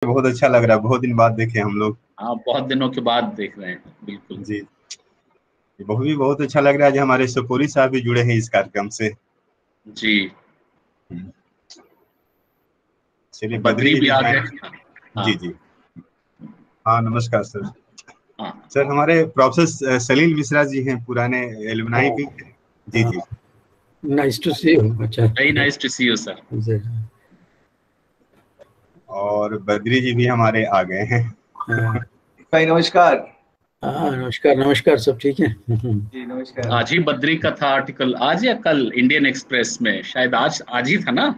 बहुत अच्छा लग रहा है, बहुत दिन बाद देखे हम लोग। हाँ, बहुत दिनों के बाद देख रहे हैं, बिल्कुल जी, भी बहुत अच्छा लग रहा है जो हमारे सुपुरी साहब भी जुड़े हैं इस कार्यक्रम से। जी। चलिए, बद्री बद्री जी भी भी आ हैं। गए। हाँ जी जी। हाँ, नमस्कार सर। हाँ सर, हमारे प्रोफेसर सलील मिश्रा जी हैं, पुराने एलुमनाई भी। जी जी। Nice to see you. अच्छा, very nice to see you sir. और बद्री जी भी हमारे आ गए हैं। भाई नमस्कार। हाँ, नमस्कार नमस्कार, सब ठीक है। जी नमस्कार। आज ही बद्री का था आर्टिकल, आज या कल इंडियन एक्सप्रेस में, शायद आज ही था ना।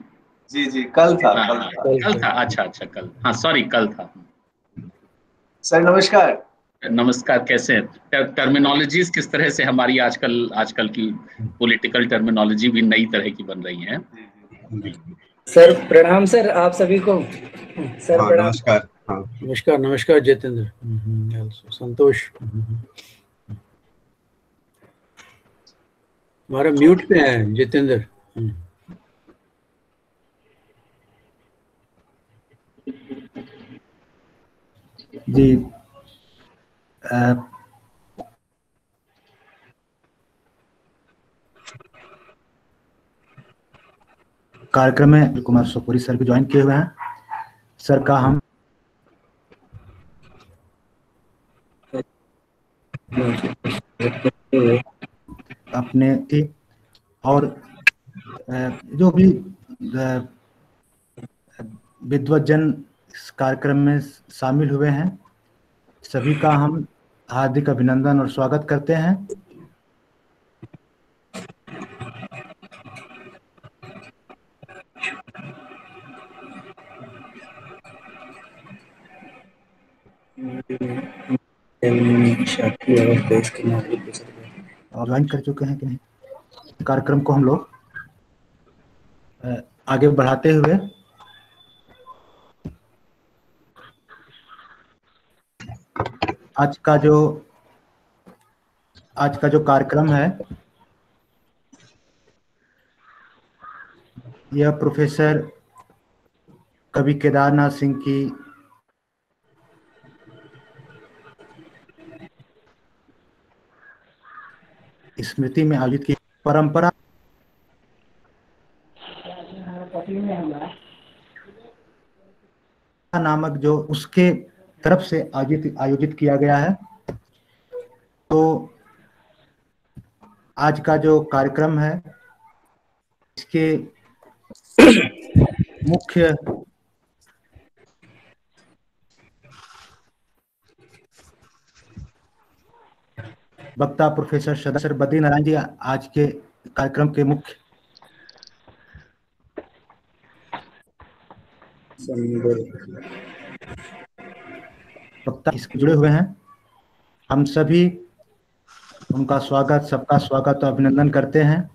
जी जी, कल था। हाँ, कल था। अच्छा अच्छा, कल, हाँ सॉरी, कल था। सर नमस्कार। नमस्कार, कैसे हैं? टर्मिनोलॉजीज किस तरह से हमारी आजकल की पॉलिटिकल टर्मिनोलॉजी भी नई तरह की बन रही है। सर प्रणाम सर, आप सभी को। सर हाँ, प्रणाम। नमस्कार। हाँ, नमस्कार नमस्कार जितेंद्र, संतोष। हमारा म्यूट पे है जितेंद्र। जी, कार्यक्रम में कुमार सुपुरी सर भी ज्वाइन किए हुए हैं। सर का हम अपने और जो भी विद्वज्जन इस कार्यक्रम में शामिल हुए हैं, सभी का हम हार्दिक अभिनंदन और स्वागत करते हैं। और ज्वाइन कर चुके हैं कि नहीं, कार्यक्रम को हम लोग आगे बढ़ाते हुए आज का जो कार्यक्रम है, यह प्रोफेसर कवि केदारनाथ सिंह की स्मृति में आयोजित की परंपरा नामक जो उसके तरफ से आयोजित किया गया है। तो आज का जो कार्यक्रम है, इसके मुख्य वक्ता प्रोफेसर सर बद्री नारायण जी आज के कार्यक्रम के मुख्य वक्ता इसके जुड़े हुए हैं। हम सभी उनका स्वागत, सबका स्वागत और अभिनंदन करते हैं।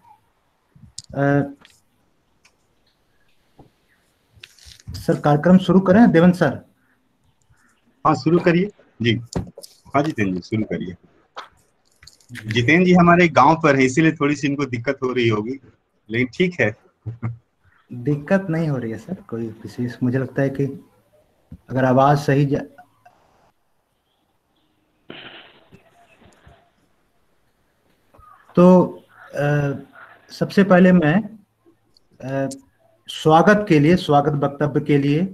सर, कार्यक्रम शुरू करें देवेंद्र सर? हाँ, शुरू करिए जी। हाँ जितेंद्र जी, शुरू करिए। जितेंद्र जी हमारे गांव पर है, इसीलिए थोड़ी सी इनको दिक्कत हो रही होगी, लेकिन ठीक है। दिक्कत नहीं हो रही है सर कोई विशेष। मुझे लगता है कि अगर आवाज सही तो सबसे पहले मैं स्वागत वक्तव्य के लिए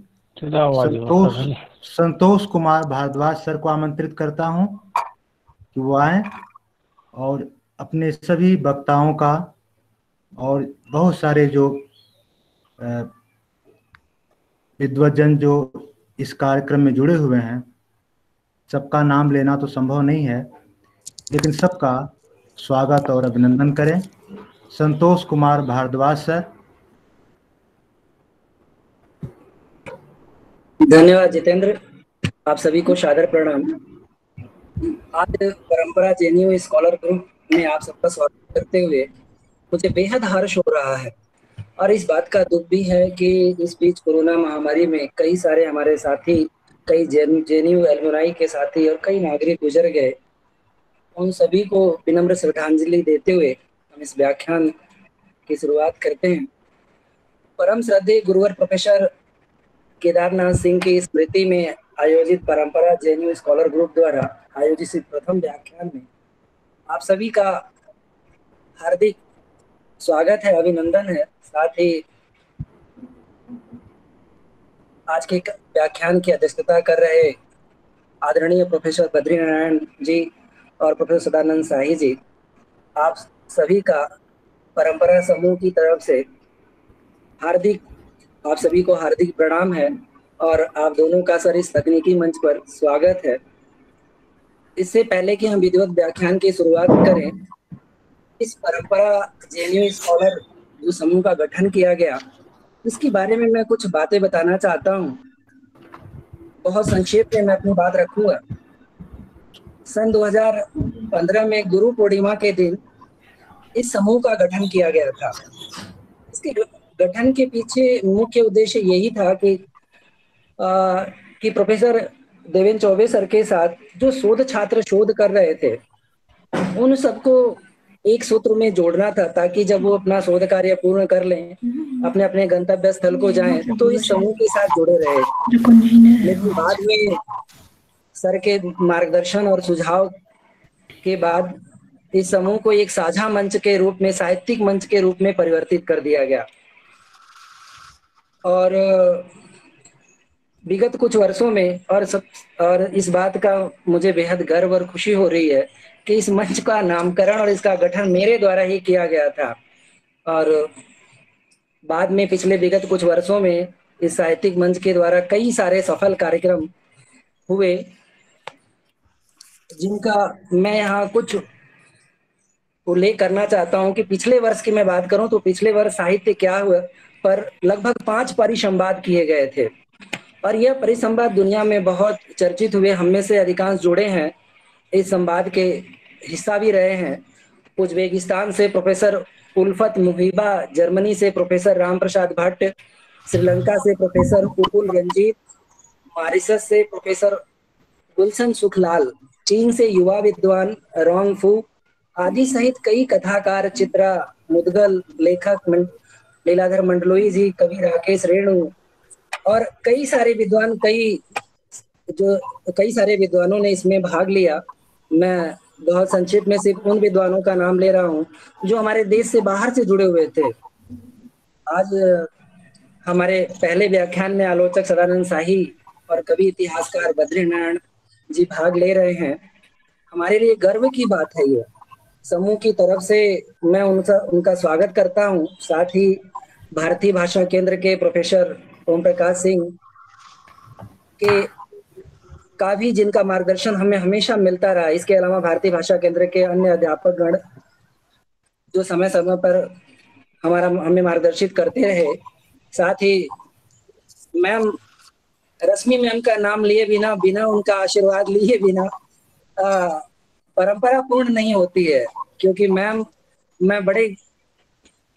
संतोष कुमार भारद्वाज सर को आमंत्रित करता हूं कि वो आए और अपने सभी वक्ताओं का और बहुत सारे जो विद्वज्जन जो इस कार्यक्रम में जुड़े हुए हैं, सबका नाम लेना तो संभव नहीं है, लेकिन सबका स्वागत और अभिनंदन करें। संतोष कुमार भारद्वाज सर। धन्यवाद जितेंद्र, आप सभी को सादर प्रणाम। आज परंपरा जेएनयू स्कॉलर ग्रुप में आप सबका स्वागत करते हुए मुझे बेहद हर्ष हो रहा है और इस बात का दुख भी है कि इस बीच कोरोना महामारी में कई सारे हमारे साथी, कई जेएनयू एलुमनाई के साथी और कई नागरिक गुजर गए। उन सभी को विनम्र श्रद्धांजलि देते हुए हम इस व्याख्यान की शुरुआत करते हैं। परम श्रद्धेय गुरुवर प्रोफेसर केदारनाथ सिंह की स्मृति में आयोजित परंपरा जेएनयू स्कॉलर ग्रुप द्वारा आयोजित इस प्रथम व्याख्यान में आप सभी का हार्दिक स्वागत है, अभिनंदन है। साथ ही आज के व्याख्यान की अध्यक्षता कर रहे आदरणीय प्रोफेसर बद्रीनारायण जी और प्रोफेसर सदानंद शाही जी, आप सभी का परंपरा समूह की तरफ से आप सभी को हार्दिक प्रणाम है और आप दोनों का सर इस तकनीकी मंच पर स्वागत है। इससे पहले कि हम विधिवत व्याख्यान की शुरुआत करें, इस परंपरा जेएनयू स्कॉलर जो समूह का गठन किया गया, इसके बारे में मैं कुछ बातें बताना चाहता हूँ। बहुत संक्षेप में मैं अपनी बात रखूंगा। सन 2015 में गुरु पूर्णिमा के दिन इस समूह का गठन किया गया था। इसके गठन के पीछे मुख्य उद्देश्य यही था कि प्रोफेसर देवेंद्र चौबे सर के साथ जो शोध छात्र शोध कर रहे थे, उन सबको एक सूत्र में जोड़ना था, ताकि जब वो अपना शोध कार्य पूर्ण कर लें, अपने अपने गंतव्य स्थल को जाएं, तो इस समूह के साथ जुड़े रहे। लेकिन बाद में सर के मार्गदर्शन और सुझाव के बाद इस समूह को एक साझा मंच के रूप में, साहित्यिक मंच के रूप में परिवर्तित कर दिया गया। और विगत कुछ वर्षों में और इस बात का मुझे बेहद गर्व और खुशी हो रही है कि इस मंच का नामकरण और इसका गठन मेरे द्वारा ही किया गया था। और बाद में पिछले विगत कुछ वर्षों में इस साहित्यिक मंच के द्वारा कई सारे सफल कार्यक्रम हुए, जिनका मैं यहाँ कुछ उल्लेख करना चाहता हूँ। कि पिछले वर्ष की मैं बात करूँ तो पिछले वर्ष साहित्य क्या हुआ पर लगभग 5 परिसंवाद किए गए थे, और यह परिसंवाद दुनिया में बहुत चर्चित हुए। हम में से अधिकांश जुड़े हैं, इस संवाद के हिस्सा भी रहे हैं। उज्बेकिस्तान से प्रोफेसर उल्फत मुहिबा, जर्मनी से प्रोफेसर राम प्रसाद भट्ट, श्रीलंका से प्रोफेसर उपुल रंजीत, मॉरिशस से प्रोफेसर गुलशन सुखलाल, चीन से युवा विद्वान रोंग फू आदि सहित कई कथाकार, चित्रा मुदगल, लेखक लीलाधर मंडलोई जी, कवि राकेश रेणु और कई सारे विद्वानों ने इसमें भाग लिया। मैं बहुत संक्षिप्त में सिर्फ उन विद्वानों का नाम ले रहा हूँ जो हमारे देश से बाहर से जुड़े हुए थे। आज हमारे पहले व्याख्यान में आलोचक सदानंद शाही और कवि इतिहासकार बद्रीनारायण जी भाग ले रहे हैं। हमारे लिए गर्व की बात है। ये समूह की तरफ से मैं उनका स्वागत करता हूँ। साथ ही भारतीय भाषा केंद्र के प्रोफेसर ओम प्रकाश सिंह का भी, जिनका मार्गदर्शन हमें हमेशा मिलता रहा। इसके अलावा भारतीय भाषा केंद्र के अन्य अध्यापक गण जो समय समय पर हमें मार्गदर्शित करते रहे। साथ ही मैम, रश्मि मैम का नाम लिए बिना उनका आशीर्वाद लिए बिना परंपरा पूर्ण नहीं होती है, क्योंकि मैम, मैं बड़े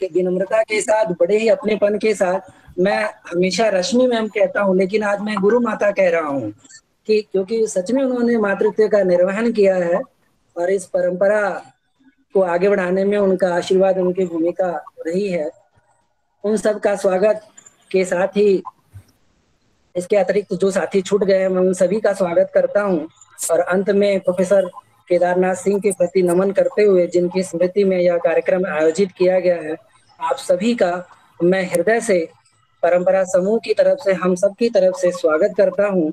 विनम्रता के साथ, बड़े ही अपनेपन के साथ मैं हमेशा रश्मि मैम कहता हूँ, लेकिन आज मैं गुरु माता कह रहा हूँ क्योंकि सच में उन्होंने मातृत्व का निर्वहन किया है और इस परंपरा को आगे बढ़ाने में उनका आशीर्वाद, उनकी भूमिका रही है। उन सब का स्वागत के साथ ही इसके अतिरिक्त जो साथी छूट गए हैं, मैं उन सभी का स्वागत करता हूँ। और अंत में प्रोफेसर केदारनाथ सिंह के प्रति नमन करते हुए, जिनकी स्मृति में यह कार्यक्रम आयोजित किया गया है, आप सभी का मैं हृदय से परंपरा समूह की तरफ से, हम सब की तरफ से स्वागत करता हूँ।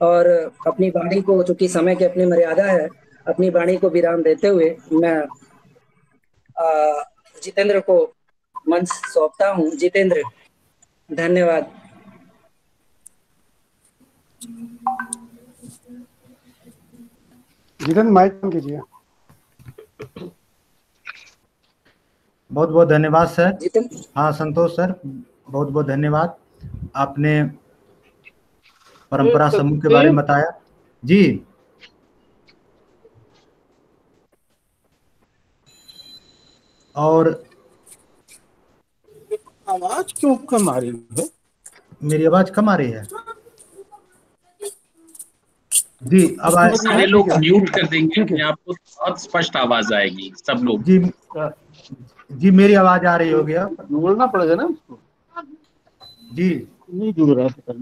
और अपनी वाणी को, चूंकि समय की अपनी मर्यादा है, अपनी वाणी को विराम देते हुए मैं जितेंद्र को मंच सौंपता हूँ। जितेंद्र, धन्यवाद। जितेंद्र माइक ऑन कीजिए। बहुत बहुत धन्यवाद सर। हाँ संतोष सर, बहुत बहुत धन्यवाद। आपने परंपरा समूह के बारे में बताया जी। और आवाज क्यों कम आ रही है? मेरी आवाज कम आ रही है जी? आवाज सारे लोग म्यूट कर देंगे, आपको बहुत स्पष्ट आवाज आएगी, सब लोग। जी मेरी आवाज आ रही होगी? अब बोलना पड़ेगा ना उसको जी। नहीं जुड़ रहा था।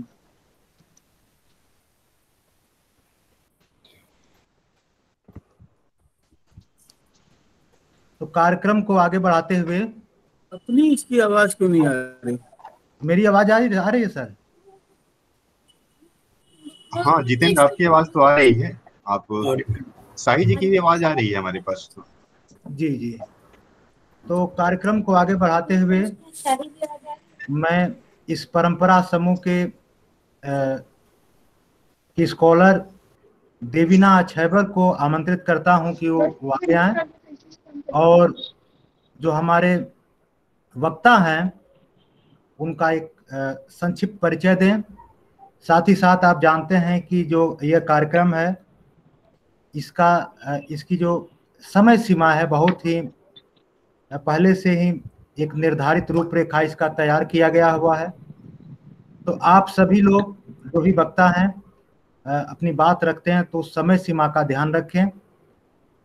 तो कार्यक्रम को आगे बढ़ाते हुए अपनी इसकी आवाज क्यों नहीं आ रही? मेरी आवाज आ रही है सर? हाँ जितेंद्र, आपकी आवाज तो आ रही है। आप साही जी की भी आवाज आ रही है हमारे पास तो। जी जी। तो कार्यक्रम को आगे बढ़ाते हुए मैं इस परंपरा समूह के स्कॉलर देवीना छैबर को आमंत्रित करता हूं कि वो आगे आए और जो हमारे वक्ता हैं उनका एक संक्षिप्त परिचय दें। साथ ही साथ आप जानते हैं कि जो यह कार्यक्रम है इसकी जो समय सीमा है बहुत ही पहले से ही एक निर्धारित रूपरेखा इसका तैयार किया गया हुआ है। तो आप सभी लोग जो भी वक्ता हैं अपनी बात रखते हैं तो समय सीमा का ध्यान रखें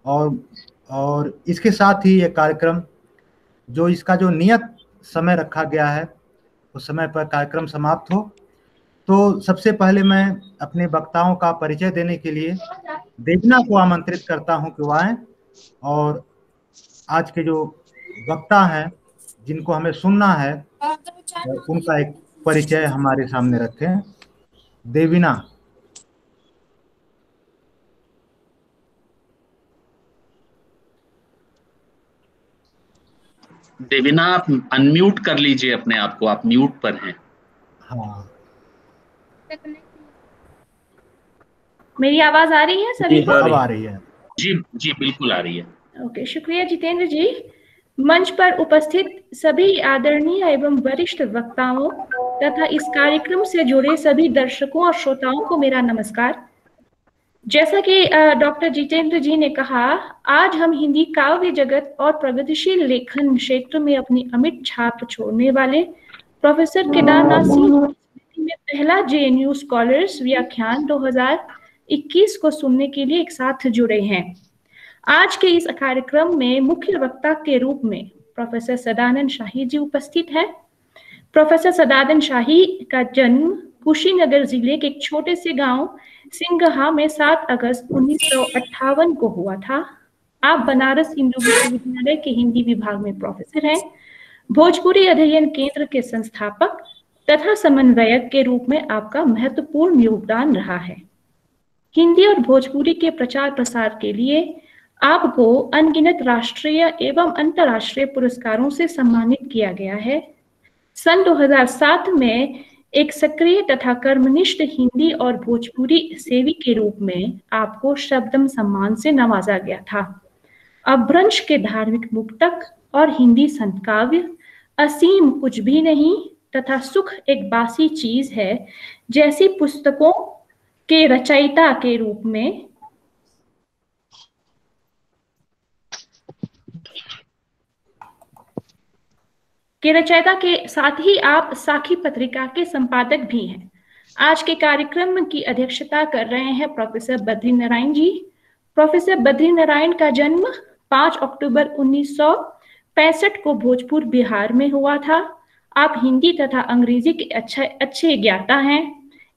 और इसके साथ ही ये कार्यक्रम जो इसका जो नियत समय रखा गया है उस समय पर कार्यक्रम समाप्त हो। तो सबसे पहले मैं अपने वक्ताओं का परिचय देने के लिए देवीना को आमंत्रित करता हूं कि वो आए और आज के जो वक्ता हैं जिनको हमें सुनना है उनका एक परिचय हमारे सामने रखें। देवीना। देवीना, आप अनम्यूट कर लीजिए अपने आप को, आप म्यूट पर हैं। हाँ, मेरी आवाज आ रही है सभी को? अब आ रही है। जी जी बिल्कुल आ रही है। ओके, शुक्रिया जितेंद्र जी। मंच पर उपस्थित सभी आदरणीय एवं वरिष्ठ वक्ताओं तथा इस कार्यक्रम से जुड़े सभी दर्शकों और श्रोताओं को मेरा नमस्कार। जैसा कि डॉक्टर जितेंद्र जी ने कहा, आज हम हिंदी काव्य जगत और प्रगतिशील लेखन क्षेत्र में अपनी अमिट छाप छोड़ने वाले प्रोफेसर केदारनाथ सिंह में पहला JNU स्कॉलर्स व्याख्यान 2021 को सुनने के लिए एक साथ जुड़े हैं। आज के इस कार्यक्रम में मुख्य वक्ता के रूप में प्रोफेसर सदानंद शाही जी उपस्थित हैं। प्रोफेसर सदानंद शाही का जन्म कुशीनगर जिले के एक छोटे से गांव सिंगहा में 7 अगस्त 1958 को हुआ था। आप बनारस हिंदू विश्वविद्यालय के हिंदी विभाग में प्रोफेसर हैं। भोजपुरी अध्ययन केंद्र के संस्थापक तथा समन्वयक के रूप में आपका महत्वपूर्ण योगदान रहा है। हिंदी और भोजपुरी के प्रचार प्रसार के लिए आपको अनगिनत राष्ट्रीय एवं अंतर्राष्ट्रीय पुरस्कारों से सम्मानित किया गया है। सन 2007 में एक सक्रिय तथा कर्मनिष्ठ हिंदी और भोजपुरी सेवी के रूप में आपको शब्दम सम्मान से नवाजा गया था। अपभ्रंश के धार्मिक मुक्तक और हिंदी संत काव्य असीम कुछ भी नहीं तथा सुख एक बासी चीज है जैसी पुस्तकों के रचयिता के रूप में के साथ ही आप साखी पत्रिका के संपादक भी हैं। आज के कार्यक्रम की अध्यक्षता कर रहे हैं प्रोफेसर बद्री नारायण जी। प्रोफेसर बद्री नारायण का जन्म 5 अक्टूबर 1965 को भोजपुर बिहार में हुआ था। आप हिंदी तथा अंग्रेजी के अच्छे ज्ञाता हैं।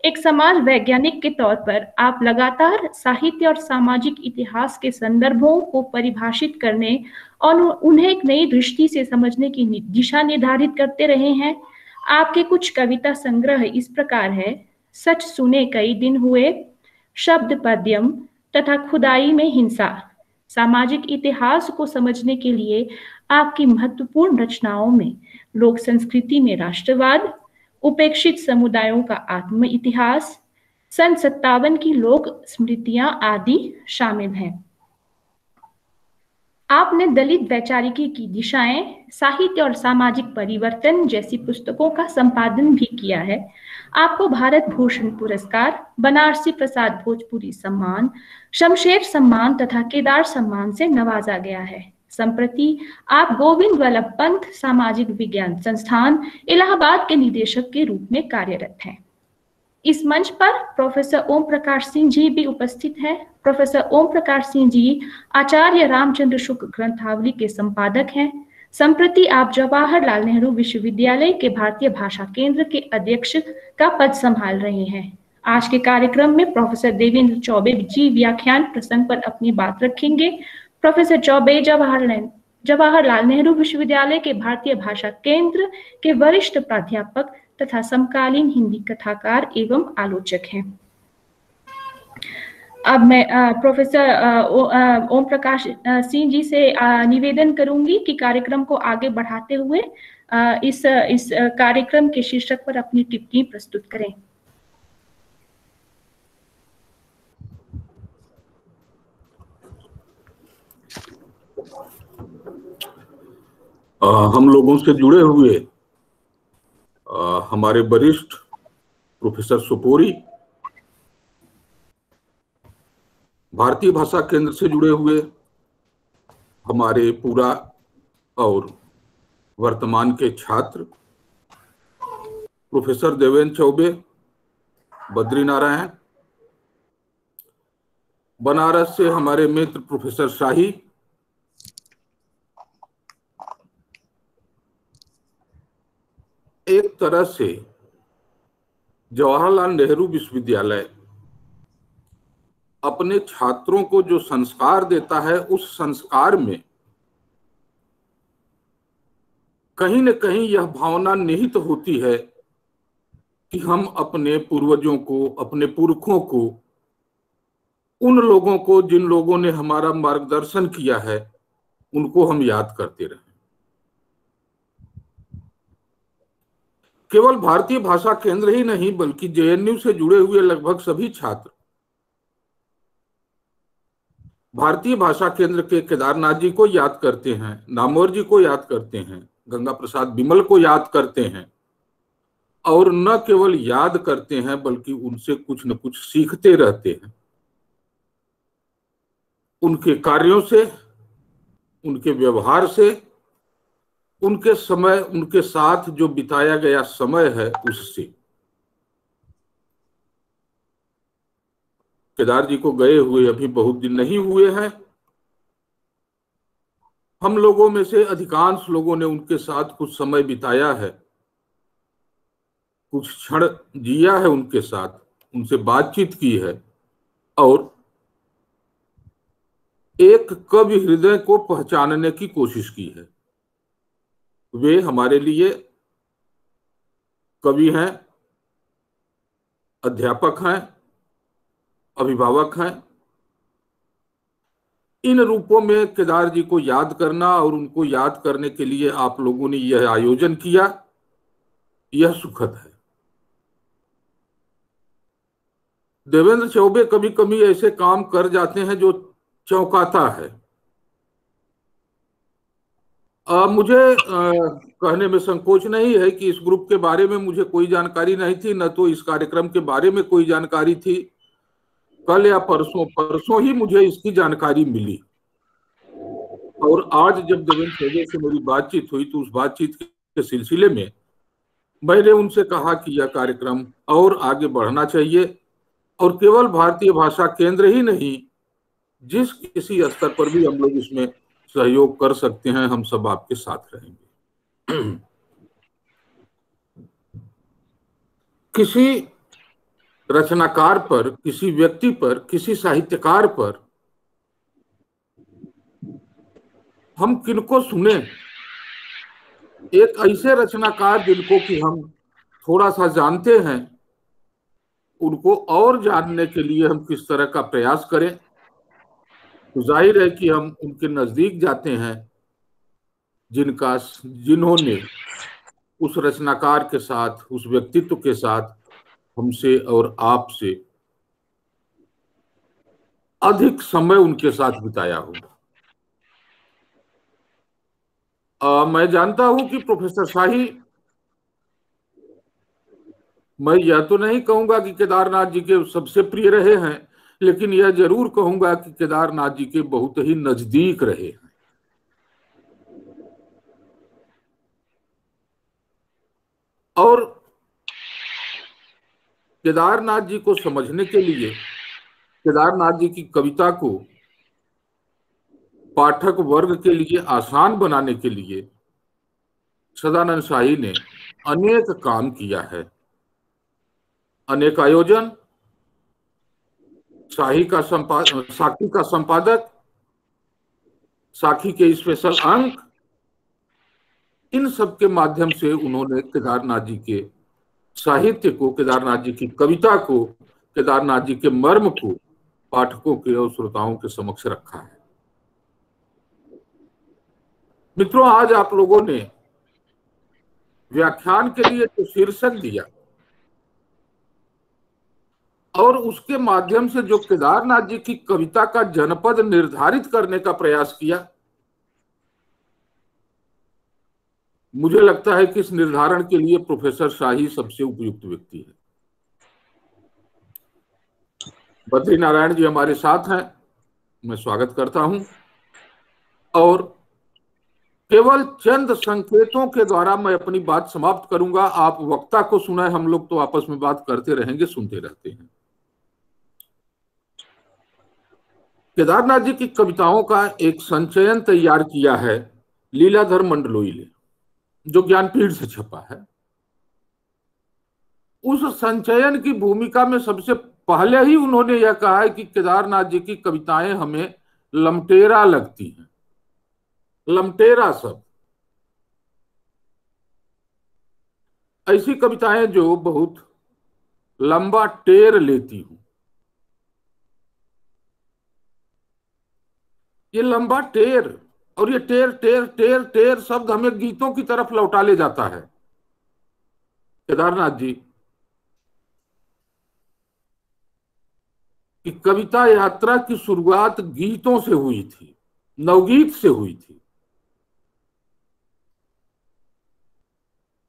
एक समाज वैज्ञानिक के तौर पर आप लगातार साहित्य और सामाजिक इतिहास के संदर्भों को परिभाषित करने और उन्हें एक नई दृष्टि से समझने की दिशा निर्धारित करते रहे हैं। आपके कुछ कविता संग्रह इस प्रकार है: सच सुने कई दिन हुए, शब्द पद्यम तथा खुदाई में हिंसा। सामाजिक इतिहास को समझने के लिए आपकी महत्वपूर्ण रचनाओं में लोक संस्कृति में राष्ट्रवाद, उपेक्षित समुदायों का आत्म इतिहास, सन 57 की लोक स्मृतियां आदि शामिल हैं। आपने दलित वैचारिकी की दिशाएं, साहित्य और सामाजिक परिवर्तन जैसी पुस्तकों का संपादन भी किया है। आपको भारत भूषण पुरस्कार, बनारसी प्रसाद भोजपुरी सम्मान, शमशेर सम्मान तथा केदार सम्मान से नवाजा गया है। संप्रति आप गोविंद वल्लभ पंत सामाजिक विज्ञान संस्थान इलाहाबाद के निदेशक के रूप में कार्यरत हैं। इस मंच पर प्रोफेसर ओम प्रकाश सिंह जी भी उपस्थित हैं। प्रोफेसर ओम प्रकाश सिंह जी आचार्य रामचंद्र शुक्ल ग्रंथावली के संपादक हैं। संप्रति आप जवाहरलाल नेहरू विश्वविद्यालय के भारतीय भाषा केंद्र के अध्यक्ष का पद संभाल रहे हैं। आज के कार्यक्रम में प्रोफेसर देवेंद्र चौबे जी व्याख्यान प्रसंग पर अपनी बात रखेंगे। प्रोफेसर चौबे जवाहरलाल नेहरू विश्वविद्यालय के भारतीय भाषा केंद्र के वरिष्ठ प्राध्यापक तथा समकालीन हिंदी कथाकार एवं आलोचक हैं। अब मैं प्रोफेसर ओम प्रकाश सिंह जी से निवेदन करूंगी कि कार्यक्रम को आगे बढ़ाते हुए इस कार्यक्रम के शीर्षक पर अपनी टिप्पणी प्रस्तुत करें। हम लोगों से जुड़े हुए हमारे वरिष्ठ प्रोफेसर सुपोरी, भारतीय भाषा केंद्र से जुड़े हुए हमारे पूरा और वर्तमान के छात्र प्रोफेसर देवेंद्र चौबे, बद्रीनारायण, बनारस से हमारे मित्र प्रोफेसर शाही, एक तरह से जवाहरलाल नेहरू विश्वविद्यालय अपने छात्रों को जो संस्कार देता है, उस संस्कार में कहीं न कहीं यह भावना निहित होती है कि हम अपने पूर्वजों को, अपने पुरखों को, उन लोगों को जिन लोगों ने हमारा मार्गदर्शन किया है, उनको हम याद करते रहें। केवल भारतीय भाषा केंद्र ही नहीं बल्कि जेएनयू से जुड़े हुए लगभग सभी छात्र भारतीय भाषा केंद्र के केदारनाथ जी को याद करते हैं, नामवर जी को याद करते हैं, गंगा प्रसाद बिमल को याद करते हैं, और न केवल याद करते हैं बल्कि उनसे कुछ न कुछ सीखते रहते हैं। उनके कार्यों से, उनके व्यवहार से, उनके समय, उनके साथ जो बिताया गया समय है, उससे। केदार जी को गए हुए अभी बहुत दिन नहीं हुए हैं। हम लोगों में से अधिकांश लोगों ने उनके साथ कुछ समय बिताया है, कुछ क्षण जिया है उनके साथ, उनसे बातचीत की है और एक कवि हृदय को पहचानने की कोशिश की है। वे हमारे लिए कवि हैं, अध्यापक हैं, अभिभावक हैं। इन रूपों में केदार जी को याद करना और उनको याद करने के लिए आप लोगों ने यह आयोजन किया, यह सुखद है। देवेंद्र चौबे कभी कभी ऐसे काम कर जाते हैं जो चौंकाता है। मुझे कहने में संकोच नहीं है कि इस ग्रुप के बारे में मुझे कोई जानकारी नहीं थी, न तो इस कार्यक्रम के बारे में कोई जानकारी थी। कल या परसों ही मुझे इसकी जानकारी मिली और आज जब देवेंद्र चौबे से मेरी बातचीत हुई तो उस बातचीत के सिलसिले में मैंने उनसे कहा कि यह कार्यक्रम और आगे बढ़ना चाहिए और केवल भारतीय भाषा केंद्र ही नहीं, जिस किसी स्तर पर भी हम लोग इसमें सहयोग कर सकते हैं, हम सब आपके साथ रहेंगे। किसी रचनाकार पर, किसी व्यक्ति पर, किसी साहित्यकार पर हम किनको सुने? एक ऐसे रचनाकार जिनको कि हम थोड़ा सा जानते हैं, उनको और जानने के लिए हम किस तरह का प्रयास करें? तो जाहिर है कि हम उनके नजदीक जाते हैं जिन्होंने उस रचनाकार के साथ, उस व्यक्तित्व के साथ हमसे और आपसे अधिक समय उनके साथ बिताया होगा। मैं जानता हूं कि प्रोफेसर शाही, मैं यह तो नहीं कहूंगा कि केदारनाथ जी के सबसे प्रिय रहे हैं, लेकिन यह जरूर कहूंगा कि केदारनाथ जी के बहुत ही नजदीक रहे हैं। और केदारनाथ जी को समझने के लिए, केदारनाथ जी की कविता को पाठक वर्ग के लिए आसान बनाने के लिए सदानंद शाही ने अनेक काम किया है। अनेक आयोजन, साकी का संपादक, साखी के स्पेशल अंक, इन सब के माध्यम से उन्होंने केदारनाथ जी के साहित्य को, केदारनाथ जी की कविता को, केदारनाथ जी के मर्म को पाठकों के और श्रोताओं के समक्ष रखा है। मित्रों, आज आप लोगों ने व्याख्यान के लिए जो शीर्षक दिया और उसके माध्यम से जो केदारनाथ जी की कविता का जनपद निर्धारित करने का प्रयास किया, मुझे लगता है कि इस निर्धारण के लिए प्रोफेसर शाही सबसे उपयुक्त व्यक्ति है। बद्री नारायण जी हमारे साथ हैं, मैं स्वागत करता हूं और केवल चंद संकेतों के द्वारा मैं अपनी बात समाप्त करूंगा। आप वक्ता को सुनाए, हम लोग तो आपस में बात करते रहेंगे, सुनते रहते हैं। केदारनाथ जी की कविताओं का एक संचयन तैयार किया है लीलाधर मंडलोई ने, जो ज्ञानपीठ से छपा है। उस संचयन की भूमिका में सबसे पहले ही उन्होंने यह कहा है कि केदारनाथ जी की कविताएं हमें लमटेरा लगती हैं। लमटेरा शब्द, ऐसी कविताएं जो बहुत लंबा टेर लेती हूं। ये लंबा टेर और ये टेर टेर टेर टेर शब्द हमें गीतों की तरफ लौटा ले जाता है। केदारनाथ जी की कविता यात्रा की शुरुआत गीतों से हुई थी, नवगीत से हुई थी।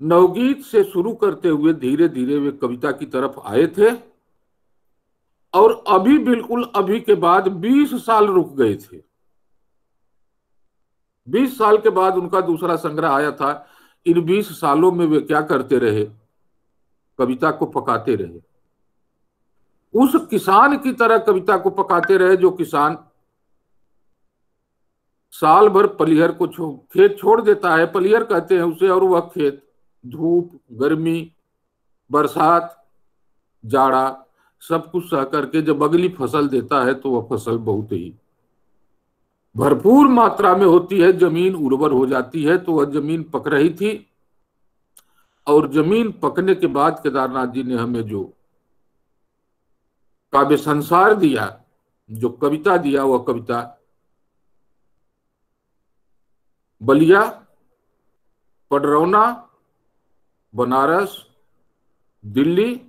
नवगीत से शुरू करते हुए धीरे धीरे वे कविता की तरफ आए थे और अभी बिल्कुल अभी के बाद 20 साल रुक गए थे। 20 साल के बाद उनका दूसरा संग्रह आया था। इन 20 सालों में वे क्या करते रहे? कविता को पकाते रहे। उस किसान की तरह कविता को पकाते रहे जो किसान साल भर पलिहर को खेत छोड़ देता है, पलिहर कहते हैं उसे, और वह खेत धूप, गर्मी, बरसात, जाड़ा सब कुछ सह करके जब अगली फसल देता है तो वह फसल बहुत ही भरपूर मात्रा में होती है, जमीन उर्वर हो जाती है। तो वह जमीन पक रही थी और जमीन पकने के बाद केदारनाथ जी ने हमें जो काव्य संसार दिया, जो कविता दिया, वह कविता बलिया, पडरौना, बनारस, दिल्ली,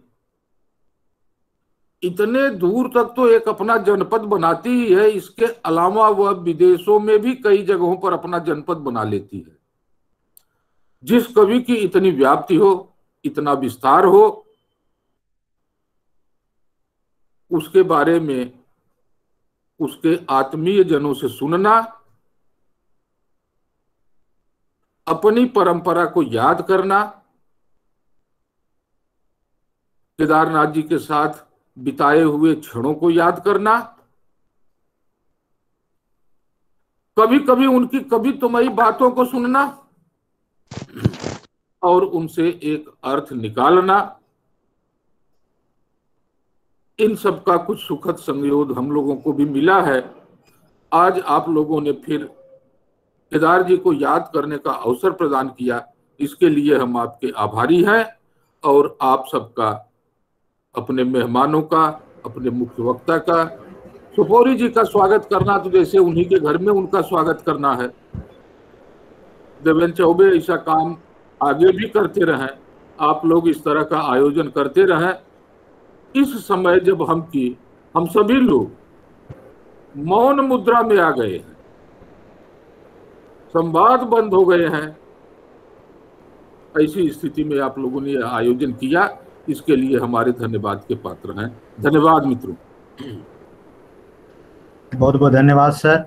इतने दूर तक तो एक अपना जनपद बनाती ही है। इसके अलावा वह विदेशों में भी कई जगहों पर अपना जनपद बना लेती है। जिस कवि की इतनी व्याप्ति हो, इतना विस्तार हो, उसके बारे में उसके आत्मीय जनों से सुनना, अपनी परंपरा को याद करना, केदारनाथ जी के साथ बिताए हुए क्षणों को याद करना, कभी कभी उनकी कवित्वमयी बातों को सुनना और उनसे एक अर्थ निकालना, इन सब का कुछ सुखद संयोग हम लोगों को भी मिला है। आज आप लोगों ने फिर केदार जी को याद करने का अवसर प्रदान किया, इसके लिए हम आपके आभारी हैं। और आप सबका, अपने मेहमानों का, अपने मुख्य वक्ता का, सुपोरी जी का स्वागत करना तो जैसे उन्हीं के घर में उनका स्वागत करना है। देवेंद्र चौबे ऐसा काम आगे भी करते रहें, आप लोग इस तरह का आयोजन करते रहें। इस समय जब हम सभी लोग मौन मुद्रा में आ गए हैं, संवाद बंद हो गए हैं, ऐसी स्थिति में आप लोगों ने आयोजन किया, इसके लिए हमारे धन्यवाद के पात्र हैं। धन्यवाद मित्रों। बहुत बहुत धन्यवाद सर।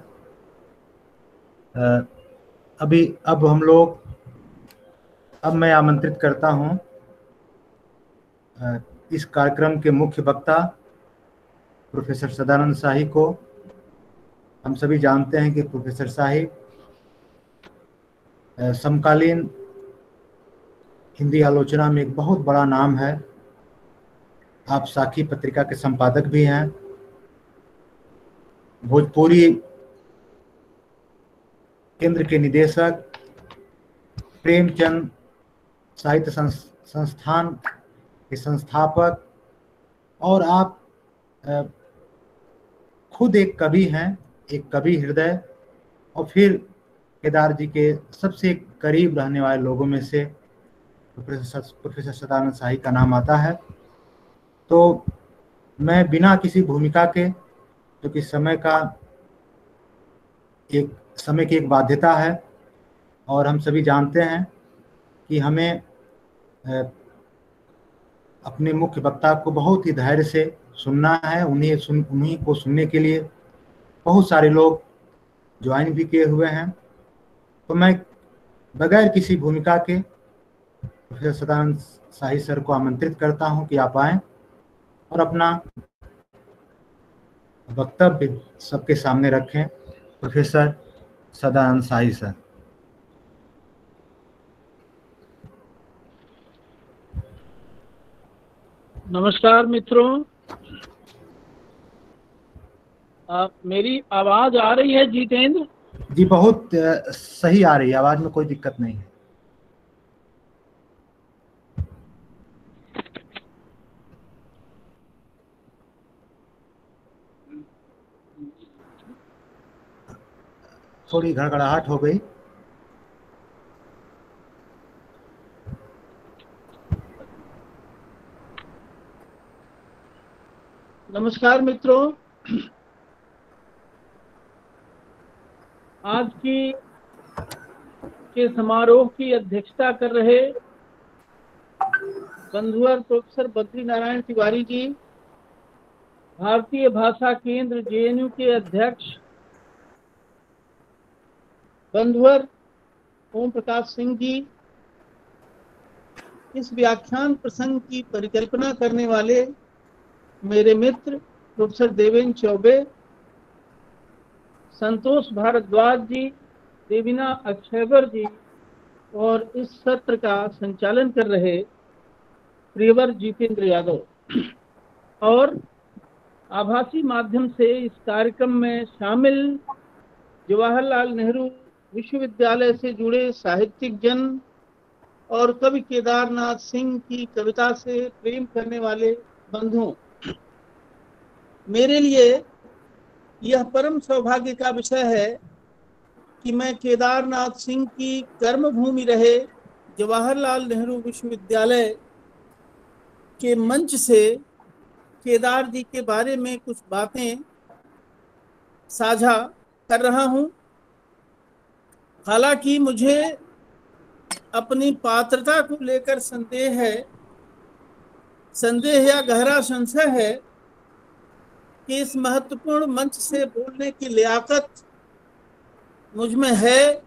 अब मैं आमंत्रित करता हूं इस कार्यक्रम के मुख्य वक्ता प्रोफेसर सदानंद शाही को। हम सभी जानते हैं कि प्रोफेसर शाही समकालीन हिंदी आलोचना में एक बहुत बड़ा नाम है। आप साखी पत्रिका के संपादक भी हैं। भोजपुरी केंद्र के निदेशक, प्रेमचंद साहित्य संस्थान के संस्थापक, और आप खुद एक कवि हैं, एक कवि हृदय, और फिर केदार जी के सबसे करीब रहने वाले लोगों में से प्रोफेसर सदानंद शाही का नाम आता है। तो मैं बिना किसी भूमिका के, जो कि समय की एक बाध्यता है, और हम सभी जानते हैं कि हमें अपने मुख्य वक्ता को बहुत ही धैर्य से सुनना है। उन्हीं को सुनने के लिए बहुत सारे लोग ज्वाइन भी किए हुए हैं। तो मैं बगैर किसी भूमिका के प्रोफेसर सदानंद शाही सर को आमंत्रित करता हूं कि आप आएं और अपना वक्तव्य सबके सामने रखें। प्रोफेसर सदानंद शाही सर। नमस्कार मित्रों, मेरी आवाज आ रही है जितेंद्र? जी बहुत सही आ रही है, आवाज में कोई दिक्कत नहीं है। थोड़ी घड़घड़ाहट हो गई। नमस्कार मित्रों, आज के समारोह की अध्यक्षता कर रहे बंधुवर प्रोफेसर बद्री नारायण तिवारी जी, भारतीय भाषा केंद्र जेएनयू के अध्यक्ष बंधुवर ओम प्रकाश सिंह जी, इस व्याख्यान प्रसंग की परिकल्पना करने वाले मेरे मित्र प्रोफेसर देवेंद्र चौबे, संतोष भारद्वाज जी, देवीना अक्षयवर जी, और इस सत्र का संचालन कर रहे प्रियवर जितेंद्र यादव, और आभासी माध्यम से इस कार्यक्रम में शामिल जवाहरलाल नेहरू विश्वविद्यालय से जुड़े साहित्यिक जन और कवि केदारनाथ सिंह की कविता से प्रेम करने वाले बंधुओं, मेरे लिए यह परम सौभाग्य का विषय है कि मैं केदारनाथ सिंह की कर्मभूमि रहे जवाहरलाल नेहरू विश्वविद्यालय के मंच से केदार जी के बारे में कुछ बातें साझा कर रहा हूं। हालांकि मुझे अपनी पात्रता को लेकर संदेह या गहरा संशय है कि इस महत्वपूर्ण मंच से बोलने की लियाकत मुझ में है,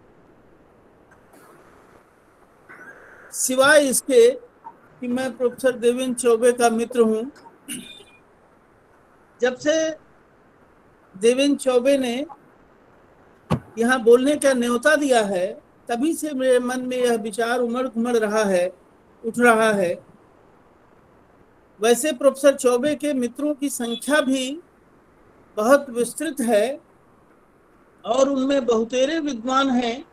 सिवाय इसके कि मैं प्रोफेसर देवेंद्र चौबे का मित्र हूं। जब से देवेंद्र चौबे ने यहाँ बोलने का न्योता दिया है, तभी से मेरे मन में यह विचार उमड़ उठ रहा है। वैसे प्रोफेसर चौबे के मित्रों की संख्या भी बहुत विस्तृत है और उनमें बहुतेरे विद्वान हैं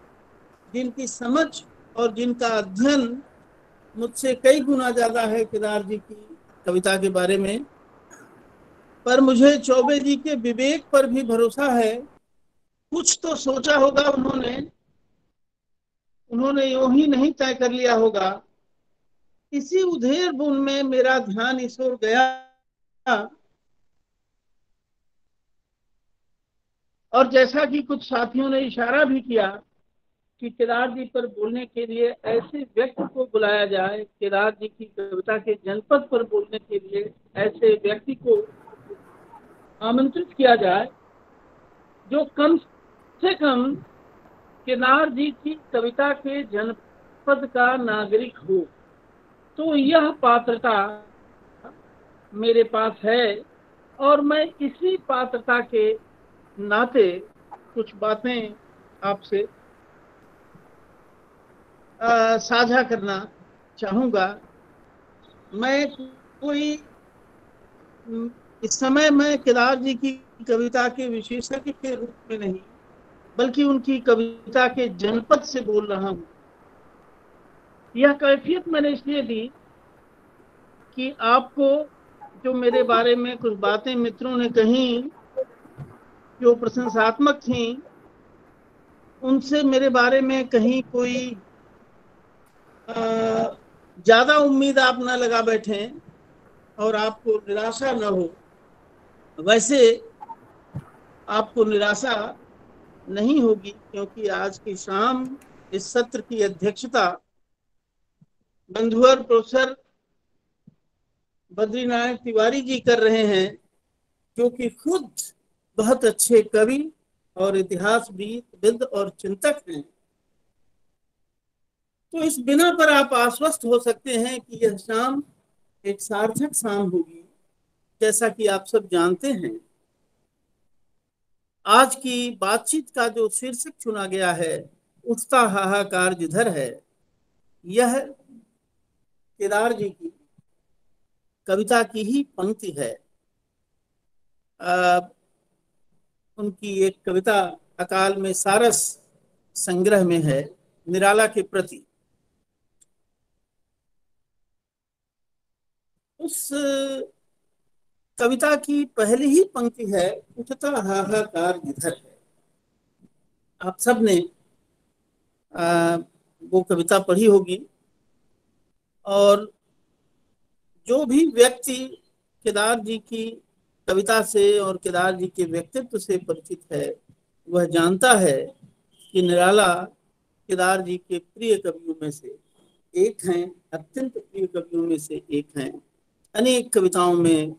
जिनकी समझ और जिनका अध्ययन मुझसे कई गुना ज्यादा है केदार जी की कविता के बारे में। पर मुझे चौबे जी के विवेक पर भी भरोसा है। कुछ तो सोचा होगा उन्होंने यूं ही नहीं तय कर लिया होगा। इसी उधेड़ बुन में मेरा ध्यान इस ओर गया और जैसा कि कुछ साथियों ने इशारा भी किया कि केदार जी पर बोलने के लिए ऐसे व्यक्ति को बुलाया जाए, केदार जी की कविता के जनपद पर बोलने के लिए ऐसे व्यक्ति को आमंत्रित किया जाए जो कम से कम केदार जी की कविता के जनपद का नागरिक हो। तो यह पात्रता मेरे पास है और मैं इसी पात्रता के नाते कुछ बातें आपसे साझा करना चाहूँगा। इस समय मैं केदार जी की कविता के विशेषज्ञ के रूप में नहीं, बल्कि उनकी कविता के जनपद से बोल रहा हूं। यह कैफियत मैंने इसलिए दी कि आपको जो मेरे बारे में कुछ बातें मित्रों ने कही जो प्रशंसात्मक थी, उनसे मेरे बारे में कहीं कोई ज्यादा उम्मीद आप न लगा बैठें और आपको निराशा न हो। वैसे आपको निराशा नहीं होगी, क्योंकि आज की शाम इस सत्र की अध्यक्षता बंधुवर प्रोफेसर बद्रीनारायण तिवारी जी कर रहे हैं, जो कि खुद बहुत अच्छे कवि और इतिहासविद और चिंतक हैं। तो इस बिना पर आप आश्वस्त हो सकते हैं कि यह शाम एक सार्थक शाम होगी। जैसा कि आप सब जानते हैं, आज की बातचीत का जो शीर्षक चुना गया है, उठता हाहाकार जिधर है, यह केदार जी की कविता की ही पंक्ति है। उनकी एक कविता अकाल में सारस संग्रह में है, निराला के प्रति। उस कविता की पहली ही पंक्ति है, उठता हाहाकार जिधर है। आप सब ने वो कविता पढ़ी होगी, और जो भी व्यक्ति केदार जी की कविता से और केदार जी के व्यक्तित्व से परिचित है, वह जानता है कि निराला केदार जी के प्रिय कवियों में से एक हैं, अत्यंत प्रिय कवियों में से एक हैं। अनेक कविताओं में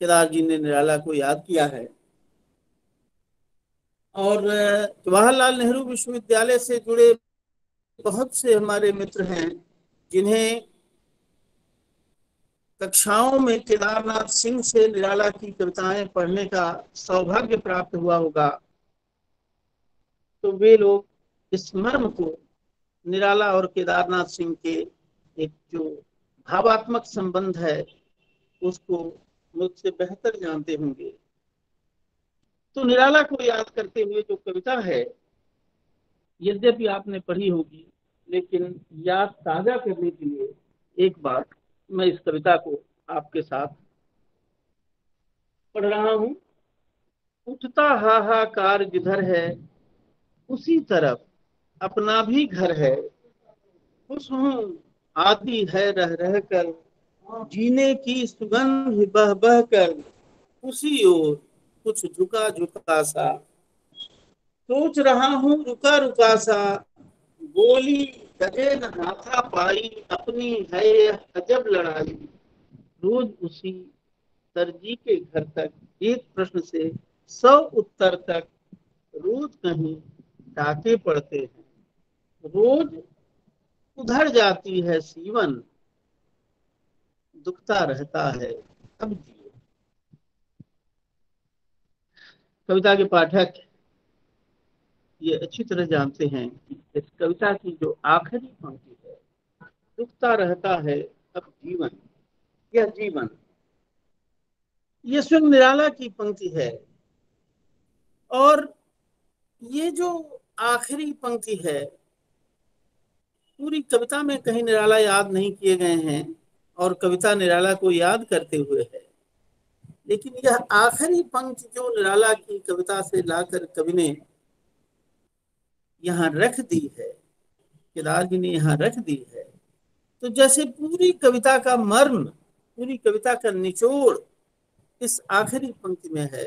केदार जी ने निराला को याद किया है। और जवाहरलाल नेहरू विश्वविद्यालय से जुड़े बहुत से हमारे मित्र हैं जिन्हें कक्षाओं में केदारनाथ सिंह से निराला की कविताएं पढ़ने का सौभाग्य प्राप्त हुआ होगा। तो वे लोग इस मर्म को, निराला और केदारनाथ सिंह के एक जो भावात्मक संबंध है, उसको मुझसे बेहतर जानते होंगे। तो निराला को याद करते हुए जो कविता है, यद्यपि आपने पढ़ी होगी, लेकिन याद ताजा करने के लिए एक बार मैं इस कविता को आपके साथ पढ़ रहा हूं। उठता हाहाकार जिधर है, उसी तरफ अपना भी घर है। खुश हूं आती है रह रह कर, जीने की सुगंध बह बह कर, उसी ओर कुछ झुका झुका सा। सोच रहा हूं रुका रुका सा, गोली गजे न हाथा पाई, अपनी है यह अजब लड़ाई। रोज उसी दर्जी के घर तक, एक प्रश्न से 100 उत्तर तक, रोज कहीं डाके पड़ते हैं, रोज उधर जाती है सीवन, दुखता रहता है अब जियो। कविता के पाठक ये अच्छी तरह जानते हैं कि इस कविता की जो आखिरी पंक्ति है, दुखता रहता है अब जीवन, यह जीवन, ये स्वयं निराला की पंक्ति है। और ये जो आखिरी पंक्ति है, पूरी कविता में कहीं निराला याद नहीं किए गए हैं और कविता निराला को याद करते हुए है, लेकिन यह आखिरी पंक्ति जो निराला की कविता से लाकर कवि ने यहाँ रख दी है, केदार जी ने यहाँ रख दी है, तो जैसे पूरी कविता का मर्म, पूरी कविता का निचोड़ इस आखिरी पंक्ति में है,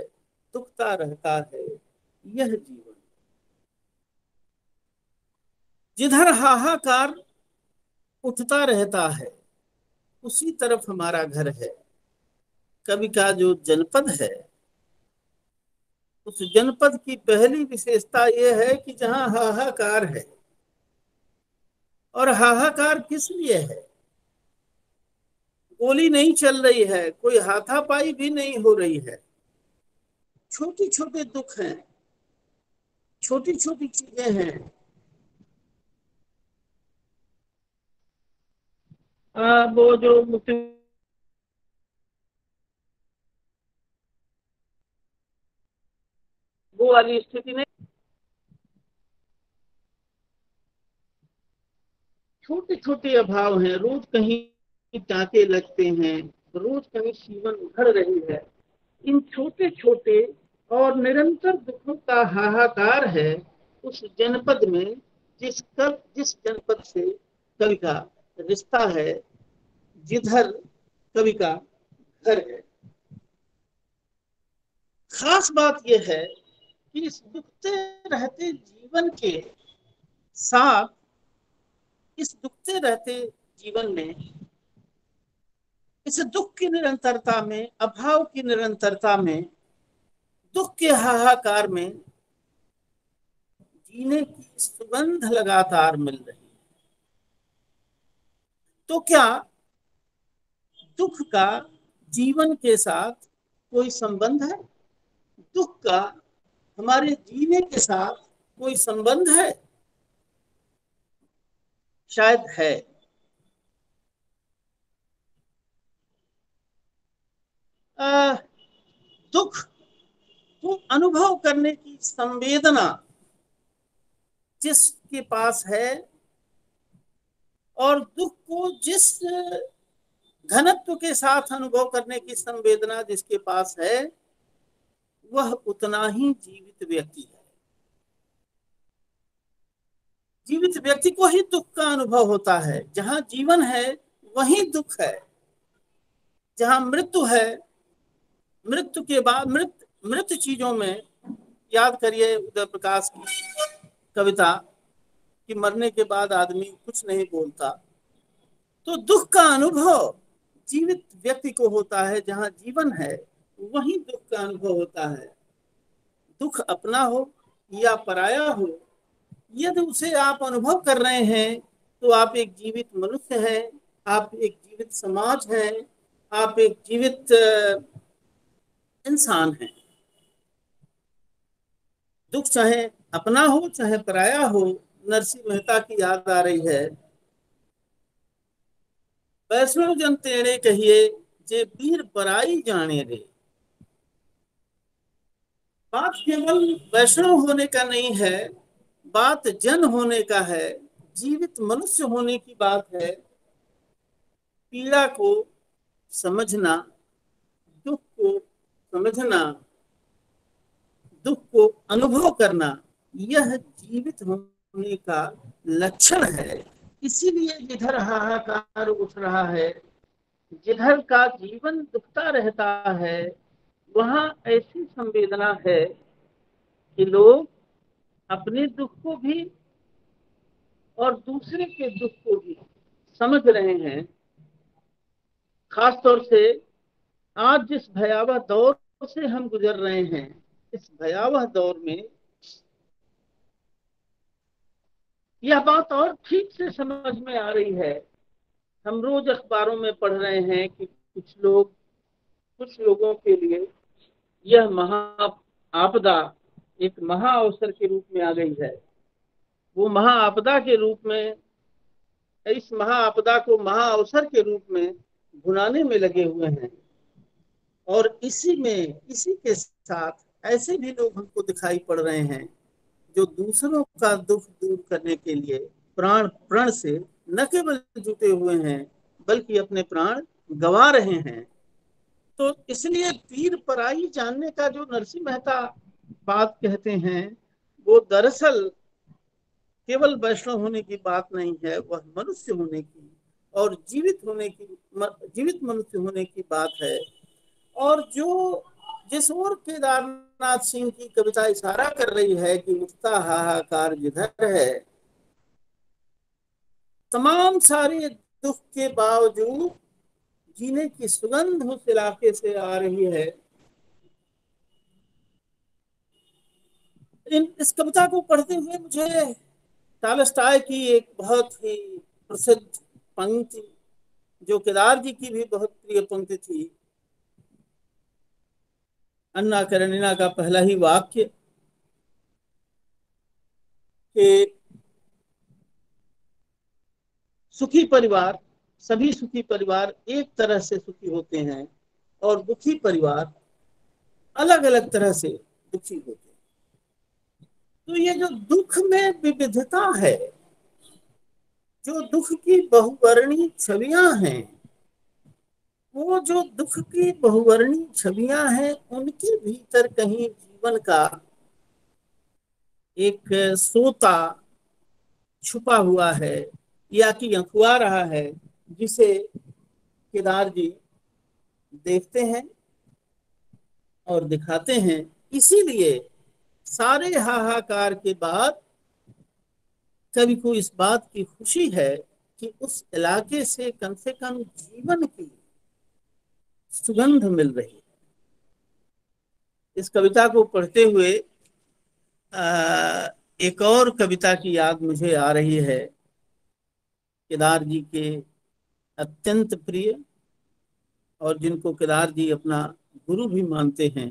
दुखता रहता है यह जीवन। जिधर हाहाकार उठता रहता है, उसी तरफ हमारा घर है। कवि का जो जनपद है, उस जनपद की पहली विशेषता यह है कि जहां हाहाकार है। और हाहाकार किस लिए है? गोली नहीं चल रही है, कोई हाथापाई भी नहीं हो रही है, छोटी छोटे दुख हैं, छोटी छोटी चीजें हैं। वो जो वो वाली स्थिति नहीं, छोटे छोटे अभाव हैं, रोज कहीं टाँके लगते हैं, रोज कहीं सीवन उखड़ रही है। इन छोटे छोटे और निरंतर दुखों का हाहाकार है उस जनपद में जिस जनपद से कवि का रिश्ता है, जिधर कवि का घर है। खास बात यह है कि इस दुखते रहते जीवन के साथ, इस दुखते रहते जीवन में, इस दुख की निरंतरता में, अभाव की निरंतरता में, दुख के हाहाकार में जीने की सुगंध लगातार मिल रही है। तो क्या दुख का जीवन के साथ कोई संबंध है? दुख का हमारे जीने के साथ कोई संबंध है? शायद है। दुख को अनुभव करने की संवेदना जिसके पास है और दुख को जिस घनत्व के साथ अनुभव करने की संवेदना जिसके पास है, वह उतना ही जीवित व्यक्ति है। जीवित व्यक्ति को ही दुख का अनुभव होता है। जहां जीवन है वहीं दुख है। जहां मृत्यु है, मृत्यु के बाद मृत चीजों में, याद करिए उदय प्रकाश की कविता कि मरने के बाद आदमी कुछ नहीं बोलता। तो दुख का अनुभव जीवित व्यक्ति को होता है। जहां जीवन है वहीं दुख का अनुभव होता है। दुख अपना हो या पराया हो, यदि उसे आप अनुभव कर रहे हैं तो आप एक जीवित मनुष्य हैं, आप एक जीवित समाज हैं, आप एक जीवित इंसान हैं। दुख चाहे अपना हो चाहे पराया हो, नरसिंह मेहता की याद आ रही है। वैष्णव जन तेरे कहिए जे वीर पराई जाने रे। बात केवल वैष्णव होने का नहीं है, बात जन होने का है, जीवित मनुष्य होने की बात है। पीड़ा को समझना, दुख को समझना, दुख को अनुभव करना, यह जीवित होने का लक्षण है। इसीलिए जिधर हाहाकार उठ रहा है, जिधर का जीवन दुखता रहता है, वहां ऐसी संवेदना है कि लोग अपने दुख को भी और दूसरे के दुख को भी समझ रहे हैं। खासतौर से आज जिस भयावह दौर से हम गुजर रहे हैं, इस भयावह दौर में यह बात और ठीक से समझ में आ रही है। हम रोज अखबारों में पढ़ रहे हैं कि कुछ लोगों के लिए यह महा आपदा एक महा अवसर के रूप में आ गई है। वो महा आपदा के रूप में, इस महा आपदा को महा अवसर के रूप में भुनाने में लगे हुए हैं। और इसी के साथ ऐसे भी लोग हमको दिखाई पड़ रहे हैं जो दूसरों का दुख दूर करने के लिए प्राण से न केवल जुटे हुए हैं बल्कि अपने प्राण गंवा रहे हैं। तो इसलिए वीर पराई जानने का जो नरसिंह मेहता बात कहते हैं, वो दरअसल केवल वैष्णव होने की बात नहीं है, वह मनुष्य होने की और जीवित मनुष्य होने की बात है। और जिस ओर केदारनाथ सिंह की कविता इशारा कर रही है कि उठता हाहाकार जिधर है, तमाम सारे दुख के बावजूद जीने की सुगंध उस इलाके से आ रही है। इस कविता को पढ़ते हुए मुझे टॉलस्टॉय की एक बहुत ही प्रसिद्ध पंक्ति, जो केदार जी की भी बहुत प्रिय पंक्ति थी, अन्ना करेनिना का पहला ही वाक्य कि सुखी परिवार, सभी सुखी परिवार एक तरह से सुखी होते हैं और दुखी परिवार अलग अलग तरह से दुखी होते हैं। तो ये जो दुख में विविधता है, जो दुख की बहुवर्णी छवियां हैं, वो जो दुख की बहुवर्णी छवियां हैं, उनके भीतर कहीं जीवन का एक सोता छुपा हुआ है या कि अखुआ रहा है, जिसे केदार जी देखते हैं और दिखाते हैं। इसीलिए सारे हाहाकार के बाद कवि को इस बात की खुशी है कि उस इलाके से कम जीवन की सुगंध मिल रही है। इस कविता को पढ़ते हुए एक और कविता की याद मुझे आ रही है, केदार जी के अत्यंत प्रिय और जिनको केदार जी अपना गुरु भी मानते हैं,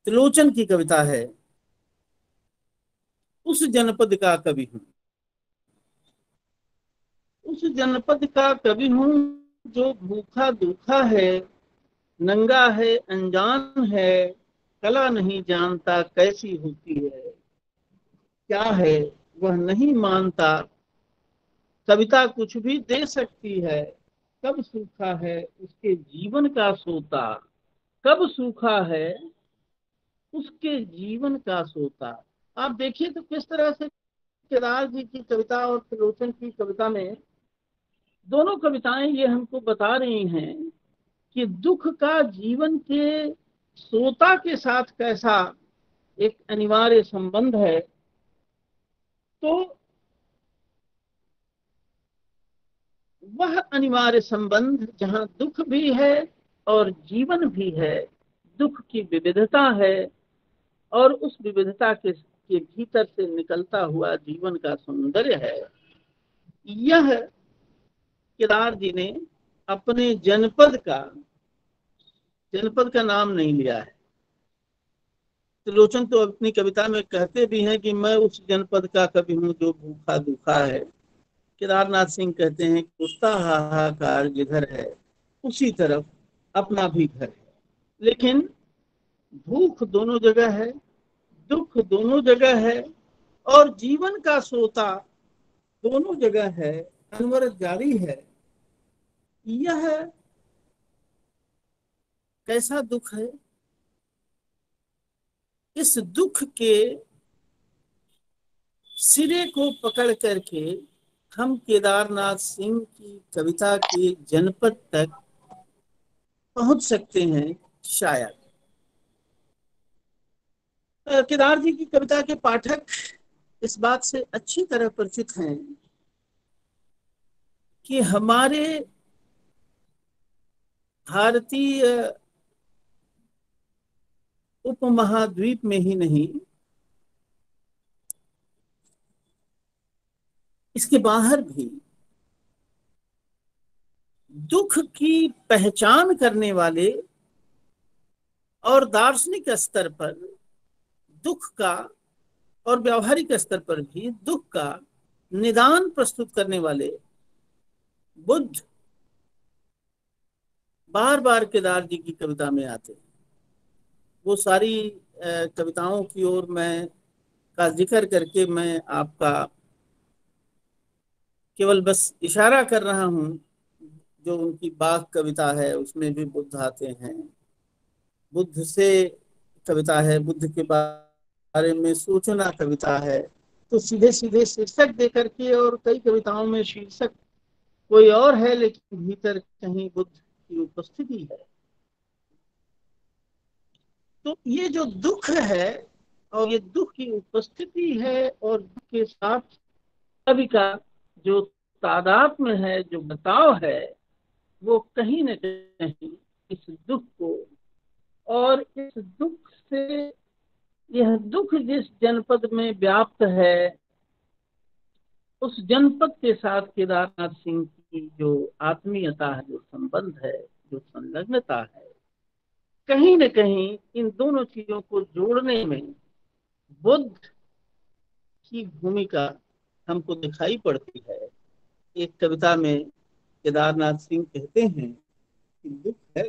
त्रिलोचन की कविता है, उस जनपद का कवि हूं। उस जनपद का कवि हूं जो भूखा दूखा है, नंगा है अनजान है, कला नहीं जानता कैसी होती है। क्या है वह नहीं मानता, कविता कुछ भी दे सकती है। कब सूखा है उसके जीवन का सोता, कब सूखा है उसके जीवन का सोता। आप देखिए तो किस तरह से केदार जी की कविता और त्रिलोचन की कविता में, दोनों कविताएं ये हमको बता रही हैं कि दुख का जीवन के सोता के साथ कैसा एक अनिवार्य संबंध है। तो वह अनिवार्य संबंध जहां दुख भी है और जीवन भी है, दुख की विविधता है और उस विविधता के भीतर से निकलता हुआ जीवन का सौंदर्य है। यह केदार जी ने अपने जनपद का नाम नहीं लिया है। त्रिलोचन तो अपनी कविता में कहते भी हैं कि मैं उस जनपद का कवि हूं जो भूखा दुखा है। केदारनाथ सिंह कहते हैं कि उसका हाहाकार जिधर है उसी तरफ अपना भी घर है। लेकिन भूख दोनों जगह है, दुख दोनों जगह है और जीवन का सोता दोनों जगह है, अनवरत जारी है। यह कैसा दुख है? इस दुख के सिरे को पकड़ करके हम केदारनाथ सिंह की कविता के जनपद तक पहुंच सकते हैं शायद। केदार जी की कविता के पाठक इस बात से अच्छी तरह परिचित हैं कि हमारे भारतीय उपमहाद्वीप में ही नहीं, इसके बाहर भी दुख की पहचान करने वाले और दार्शनिक स्तर पर दुख का और व्यावहारिक स्तर पर भी दुख का निदान प्रस्तुत करने वाले बुद्ध बार बार केदार जी की कविता में आते हैं। वो सारी कविताओं की ओर मैं का जिक्र करके मैं आपका केवल बस इशारा कर रहा हूं। जो उनकी बाघ कविता है उसमें भी बुद्ध आते हैं, बुद्ध से कविता है, बुद्ध के बारे में सूचना कविता है। तो सीधे सीधे शीर्षक देकर के, और कई कविताओं में शीर्षक कोई और है लेकिन भीतर कहीं बुद्ध की उपस्थिति है। तो ये जो दुख है और ये दुख की उपस्थिति है और दुख के साथ कवि का जो तादात्म्य है, जो बर्ताव है, वो कहीं न कहीं इस दुख को और इस दुख से, यह दुख जिस जनपद में व्याप्त है उस जनपद के साथ केदारनाथ सिंह की जो आत्मीयता है, जो संबंध है, जो संलग्नता है, कहीं न कहीं इन दोनों चीजों को जोड़ने में बुद्ध की भूमिका हमको दिखाई पड़ती है। एक कविता में केदारनाथ सिंह कहते हैं कि दुख है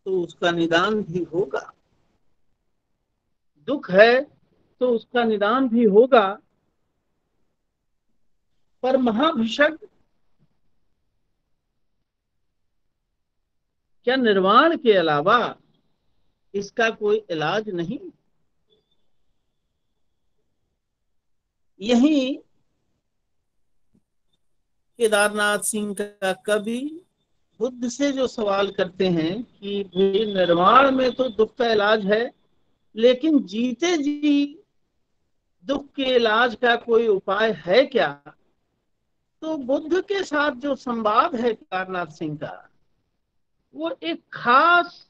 तो उसका निदान भी होगा, दुख है तो उसका निदान भी होगा। पर महाभिषक क्या निर्वाण के अलावा इसका कोई इलाज नहीं? यही केदारनाथ सिंह का कवि बुद्ध से जो सवाल करते हैं कि निर्वाण में तो दुख का इलाज है, लेकिन जीते जी दुख के इलाज का कोई उपाय है क्या? तो बुद्ध के साथ जो संवाद है केदारनाथ सिंह का, वो एक खास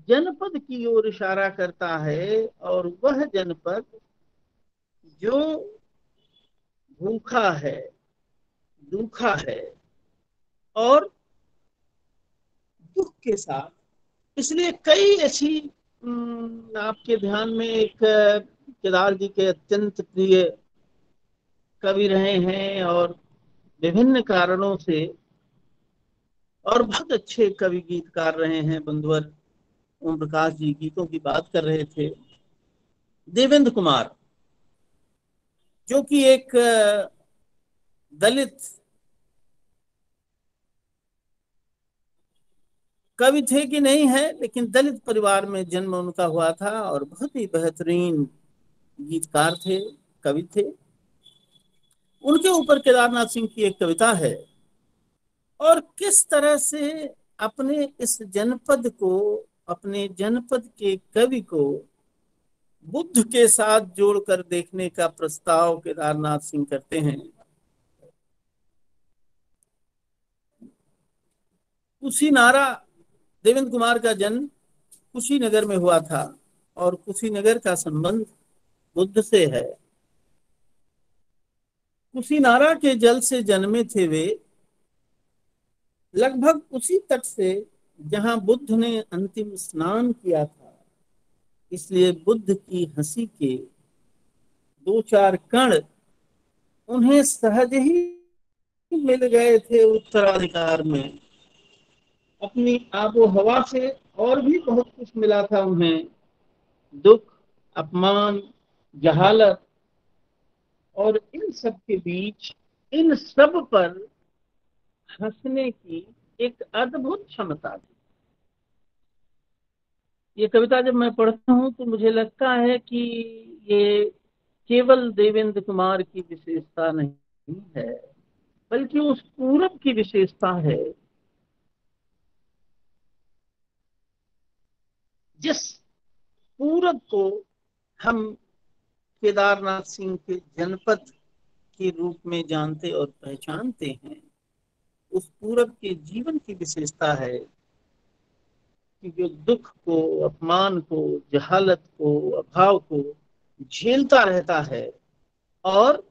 जनपद की ओर इशारा करता है, और वह जनपद जो भूखा है, दुखा है और दुख के साथ। इसलिए कई ऐसी आपके ध्यान में एक केदार जी के अत्यंत प्रिय कवि रहे हैं और विभिन्न कारणों से, और बहुत अच्छे कवि गीतकार रहे हैं। बंधुवर ओम प्रकाश जी गीतों की बात कर रहे थे। देवेंद्र कुमार जो कि एक दलित कवि थे कि नहीं है, लेकिन दलित परिवार में जन्म उनका हुआ था और बहुत ही बेहतरीन गीतकार थे, कवि थे। उनके ऊपर केदारनाथ सिंह की एक कविता है, और किस तरह से अपने इस जनपद को, अपने जनपद के कवि को बुद्ध के साथ जोड़कर देखने का प्रस्ताव केदारनाथ सिंह करते हैं। कुशीनारा, देवेंद्र कुमार का जन्म कुशीनगर में हुआ था, और कुशीनगर का संबंध बुद्ध से है। कुशीनारा के जल से जन्मे थे वे, लगभग उसी तट से जहां बुद्ध ने अंतिम स्नान किया था। इसलिए बुद्ध की हंसी के दो चार कण उन्हें सहज ही मिल गए थे उत्तराधिकार में। अपनी आबो हवा से और भी बहुत कुछ मिला था उन्हें, दुख, अपमान, जहालत, और इन सब के बीच इन सब पर हंसने की एक अद्भुत क्षमता थी। ये कविता जब मैं पढ़ता हूँ तो मुझे लगता है कि ये केवल देवेंद्र कुमार की विशेषता नहीं है, बल्कि उस पूरब की विशेषता है जिस पूरब को हम केदारनाथ सिंह के जनपद के रूप में जानते और पहचानते हैं। उस पूरब के जीवन की विशेषता है कि जो दुख को, अपमान को, जहालत को, अभाव को झेलता रहता है, और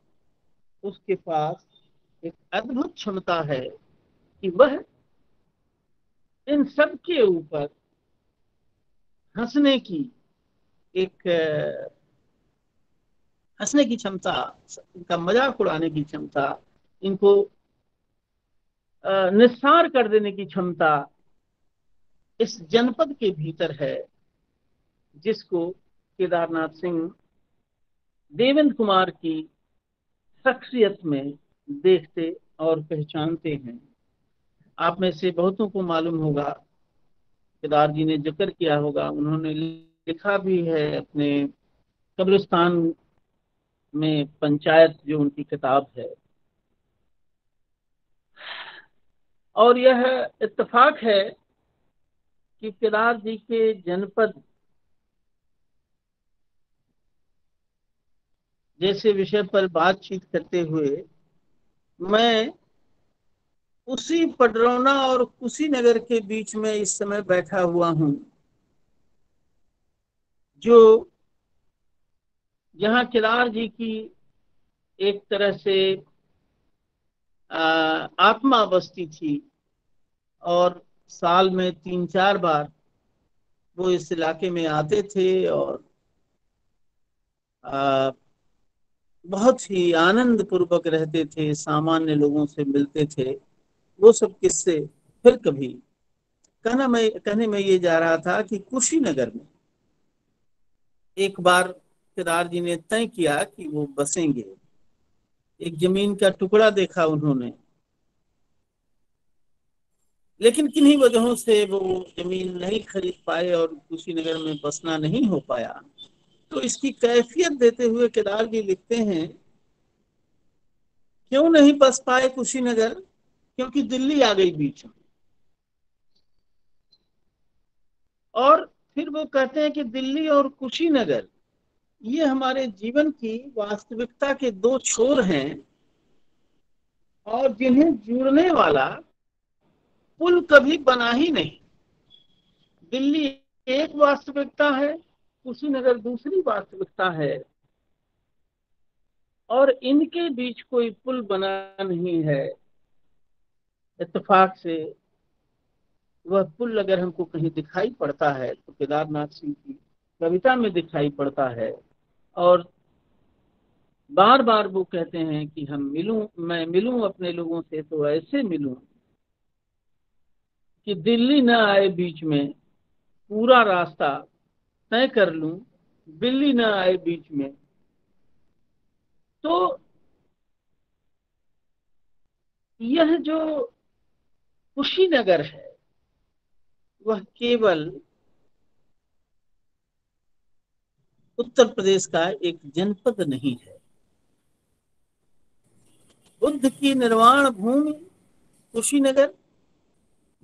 उसके पास एक अद्भुत क्षमता है कि वह इन सब के ऊपर हंसने की क्षमता, इनका मजाक उड़ाने की क्षमता, इनको निस्सार कर देने की क्षमता इस जनपद के भीतर है, जिसको केदारनाथ सिंह देवेंद्र कुमार की शख्सियत में देखते और पहचानते हैं। आप में से बहुतों को मालूम होगा, केदार जी ने जिक्र किया होगा, उन्होंने लिखा भी है अपने कब्रिस्तान में पंचायत, जो उनकी किताब है। और यह इत्तेफाक है कि केदार जी के जनपद जैसे विषय पर बातचीत करते हुए मैं उसी पडरौना और कुशीनगर के बीच में इस समय बैठा हुआ हूं, जो जहां केदार जी की एक तरह से आत्मा बसती थी, और साल में 3-4 बार वो इस इलाके में आते थे और बहुत ही आनंद पूर्वक रहते थे, सामान्य लोगों से मिलते थे। वो सब किस्से फिर कभी कहने में ये जा रहा था कि कुशीनगर में एक बार केदार जी ने तय किया कि वो बसेंगे, एक जमीन का टुकड़ा देखा उन्होंने, लेकिन किन्हीं वजहों से वो जमीन नहीं खरीद पाए और कुशीनगर में बसना नहीं हो पाया। तो इसकी कैफियत देते हुए केदार जी लिखते हैं, क्यों नहीं बस पाए कुशीनगर, क्योंकि दिल्ली आ गई बीच में। और फिर वो कहते हैं कि दिल्ली और कुशीनगर ये हमारे जीवन की वास्तविकता के दो छोर हैं और जिन्हें जुड़ने वाला पुल कभी बना ही नहीं। दिल्ली एक वास्तविकता है, कुशीनगर दूसरी वास्तविकता है, और इनके बीच कोई पुल बना नहीं है। इत्तेफाक से वह पुल अगर हमको कहीं दिखाई पड़ता है तो केदारनाथ सिंह की कविता में दिखाई पड़ता है। और बार बार वो कहते हैं कि मैं मिलूं अपने लोगों से तो ऐसे मिलूं कि दिल्ली न आए बीच में, पूरा रास्ता तय कर लूं, दिल्ली न आए बीच में। तो यह जो कुशीनगर है वह केवल उत्तर प्रदेश का एक जनपद नहीं है। बुद्ध की निर्वाण भूमि कुशीनगर,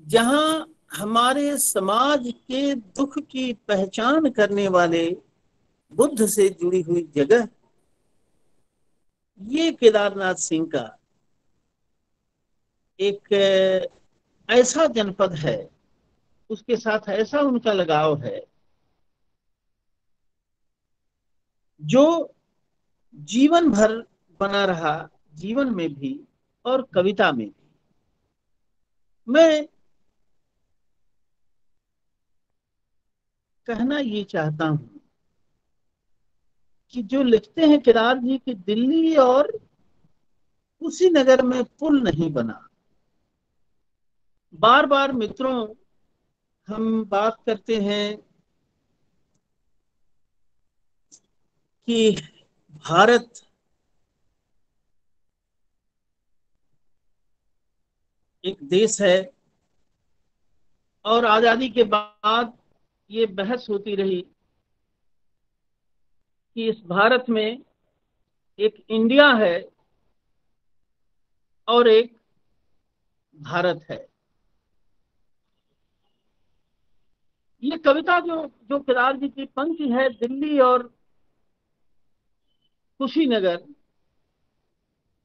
जहां हमारे समाज के दुख की पहचान करने वाले बुद्ध से जुड़ी हुई जगह, ये केदारनाथ सिंह का एक ऐसा जनपद है, उसके साथ ऐसा उनका लगाव है जो जीवन भर बना रहा, जीवन में भी और कविता में भी। मैं कहना ये चाहता हूं कि जो लिखते हैं केदार जी कि दिल्ली और कुशीनगर में पुल नहीं बना, बार बार मित्रों हम बात करते हैं कि भारत एक देश है और आजादी के बाद ये बहस होती रही कि इस भारत में एक इंडिया है और एक भारत है। ये कविता जो केदार जी की पंक्ति है, दिल्ली और कुशीनगर,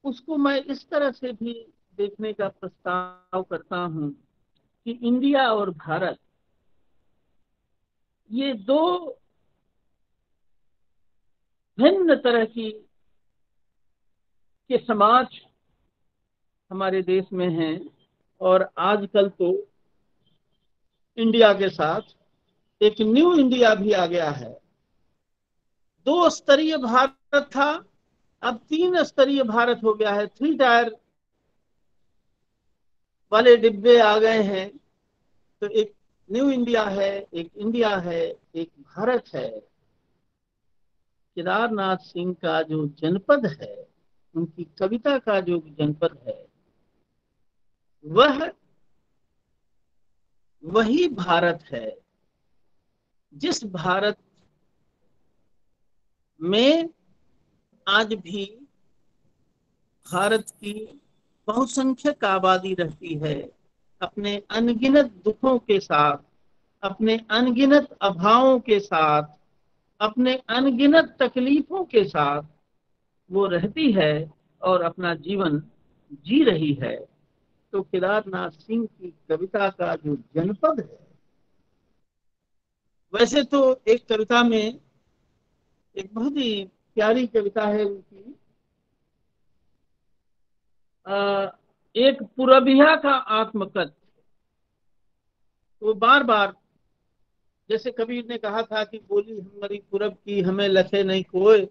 उसको मैं इस तरह से भी देखने का प्रस्ताव करता हूं कि इंडिया और भारत ये दो भिन्न तरह के समाज हमारे देश में हैं। और आजकल तो इंडिया के साथ एक न्यू इंडिया भी आ गया है। 2 स्तरीय भारत था, अब 3 स्तरीय भारत हो गया है। 3 टायर वाले डिब्बे आ गए हैं। तो एक न्यू इंडिया है, एक इंडिया है, एक भारत है। केदारनाथ सिंह का जो जनपद है, उनकी कविता का जो जनपद है, वह वही भारत है जिस भारत में आज भी भारत की बहुसंख्यक आबादी रहती है, अपने अनगिनत दुखों के साथ, अपने अनगिनत अभावों के साथ, अपने अनगिनत तकलीफों के साथ वो रहती है और अपना जीवन जी रही है। तो केदारनाथ सिंह की कविता का जो जनपद है, वैसे तो एक कविता में एक बहुत ही प्यारी कविता है उनकी, एक पुरबिया का आत्मकथ। वो बार बार, जैसे कबीर ने कहा था कि बोली हमारी पूरब की हमें लखे नहीं कोय,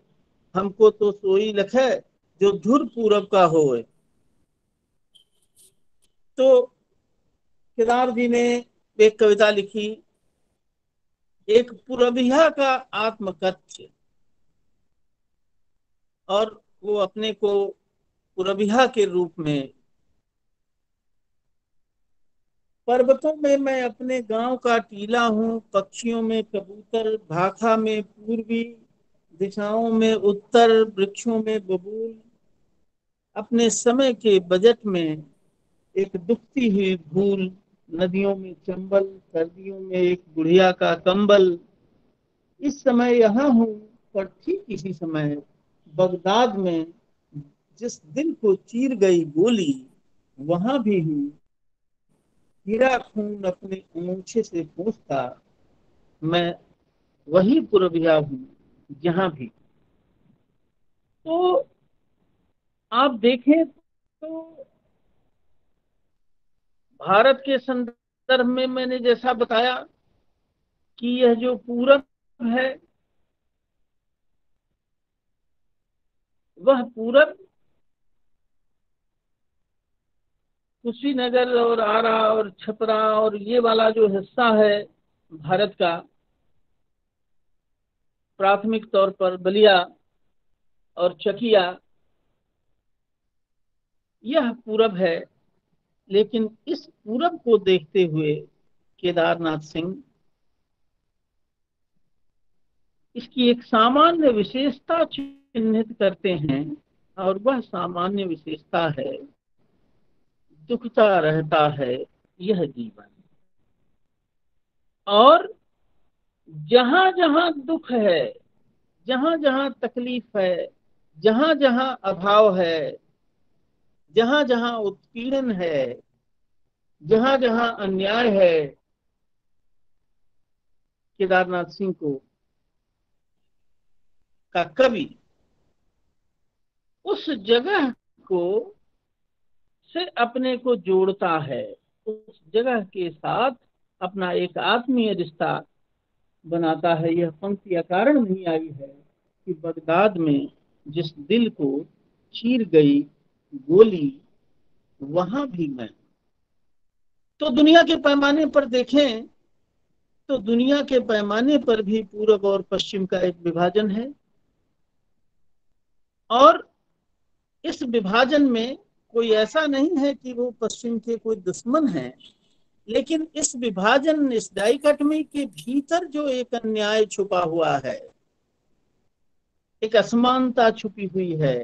हमको तो सोई लखे जो धुर पूरब का होए। तो केदार जी ने एक कविता लिखी, एक पुरबिया का आत्मकथ्य, और वो अपने को पुरबिया के रूप में। पर्वतों में मैं अपने गांव का टीला हूँ, पक्षियों में कबूतर, भाखा में पूर्वी, दिशाओं में उत्तर, वृक्षों में बबूल। अपने समय के बजट में एक दुखती हुई भूल, नदियों में चंबल, सर्दियों में एक बुढ़िया का कंबल। इस समय यहाँ हूँ, पर ठीक इसी समय बगदाद में जिस दिल को चीर गई गोली, वहां भी हूँ। हीरा खून अपने मूछे से पूछता, मैं वही पुरबिया हूँ जहां भी। तो आप देखें तो भारत के संदर्भ में मैंने जैसा बताया कि यह जो पूरब है, वह पूरब कुशीनगर और आरा और छपरा और ये वाला जो हिस्सा है भारत का, प्राथमिक तौर पर बलिया और चकिया, यह पूरब है। लेकिन इस पूरब को देखते हुए केदारनाथ सिंह इसकी एक सामान्य विशेषता चिन्हित करते हैं, और वह सामान्य विशेषता है, दुखता रहता है यह जीवन। और जहां जहां दुख है, जहां जहां तकलीफ है, जहां जहां अभाव है, जहां जहां उत्पीड़न है, जहां जहां अन्याय है, केदारनाथ सिंह को का कवि उस जगह को से अपने को जोड़ता है, उस जगह के साथ अपना एक आत्मीय रिश्ता बनाता है। यह पंक्ति अकारण नहीं आई है कि बगदाद में जिस दिल को चीर गई गोली, वहां भी मैं। तो दुनिया के पैमाने पर देखें तो दुनिया के पैमाने पर भी पूरब और पश्चिम का एक विभाजन है, और इस विभाजन में कोई ऐसा नहीं है कि वो पश्चिम के कोई दुश्मन हैं, लेकिन इस विभाजन, इस डाइकटमी के भीतर जो एक अन्याय छुपा हुआ है, एक असमानता छुपी हुई है,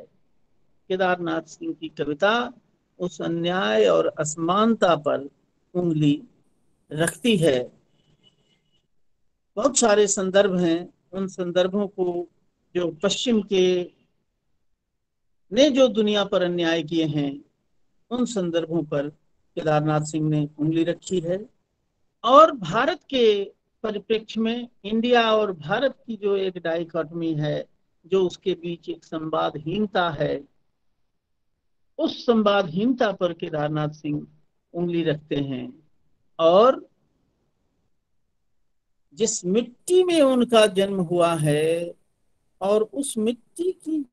केदारनाथ सिंह की कविता उस अन्याय और असमानता पर उंगली रखती है। बहुत सारे संदर्भ हैं, उन संदर्भों को जो पश्चिम के ने जो दुनिया पर अन्याय किए हैं, उन संदर्भों पर केदारनाथ सिंह ने उंगली रखी है। और भारत के परिप्रेक्ष्य में इंडिया और भारत की जो एक डाइकॉटमी है, जो उसके बीच एक संवादहीनता है, उस संवादहीनता पर केदारनाथ सिंह उंगली रखते हैं। और जिस मिट्टी में उनका जन्म हुआ है, और उस मिट्टी की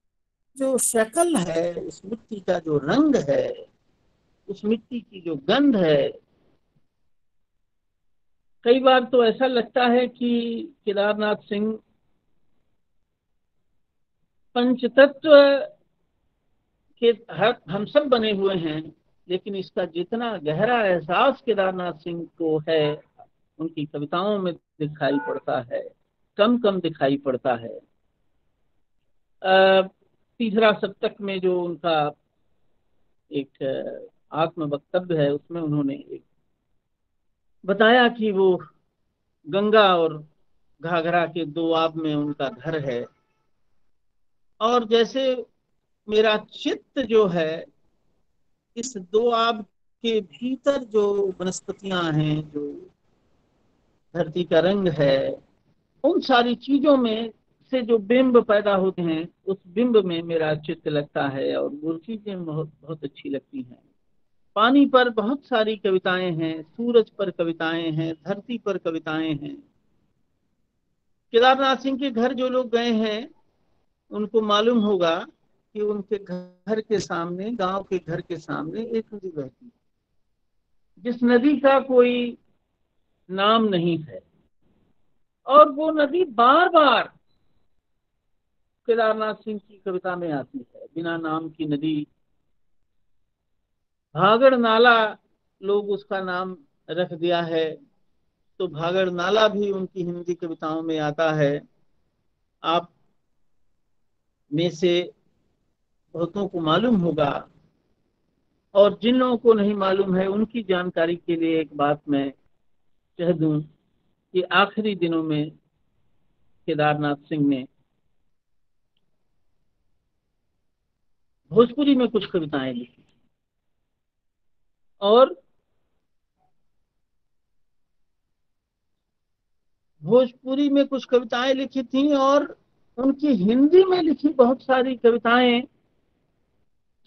जो शक्ल है, उस मिट्टी का जो रंग है, उस मिट्टी की जो गंध है, कई बार तो ऐसा लगता है कि केदारनाथ सिंह पंचतत्व के हम सब बने हुए हैं, लेकिन इसका जितना गहरा एहसास केदारनाथ सिंह को है, उनकी कविताओं में दिखाई पड़ता है, कम कम दिखाई पड़ता है। तीसरा सप्तक में जो उनका एक आत्म वक्तव्य है, उसमें उन्होंने एक बताया कि वो गंगा और घाघरा के दोआब में उनका घर है, और जैसे मेरा चित्त जो है, इस दोआब के भीतर जो वनस्पतियां हैं, जो धरती का रंग है, उन सारी चीजों में से जो बिंब पैदा होते हैं, उस बिंब में मेरा चित्त लगता है, और वो चीजें बहुत बहुत अच्छी लगती हैं। पानी पर बहुत सारी कविताएं हैं, सूरज पर कविताएं हैं, धरती पर कविताएं हैं। केदारनाथ सिंह के घर जो लोग गए हैं, उनको मालूम होगा कि उनके घर के सामने, गांव के घर के सामने एक नदी बहती है, जिस नदी का कोई नाम नहीं है, और वो नदी बार बार केदारनाथ सिंह की कविता में आती है। बिना नाम की नदी भागड़ नाला लोग उसका नाम रख दिया है, तो भागड़ नाला भी उनकी हिंदी कविताओं में आता है। आप में से बहुतों को मालूम होगा, और जिन लोगों को नहीं मालूम है उनकी जानकारी के लिए एक बात मैं कह दूं कि आखिरी दिनों में केदारनाथ सिंह ने भोजपुरी में कुछ कविताएं लिखी, और भोजपुरी में कुछ कविताएं लिखी थी, और उनकी हिंदी में लिखी बहुत सारी कविताएं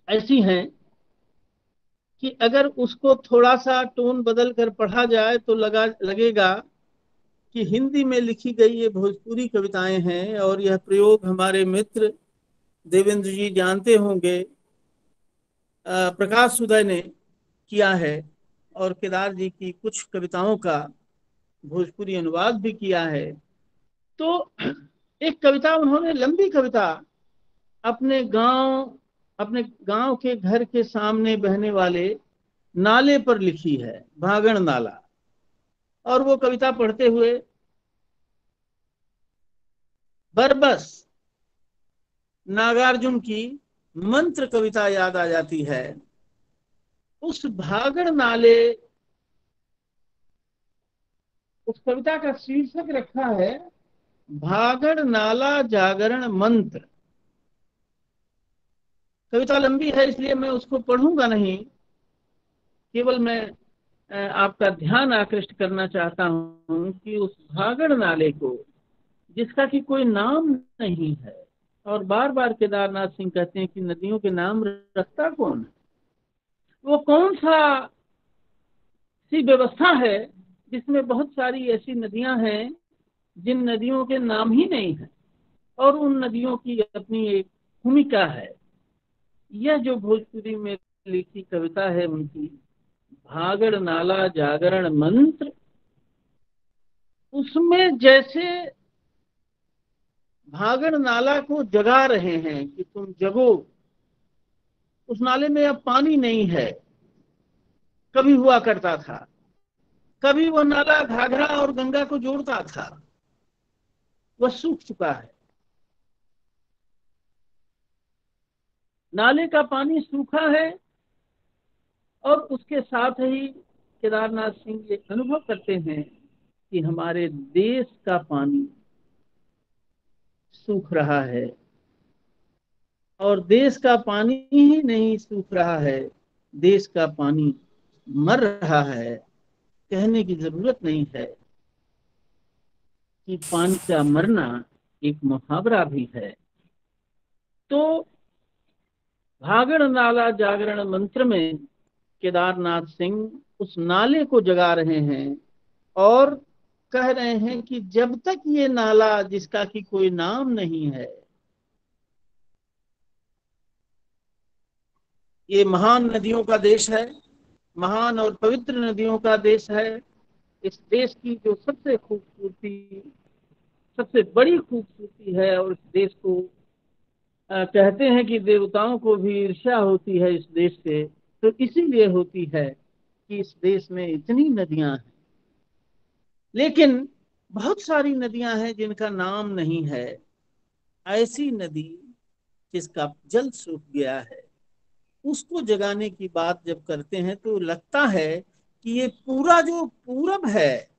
ऐसी हैं कि अगर उसको थोड़ा सा टोन बदल कर पढ़ा जाए तो लगेगा कि हिंदी में लिखी गई ये भोजपुरी कविताएं हैं। और यह प्रयोग हमारे मित्र देवेंद्र जी जानते होंगे, प्रकाश उदय ने किया है, और केदार जी की कुछ कविताओं का भोजपुरी अनुवाद भी किया है। तो एक कविता उन्होंने, लंबी कविता, अपने गांव के घर के सामने बहने वाले नाले पर लिखी है, भागड़ नाला। और वो कविता पढ़ते हुए बरबस नागार्जुन की मंत्र कविता याद आ जाती है। उस भागड़ नाले, उस कविता का शीर्षक रखा है भागड़ नाला जागरण मंत्र। कविता लंबी है इसलिए मैं उसको पढ़ूंगा नहीं, केवल मैं आपका ध्यान आकृष्ट करना चाहता हूं कि उस भागड़ नाले को, जिसका कि कोई नाम नहीं है, और बार बार केदारनाथ सिंह कहते हैं कि नदियों के नाम रखता कौन है, वो कौन सा सी व्यवस्था है जिसमें बहुत सारी ऐसी नदियां हैं जिन नदियों के नाम ही नहीं है, और उन नदियों की अपनी एक भूमिका है। यह जो भोजपुरी में लिखी कविता है उनकी, भागड़ नाला जागरण मंत्र, उसमें जैसे भागड़ नाला को जगा रहे हैं कि तुम जगो। उस नाले में अब पानी नहीं है, कभी हुआ करता था, कभी वो नाला घाघरा और गंगा को जोड़ता था, वह सूख चुका है। नाले का पानी सूखा है, और उसके साथ ही केदारनाथ सिंह ये अनुभव करते हैं कि हमारे देश का पानी सूख रहा है, और देश का पानी ही नहीं सूख रहा है, देश का पानी मर रहा है। कहने की जरूरत नहीं है कि पानी का मरना एक मुहावरा भी है। तो भागड़ नाला जागरण मंत्र में केदारनाथ सिंह उस नाले को जगा रहे हैं, और कह रहे हैं कि जब तक ये नाला, जिसका कि कोई नाम नहीं है, ये महान नदियों का देश है, महान और पवित्र नदियों का देश है। इस देश की जो सबसे खूबसूरती, सबसे बड़ी खूबसूरती है, और इस देश को कहते हैं कि देवताओं को भी ईर्ष्या होती है इस देश से, तो इसीलिए होती है कि इस देश में इतनी नदियां हैं। लेकिन बहुत सारी नदियां हैं जिनका नाम नहीं है। ऐसी नदी जिसका जल सूख गया है, उसको जगाने की बात जब करते हैं तो लगता है कि ये पूरा जो पूरब है,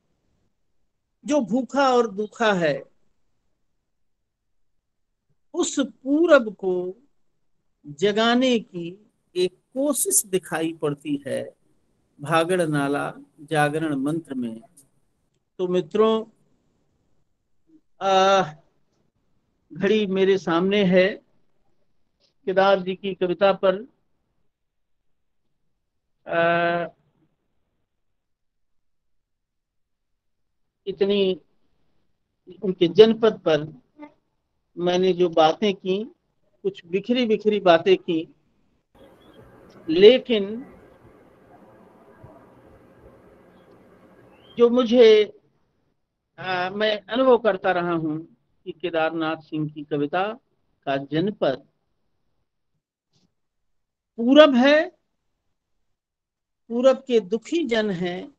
जो भूखा और दुखा है, उस पूरब को जगाने की एक कोशिश दिखाई पड़ती है भागड़ नाला जागरण मंत्र में। तो मित्रों, घड़ी मेरे सामने है, केदार जी की कविता पर इतनी, उनके जनपद पर मैंने जो बातें की, कुछ बिखरी बिखरी बातें की, लेकिन जो मुझे मैं अनुभव करता रहा हूं कि केदारनाथ सिंह की कविता का जनपद पूरब है, पूरब के दुखी जन हैं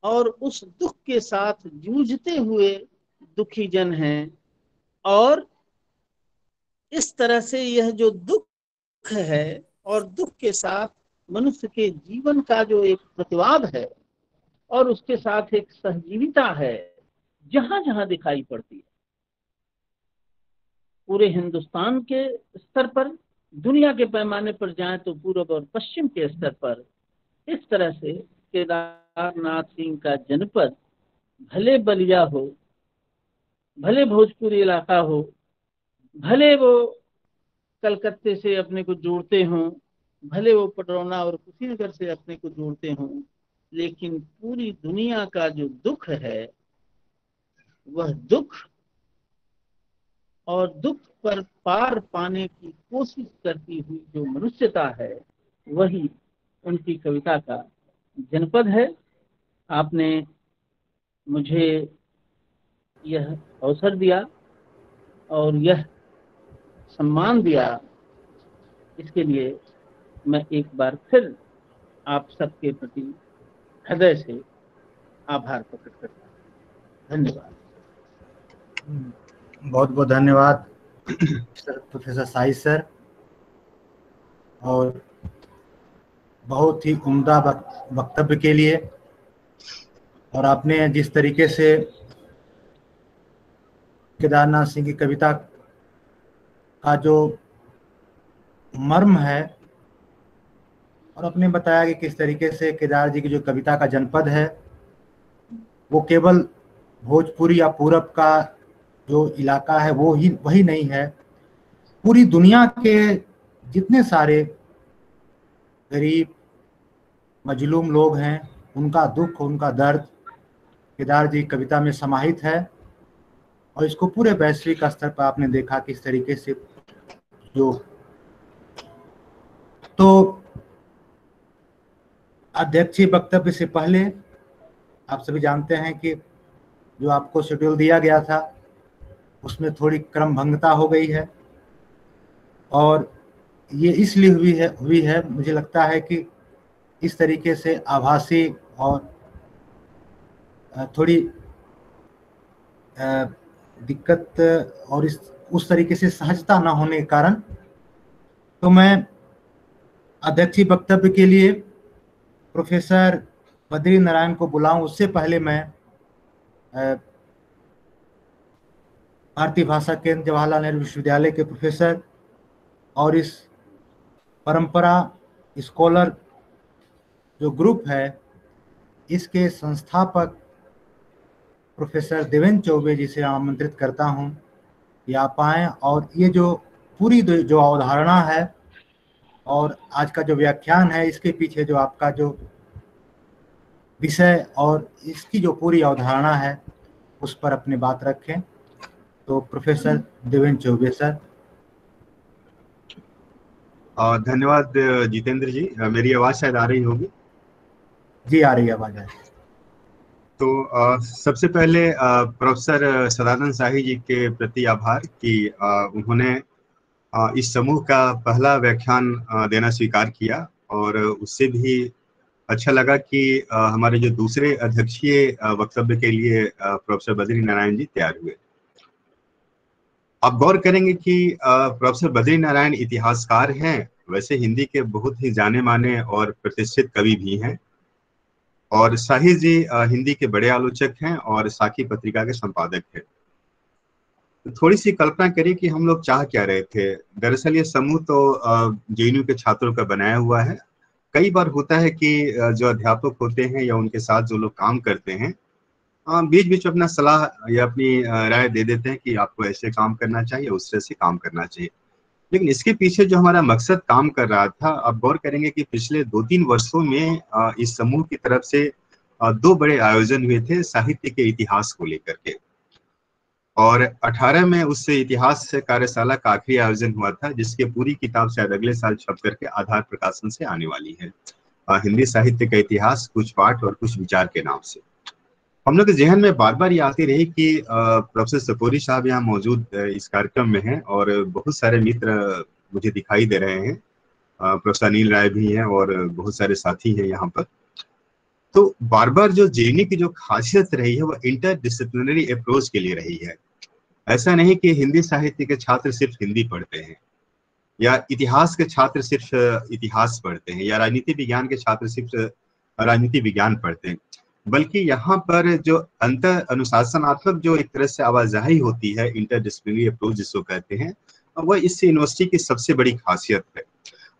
और उस दुख के साथ जूझते हुए दुखी जन हैं, और इस तरह से यह जो दुख है और दुख के साथ मनुष्य के जीवन का जो एक प्रतिवाद है और उसके साथ एक सहजीविता है, जहां जहां दिखाई पड़ती है, पूरे हिंदुस्तान के स्तर पर, दुनिया के पैमाने पर जाएं तो पूर्व और पश्चिम के स्तर पर, इस तरह से केदारनाथ सिंह का जनपद, भले बलिया हो, भले भोजपुरी इलाका हो, भले वो कलकत्ते से अपने को जोड़ते हों, भले वो पटरौना और कुशीनगर से अपने को जोड़ते हों, लेकिन पूरी दुनिया का जो दुख है, वह दुख और दुख पर पार पाने की कोशिश करती हुई जो मनुष्यता है, वही उनकी कविता का जनपद है। आपने मुझे यह अवसर दिया और यह सम्मान दिया, इसके लिए मैं एक बार फिर आप सबके प्रति हृदय से आभार प्रकट करता हूँ। धन्यवाद। बहुत बहुत धन्यवाद सर, प्रोफेसर साहिद सर, और बहुत ही उम्दा वक्तव्य के लिए। और आपने जिस तरीके से केदारनाथ सिंह की कविता का जो मर्म है, और आपने बताया कि किस तरीके से केदार जी की जो कविता का जनपद है, वो केवल भोजपुरी या पूरब का जो इलाका है वही नहीं है, पूरी दुनिया के जितने सारे गरीब मजलूम लोग हैं, उनका दुख, उनका दर्द केदार जी कविता में समाहित है। और इसको पूरे वैश्विक स्तर पर आपने देखा किस तरीके से जो, तो अध्यक्षीय वक्तव्य से पहले आप सभी जानते हैं कि जो आपको शेड्यूल दिया गया था उसमें थोड़ी क्रमभंगता हो गई है, और ये इसलिए हुई है मुझे लगता है कि इस तरीके से आभासी और थोड़ी दिक्कत और उस तरीके से सहजता न होने के कारण, तो मैं अध्यक्षीय वक्तव्य के लिए प्रोफेसर बद्री नारायण को बुलाऊं उससे पहले मैं भारतीय भाषा केंद्र जवाहरलाल नेहरू विश्वविद्यालय के प्रोफेसर और इस परंपरा स्कॉलर जो ग्रुप है, इसके संस्थापक प्रोफेसर देवेंद्र चौबे जी से आमंत्रित करता हूं कि आप आएं और ये जो पूरी जो अवधारणा है और आज का जो व्याख्यान है, इसके पीछे जो आपका जो विषय और इसकी जो पूरी अवधारणा है उस पर अपनी बात रखें। तो प्रोफेसर देवेंद्र चौबे सर। धन्यवाद जितेंद्र जी। मेरी आवाज शायद आ रही होगी? जी आ रही है आवाज। तो सबसे पहले प्रोफेसर सदानंद शाही जी के प्रति आभार कि उन्होंने इस समूह का पहला व्याख्यान देना स्वीकार किया, और उससे भी अच्छा लगा कि हमारे जो दूसरे अध्यक्षीय वक्तव्य के लिए प्रोफेसर बद्री नारायण जी तैयार हुए। आप गौर करेंगे कि प्रोफेसर बद्री नारायण इतिहासकार हैं, वैसे हिंदी के बहुत ही जाने माने और प्रतिष्ठित कवि भी हैं, और शाही जी हिंदी के बड़े आलोचक हैं और साखी पत्रिका के संपादक हैं। तो थोड़ी सी कल्पना करिए कि हम लोग चाह क्या रहे थे। दरअसल ये समूह तो जेएनयू के छात्रों का बनाया हुआ है। कई बार होता है कि जो अध्यापक होते हैं या उनके साथ जो लोग काम करते हैं, बीच बीच अपना सलाह या अपनी राय दे देते हैं कि आपको ऐसे काम करना चाहिए, उस तरह से काम करना चाहिए। लेकिन इसके पीछे जो हमारा मकसद काम कर रहा था, आप गौर करेंगे कि पिछले 2-3 वर्षों में इस समूह की तरफ से 2 बड़े आयोजन हुए थे साहित्य के इतिहास को लेकर के, और 18 में उससे इतिहास कार्यशाला का आखिरी आयोजन हुआ था, जिसकी पूरी किताब शायद अगले साल छप करके आधार प्रकाशन से आने वाली है। हिंदी साहित्य का इतिहास, कुछ पाठ और कुछ विचार के नाम से हम लोग के जहन में बार बार ये आती रही कि प्रोफेसर सपोरी साहब यहाँ मौजूद इस कार्यक्रम में हैं, और बहुत सारे मित्र मुझे दिखाई दे रहे हैं। प्रोफेसर अनिल राय भी हैं और बहुत सारे साथी हैं यहाँ पर। तो बार बार जो जेएनयू की जो खासियत रही है वो इंटरडिसिप्लिनरी अप्रोच के लिए रही है। ऐसा नहीं कि हिंदी साहित्य के छात्र सिर्फ हिंदी पढ़ते हैं, या इतिहास के छात्र सिर्फ इतिहास पढ़ते हैं, या राजनीति विज्ञान के छात्र सिर्फ राजनीति विज्ञान पढ़ते हैं, बल्कि यहाँ पर जो अंतर अनुशासनात्मक जो एक तरह से आवाजाही होती है, इंटरडिसिप्लिनरी अप्रोच जिसको कहते हैं, वह इस यूनिवर्सिटी की सबसे बड़ी खासियत है।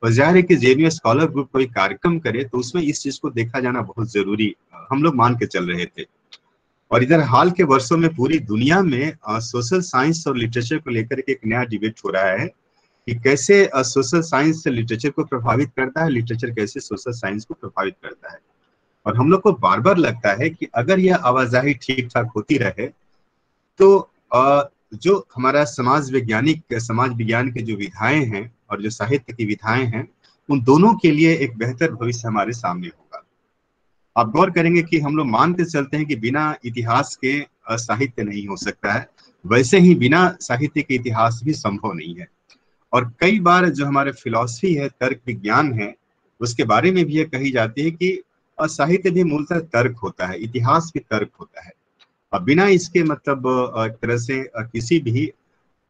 और जाहिर है कि जेएनयू स्कॉलर ग्रुप कोई कार्यक्रम करे तो उसमें इस चीज को देखा जाना बहुत जरूरी हम लोग मान के चल रहे थे। और इधर हाल के वर्षों में पूरी दुनिया में सोशल साइंस और लिटरेचर को लेकर के एक नया डिबेट हो रहा है कि कैसे सोशल साइंस लिटरेचर को प्रभावित करता है, लिटरेचर कैसे सोशल साइंस को प्रभावित करता है। और हम लोग को बार बार लगता है कि अगर यह आवाजाही ठीक ठाक होती रहे तो जो हमारा समाज विज्ञान की जो विधाएं हैं और जो साहित्य की विधाएं हैं, उन दोनों के लिए एक बेहतर भविष्य हमारे सामने होगा। आप गौर करेंगे कि हम लोग मान के चलते हैं कि बिना इतिहास के साहित्य नहीं हो सकता है, वैसे ही बिना साहित्य के इतिहास भी संभव नहीं है। और कई बार जो हमारे फिलॉसफी है, तर्क विज्ञान है, उसके बारे में भी ये कही जाती है कि साहित्य भी मूलतः तर्क होता है, इतिहास भी तर्क होता है। अब बिना इसके मतलब एक तरह से किसी भी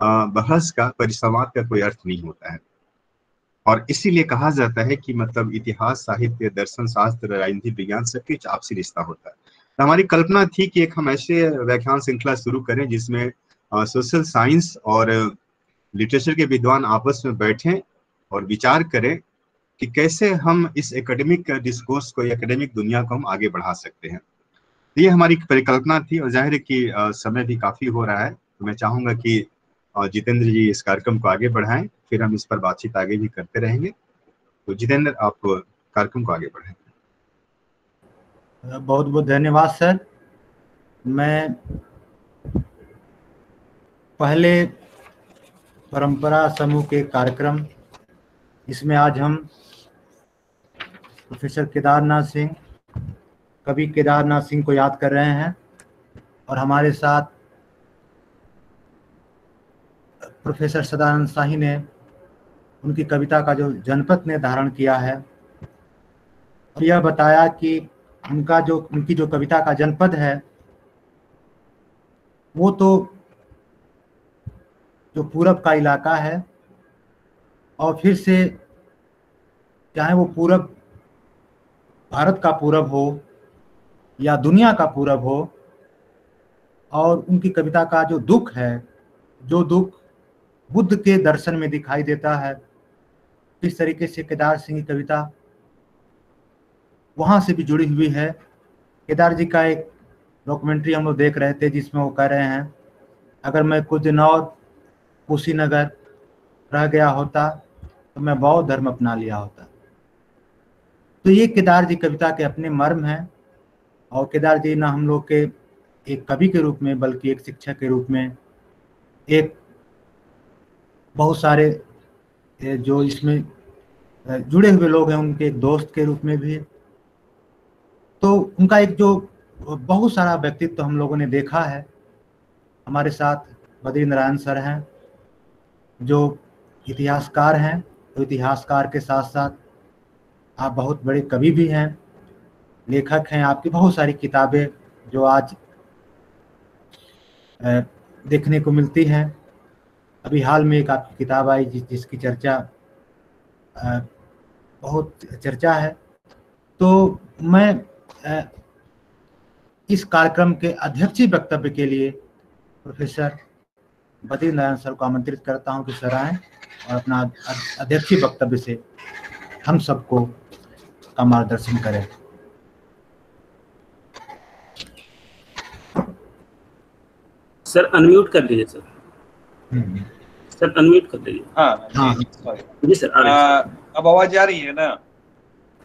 बहस का, परिसंवाद का कोई अर्थ नहीं होता है। और इसीलिए कहा जाता है कि मतलब इतिहास, साहित्य, दर्शन शास्त्र, राजनीति विज्ञान सबके बीच आपसी रिश्ता होता है। तो हमारी कल्पना थी कि एक हम ऐसे व्याख्यान श्रृंखला शुरू करें जिसमें सोशल साइंस और लिटरेचर के विद्वान आपस में बैठें और विचार करें कि कैसे हम इस एकेडमिक डिस्कोर्स को, एकेडमिक दुनिया को हम आगे बढ़ा सकते हैं। तो ये हमारी परिकल्पना थी और जाहिर है कि समय भी काफी हो रहा है, तो मैं चाहूंगा कि जितेंद्र जी इस कार्यक्रम को आगे बढ़ाएं, फिर हम इस पर बातचीत आगे भी करते रहेंगे। तो जितेंद्र, आप कार्यक्रम को आगे बढ़ाएं। बहुत बहुत धन्यवाद सर। मैं पहले परंपरा समूह के कार्यक्रम, इसमें आज हम प्रोफेसर केदारनाथ सिंह, कवि केदारनाथ सिंह को याद कर रहे हैं और हमारे साथ प्रोफेसर सदानंद शाही ने उनकी कविता का जो जनपद ने धारण किया है और यह बताया कि उनकी जो कविता का जनपद है वो तो जो पूरब का इलाका है, और फिर से चाहे वो पूरब भारत का पूरब हो या दुनिया का पूरब हो, और उनकी कविता का जो दुख है, जो दुख बुद्ध के दर्शन में दिखाई देता है, इस तरीके से केदार सिंह की कविता वहाँ से भी जुड़ी हुई है। केदार जी का एक डॉक्यूमेंट्री हम लोग देख रहे थे जिसमें वो कह रहे हैं, अगर मैं कुछ दिन और कुशीनगर रह गया होता तो मैं बौद्ध धर्म अपना लिया होता। तो ये केदार जी कविता के अपने मर्म हैं, और केदार जी ना हम लोग के एक कवि के रूप में बल्कि एक शिक्षक के रूप में, एक बहुत सारे जो इसमें जुड़े हुए लोग हैं उनके एक दोस्त के रूप में भी। तो उनका एक जो बहुत सारा व्यक्तित्व हम लोगों ने देखा है। हमारे साथ बद्री नारायण सर हैं जो इतिहासकार हैं, तो इतिहासकार के साथ साथ आप बहुत बड़े कवि भी हैं, लेखक हैं। आपकी बहुत सारी किताबें जो आज देखने को मिलती हैं। अभी हाल में एक आपकी किताब आई जिसकी चर्चा बहुत चर्चा है। तो मैं इस कार्यक्रम के अध्यक्षीय वक्तव्य के लिए प्रोफेसर बद्री नारायण सर को आमंत्रित करता हूं कि सर आएं और अपना अध्यक्षीय वक्तव्य से हम सबको का मार्गदर्शन करें। सर अनम्यूट कर लीजिए सर। सर अनम्यूट कर लीजिए। हाँ जी सर। अब आवाज आ रही है ना?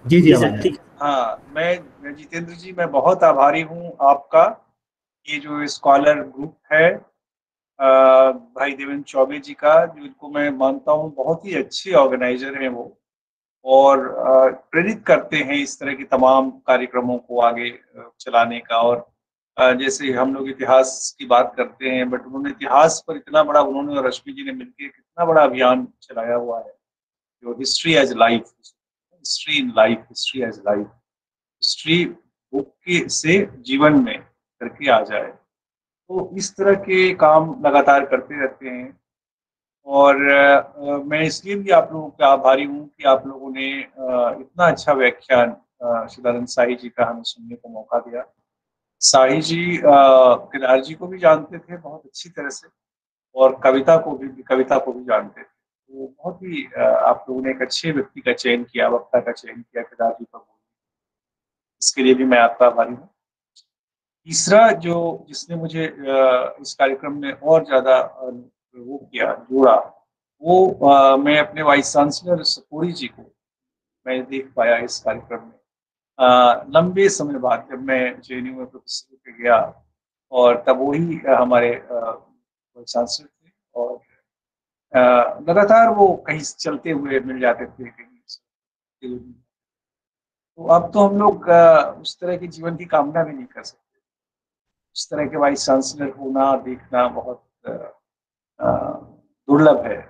जी जी ठीक। हाँ, मैं जितेंद्र जी, मैं बहुत आभारी हूँ आपका। ये जो स्कॉलर ग्रुप है भाई देवेंद्र चौबे जी का, जिनको मैं मानता हूँ बहुत ही अच्छे ऑर्गेनाइजर हैं वो, और प्रेरित करते हैं इस तरह के तमाम कार्यक्रमों को आगे चलाने का। और जैसे हम लोग इतिहास की बात करते हैं, बट उन्होंने इतिहास पर इतना बड़ा, उन्होंने और रश्मि जी ने मिलकर कितना बड़ा अभियान चलाया हुआ है, जो history as life, history in life, history as life, history भोग के से जीवन में करके आ जाए। तो इस तरह के काम लगातार करते रहते हैं। और मैं इसलिए भी आप लोगों का आभारी हूँ कि आप लोगों ने इतना अच्छा व्याख्यान सदानंद साही जी का हमें सुनने को मौका दिया। साही जी केदार जी को भी जानते थे बहुत अच्छी तरह से, और कविता को भी जानते थे। तो बहुत ही आप लोगों ने एक अच्छे व्यक्ति का चयन किया, वक्ता का चयन किया केदार जी पर, इसके लिए भी मैं आपका आभारी हूँ। तीसरा जिसने मुझे इस कार्यक्रम में और ज्यादा वो किया, जोड़ा, वो मैं अपने वाइस चांसलर सपोरी जी को मैं देख पाया इस कार्यक्रम में लंबे समय बाद, जब मैं जेएनयू में प्रोफेसर पे गया, और तब वही हमारे वाइस चांसलर थे, और लगातार वो कहीं चलते हुए मिल जाते थे कहीं। तो अब तो हम लोग उस तरह के जीवन की कामना भी नहीं कर सकते। उस तरह के वाइस चांसलर होना, देखना बहुत दुर्लभ है।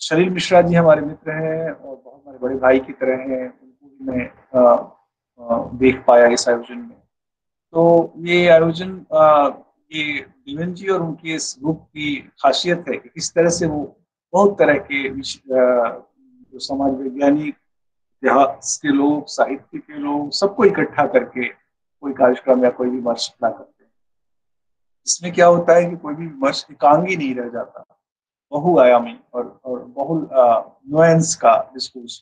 शलील मिश्रा जी हमारे मित्र हैं और बहुत हमारे बड़े भाई की तरह हैं, उनको भी मैं देख पाया इस आयोजन में। तो ये आयोजन ये देवेन जी और उनके इस ग्रुप की खासियत है कि किस तरह से वो बहुत तरह के जो समाज वैज्ञानिक, इतिहास के लोग, साहित्य के लोग, सबको इकट्ठा करके कोई कार्यक्रम या कोई विमर्श ना करते हैं। इसमें क्या होता है कि कोई भी विमर्श एकांगी नहीं रह जाता, बहुआयामी और बहुल नुएंस का डिस्कोर्स।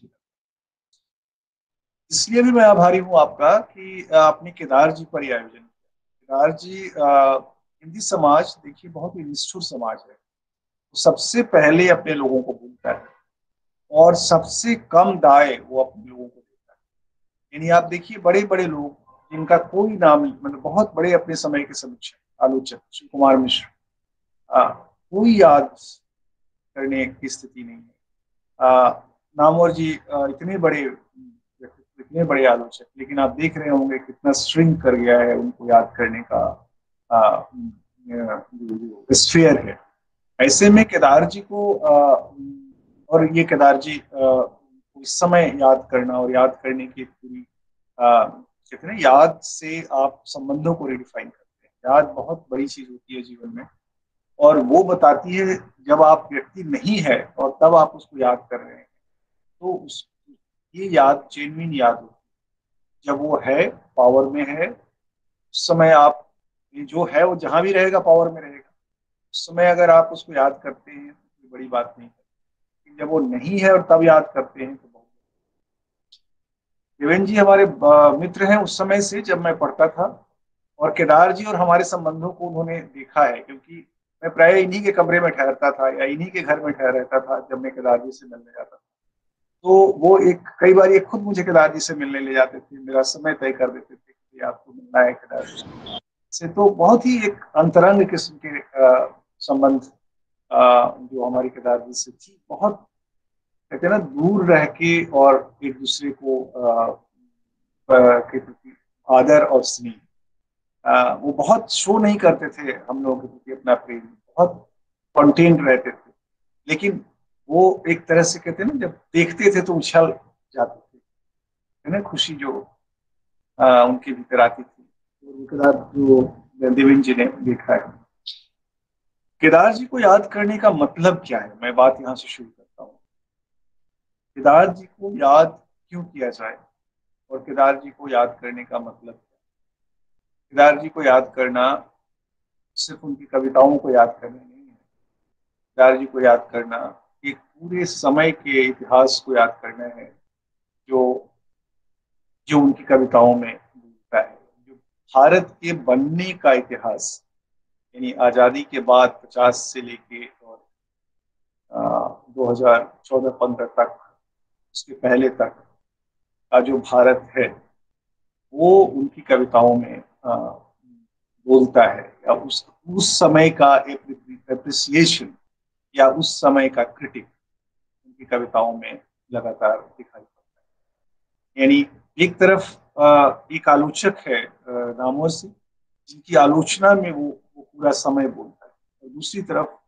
इसलिए भी मैं आभारी हूँ आपका कि आपने केदार जी पर यह आयोजन किया। केदार जी हिंदी समाज देखिए बहुत ही निष्ठुर समाज है। तो सबसे पहले अपने लोगों को भूलता है और सबसे कम दाय वो अपने लोगों को देता है। यानी आप देखिए बड़े बड़े लोग जिनका कोई नाम, मतलब बहुत बड़े अपने समय के समीक्षक आलोचक शिव कुमार मिश्र, कोई याद करने की स्थिति नहीं है। नामवर जी इतने बड़े आलोचक, लेकिन आप देख रहे होंगे कितना श्रिंक कर गया है उनको याद करने का स्फीयर है। ऐसे में केदार जी को और ये केदार जी इस समय याद करना और याद करने की पूरी कहते हैं याद से आप संबंधों को रिडिफाइन करते हैं। याद बहुत बड़ी चीज होती है जीवन में, और वो बताती है जब आप व्यक्ति नहीं है और तब आप उसको याद कर रहे हैं, तो ये याद जेन्युइन याद होती है। जब वो है, पावर में है, उस समय आप जो है वो जहां भी रहेगा पावर में रहेगा। उस समय अगर आप उसको याद करते हैं तो कोई बड़ी बात नहीं है। जब वो नहीं है और तब याद करते हैं तो बहुत। देवेन जी हमारे मित्र हैं उस समय से जब मैं पढ़ता था, और केदार जी और हमारे संबंधों को उन्होंने देखा है, क्योंकि मैं प्राय इन्हीं के कमरे में ठहरता था या इन्हीं के घर में ठहर रहता था जब मैं केदार जी से मिलने जाता था। तो वो कई बार ये खुद मुझे केदार जी से मिलने ले जाते थे, मेरा समय तय कर देते थे कि आपको मिलना है केदार जी से। तो बहुत ही एक अंतरंग किस्म के संबंध जो हमारी केदार जी से थी, बहुत कहते हैं ना दूर रह के और एक दूसरे को के प्रति आदर और स्नेह। वो बहुत शो नहीं करते थे हम लोगों के प्रति अपना प्रेम, बहुत कंटेंट रहते थे, लेकिन वो एक तरह से कहते हैं ना जब देखते थे तो उछल जाते थे, है ना, खुशी जो उनके भीतर आती थी। केदार जो देवेन जी ने देखा है, केदार जी को याद करने का मतलब क्या है, मैं बात यहाँ से शुरू करता हूँ। केदार जी को याद क्यों किया जाए और केदार जी को याद करने का मतलब क्या? केदार जी को याद करना सिर्फ उनकी कविताओं को याद करना नहीं है। केदार जी को याद करना एक पूरे समय के इतिहास को याद करना है जो उनकी कविताओं में मिलता है। जो भारत के बनने का इतिहास, यानी आज़ादी के बाद 50 से लेके और 2014-15 तक, उसके पहले तक का जो भारत है वो उनकी कविताओं में बोलता है, या उस समय का एप्रिसिएशन या उस समय का क्रिटिक उनकी कविताओं में लगातार दिखाई पड़ता है। यानी एक तरफ एक आलोचक है नामवर सिंह, जिनकी आलोचना में वो पूरा समय बोलता है, और दूसरी तरफ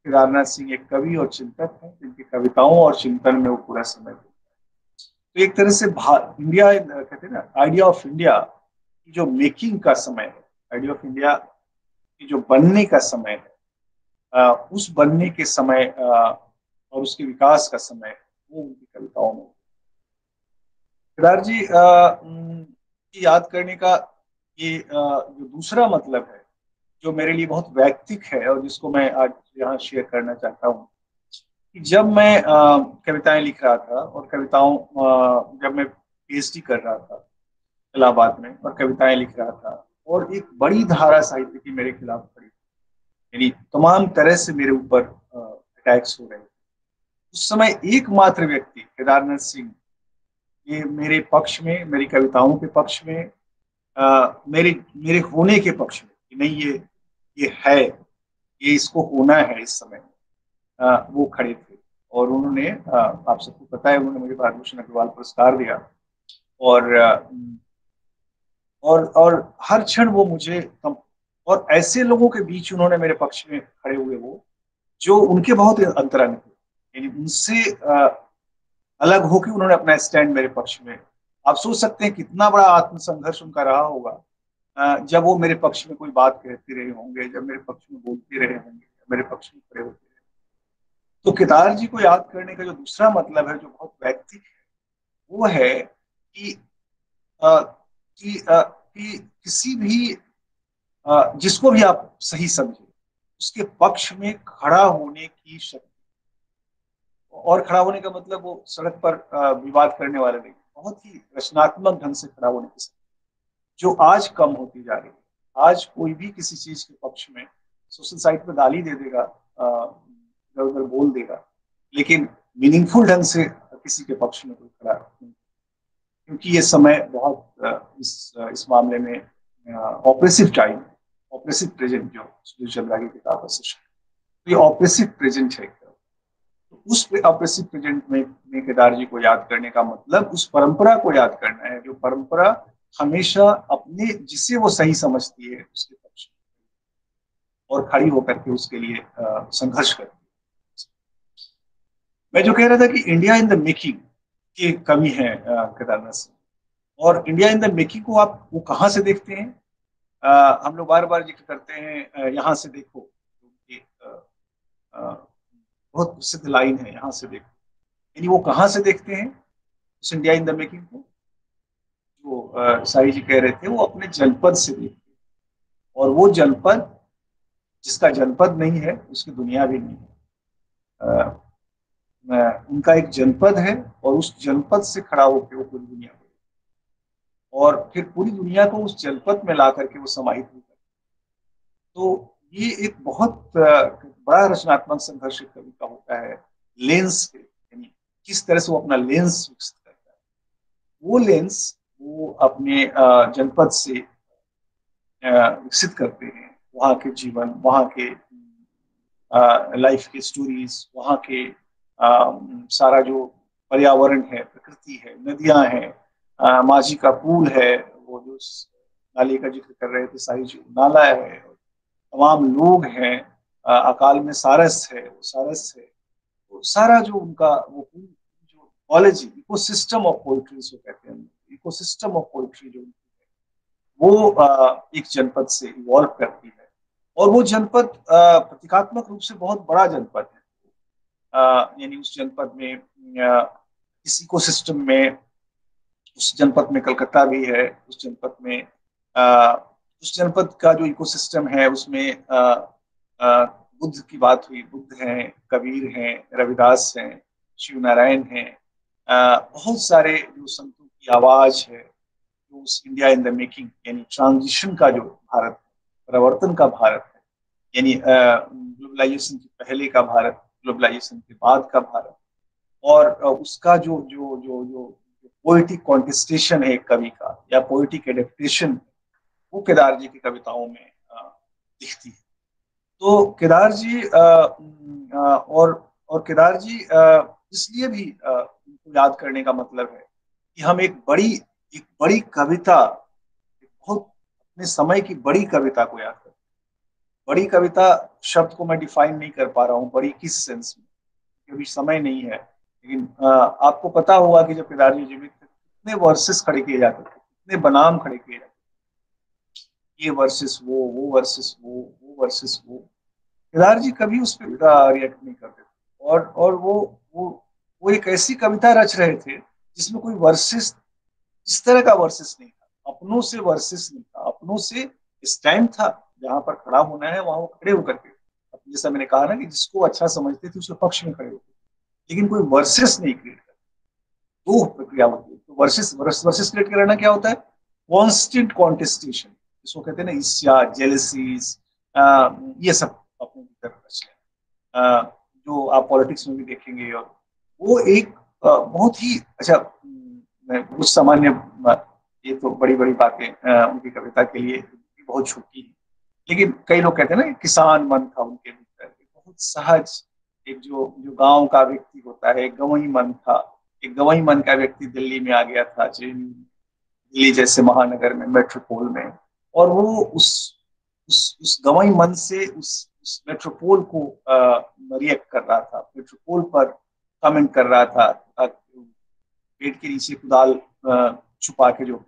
केदारनाथ सिंह एक कवि और चिंतक है जिनकी कविताओं और चिंतन में वो पूरा समय बोलता है। तो एक तरह से इंडिया, कहते हैं ना, आइडिया ऑफ इंडिया की जो मेकिंग का समय है, आइडिया ऑफ इंडिया की जो बनने का समय है, उस बनने के समय और उसके विकास का समय वो उनकी कविताओं में। केदार जी की याद करने का ये जो दूसरा मतलब है, जो मेरे लिए बहुत वैयक्तिक है और जिसको मैं आज यहाँ शेयर करना चाहता हूँ, कि जब मैं कविताएं लिख रहा था और कविताओं जब मैं पीएचडी कर रहा था इलाहाबाद में और कविताएं लिख रहा था और एक बड़ी धारा साहित्य की मेरे खिलाफ खड़ी, यानी तमाम तरह से मेरे ऊपर अटैक्स हो रहे थे, उस समय एकमात्र व्यक्ति केदारनाथ सिंह, ये मेरे पक्ष में, मेरी कविताओं के पक्ष में, मेरे होने के पक्ष में कि नहीं ये है, ये इसको होना है इस समय, वो खड़े थे। और उन्होंने, आप सबको पता है, उन्होंने मुझे भागभूषण अग्रवाल पुरस्कार दिया और हर क्षण वो मुझे, और ऐसे लोगों के बीच उन्होंने मेरे पक्ष में खड़े हुए, वो जो उनके बहुत अंतरंग थे, यानी उनसे अलग होकर उन्होंने अपना स्टैंड मेरे पक्ष में। आप सोच सकते हैं कितना बड़ा आत्मसंघर्ष उनका रहा होगा जब वो मेरे पक्ष में कोई बात कहते रहे होंगे, जब मेरे पक्ष में बोलते रहे होंगे, मेरे पक्ष में खड़े होते रहे। तो केदार जी को याद करने का जो दूसरा मतलब है, जो बहुत वैयक्तिक है, वो है कि किसी भी जिसको भी आप सही समझे, उसके पक्ष में खड़ा होने की शक्ति, और खड़ा होने का मतलब वो सड़क पर विवाद करने वाले नहीं, बहुत ही रचनात्मक ढंग से खड़ा होने की शक्ति, जो आज कम होती जा रही है। आज कोई भी किसी चीज के पक्ष में सोशल साइट पर गाली दे देगा, इधर उधर बोल देगा, लेकिन मीनिंगफुल ढंग से किसी के पक्ष में कोई खड़ा नहीं, क्योंकि ये समय बहुत इस मामले में ऑपरेसिव टाइम, ऑपरेसिव प्रेजेंट, जो चल रहा है किताब है, तो ये ऑपरेसिव प्रेजेंट है। तो उस ऑपरेसिव प्रेजेंट में केदार जी को याद करने का मतलब उस परंपरा को याद करना है, जो परंपरा हमेशा अपने, जिसे वो सही समझती है, उसके पक्ष में और खड़ी होकर के उसके लिए संघर्ष करती है। मैं जो कह रहा था कि इंडिया इन द मेकिंग की कमी है केदारनाथ सिंह, और इंडिया इन द मेकिंग को आप वो कहाँ से देखते हैं? हम लोग बार बार जिक्र करते हैं, यहाँ से देखो, बहुत प्रसिद्ध लाइन है, यहाँ से देखो, यानी वो कहाँ से देखते हैं उस इंडिया इन द मेकिंग को? जो साई जी कह रहे थे, वो अपने जनपद से देखते हैं, और वो जनपद जिसका जनपद नहीं है उसकी दुनिया भी नहीं है। उनका एक जनपद है और उस जनपद से खड़ा होकर वो पूरी दुनिया को, और फिर पूरी दुनिया को उस जनपद में ला करके वो समाहित भी करते। तो ये एक बहुत बड़ा रचनात्मक संघर्ष कवि का होता है, लेंस के, यानी किस तरह से वो अपना लेंस विकसित करता है। वो लेंस वो अपने जनपद से विकसित करते हैं, वहाँ के जीवन, वहाँ के लाइफ के स्टोरीज, वहाँ के सारा जो पर्यावरण है, प्रकृति है, नदियां हैं, माझी का पुल है, वो जो नाले का जिक्र कर रहे थे सारी जी, नाला है, तमाम लोग हैं, अकाल में सारस है, वो सारस है, तो सारा जो उनका वो जो पॉलिजी, इकोसिस्टम ऑफ पोइट्री जो कहते हैं, इकोसिस्टम ऑफ पोइट्री जो वो एक जनपद से इवॉल्व करती है, और वो जनपद प्रतीकात्मक रूप से बहुत बड़ा जनपद है। यानी उस जनपद में, इस इकोसिस्टम में, उस जनपद में कलकत्ता भी है, उस जनपद में उस जनपद का जो इकोसिस्टम है उसमें बुद्ध की बात हुई, बुद्ध हैं, कबीर हैं, रविदास हैं, शिव नारायण हैं, बहुत सारे जो संतों की आवाज है, जो उस इंडिया इन द मेकिंग, यानी ट्रांजिशन का जो भारत, परिवर्तन का भारत है, यानी ग्लोबलाइजेशन के पहले का भारत, ग्लोबलाइजेशन के बाद का भारत, और उसका जो जो जो जो पोएटिक कॉन्टेस्टेशन है एक कवि का, या पोएटिक एडेप्टेशन, वो केदार जी की कविताओं में दिखती है। तो केदार जी और केदार जी इसलिए भी उनको याद करने का मतलब है कि हम एक बड़ी कविता, बहुत अपने समय की बड़ी कविता को याद करते हैं। बड़ी कविता शब्द को मैं डिफाइन नहीं कर पा रहा हूँ, बड़ी किस सेंस में, अभी समय नहीं है, लेकिन आपको पता होगा कि जब केदार जी जीवित थे कितने वर्सेस खड़े किए जाते थे, कितने बनाम खड़े किए जाते थे, ये वर्सेस वो वर्सेस वो वर्सेस वो। केदार जी कभी उस पर रिएक्ट नहीं करते थे, और वो एक ऐसी कविता रच रहे थे जिसमें कोई वर्सेस, इस तरह का वर्सेस नहीं था, अपनों से वर्सेस नहीं था, अपनों से स्टैंड था, जहां पर खड़ा होना है वहां वो खड़े होकर के, जैसा मैंने कहा ना कि जिसको अच्छा समझते थे उसके पक्ष में खड़े होते, लेकिन कोई वर्सेस नहीं क्रिएट करता। दो प्रक्रिया होती है, तो वर्सेस क्रिएट करना क्या होता है? कॉन्स्टेंट कॉन्टेस्टेशन, जिसको कहते हैं ना ईर्ष्या, जेलसीज, ये सब अपने भीतर रच लें, जो आप पॉलिटिक्स में भी देखेंगे। और वो एक बहुत ही अच्छा, कुछ सामान्य, ये तो बड़ी बड़ी बातें उनकी कविता के लिए बहुत छोटी है, लेकिन कई लोग कहते हैं ना कि किसान मन था उनके भीतर, बहुत सहज, एक जो गांव का व्यक्ति होता है, गवई मन था, एक गवई मन का व्यक्ति दिल्ली में आ गया था, दिल्ली जैसे महानगर में, मेट्रोपोल में, और वो उस गवई मन से उस मेट्रोपोल को रिएक्ट कर रहा था, मेट्रोपोल पर कमेंट कर रहा था। पेट के नीचे कुदाल छुपा के जो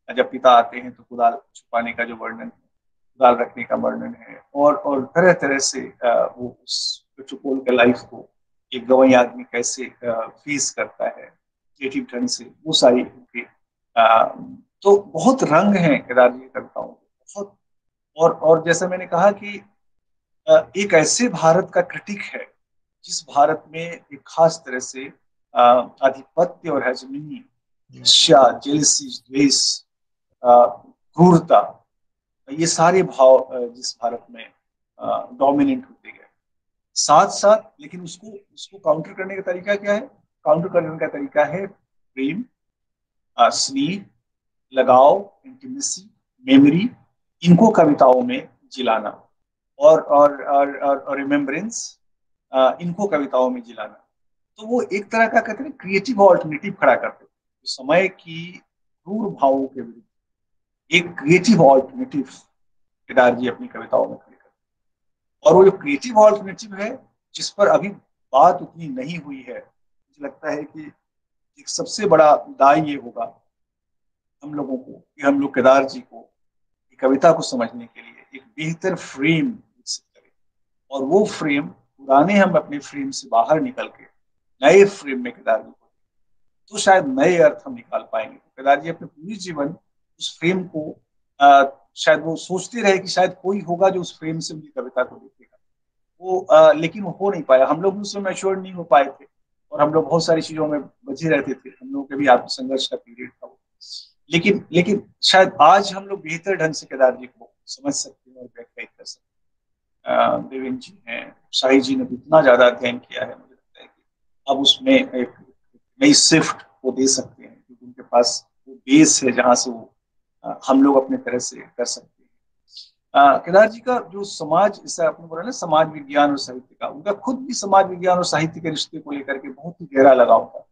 जब पिता आते हैं तो कुदाल छुपाने का जो वर्णन है, कुदाल रखने का वर्णन है, और तरह तरह से वो उस मेट्रोपोल के लाइफ को एक गवई आदमी कैसे फेस करता है क्रिएटिव ढंग से, वो सारी तो बहुत रंग है केदार जी कविताओं के, बहुत। और जैसा मैंने कहा कि एक ऐसे भारत का क्रिटिक है जिस भारत में एक खास तरह से आधिपत्य और हेजेमनी, ईर्ष्या, जेलसी, द्वेष, क्रूरता, ये सारे भाव जिस भारत में डोमिनेंट होते गए, साथ साथ लेकिन उसको काउंटर करने का तरीका क्या है? काउंटर करने का तरीका है प्रेम, स्नेह, लगाव, इंटीमेसी, मेमोरी, इनको कविताओं में जिलाना, और रिमेम्बरेंस, इनको कविताओं में जिलाना। तो वो एक तरह का कहते हैं क्रिएटिव ऑल्टरनेटिव खड़ा करते थे, समय की क्रूर भावों के विरुद्ध एक क्रिएटिव ऑल्टरनेटिव केदार जी अपनी कविताओं में खड़े करते। और वो जो क्रिएटिव ऑल्टरनेटिव है, जिस पर अभी बात उतनी नहीं हुई है, मुझे लगता है कि एक सबसे बड़ा दाय ये होगा हम लोगों को कि हम लोग केदार जी को कविता को समझने के लिए एक बेहतर फ्रेम विकसित करें, और वो फ्रेम पुराने हम अपने फ्रेम से बाहर निकल के नए फ्रेम में केदार जी को, तो शायद नए अर्थ हम निकाल पाएंगे। तो केदार जी अपने पूरी जीवन उस फ्रेम को शायद वो सोचते रहे कि शायद कोई होगा जो उस फ्रेम से उनकी कविता को देखेगा, वो लेकिन वो हो नहीं पाया। हम लोग उसमें मैच्योर नहीं हो पाए थे, और हम लोग बहुत सारी चीजों में बचे रहते थे, हम लोगों के भी आत्मसंघर्ष का पीरियड था वो। लेकिन शायद आज हम लोग बेहतर ढंग से केदार जी को समझ सकते हैं और व्याख्यायित कर सकते हैं। देवेंद्र जी हैं, शाही जी ने इतना ज्यादा अध्ययन किया है, मुझे लगता है कि अब उसमें एक नई शिफ्ट वो दे सकते हैं, क्योंकि उनके पास वो बेस है जहां से वो हम लोग अपने तरह से कर सकते हैं। केदार जी का जो समाज, जैसा आपने बोला ना, समाज विज्ञान और साहित्य का, उनका खुद भी समाज विज्ञान और साहित्य के रिश्ते को लेकर के बहुत ही गहरा लगाव था।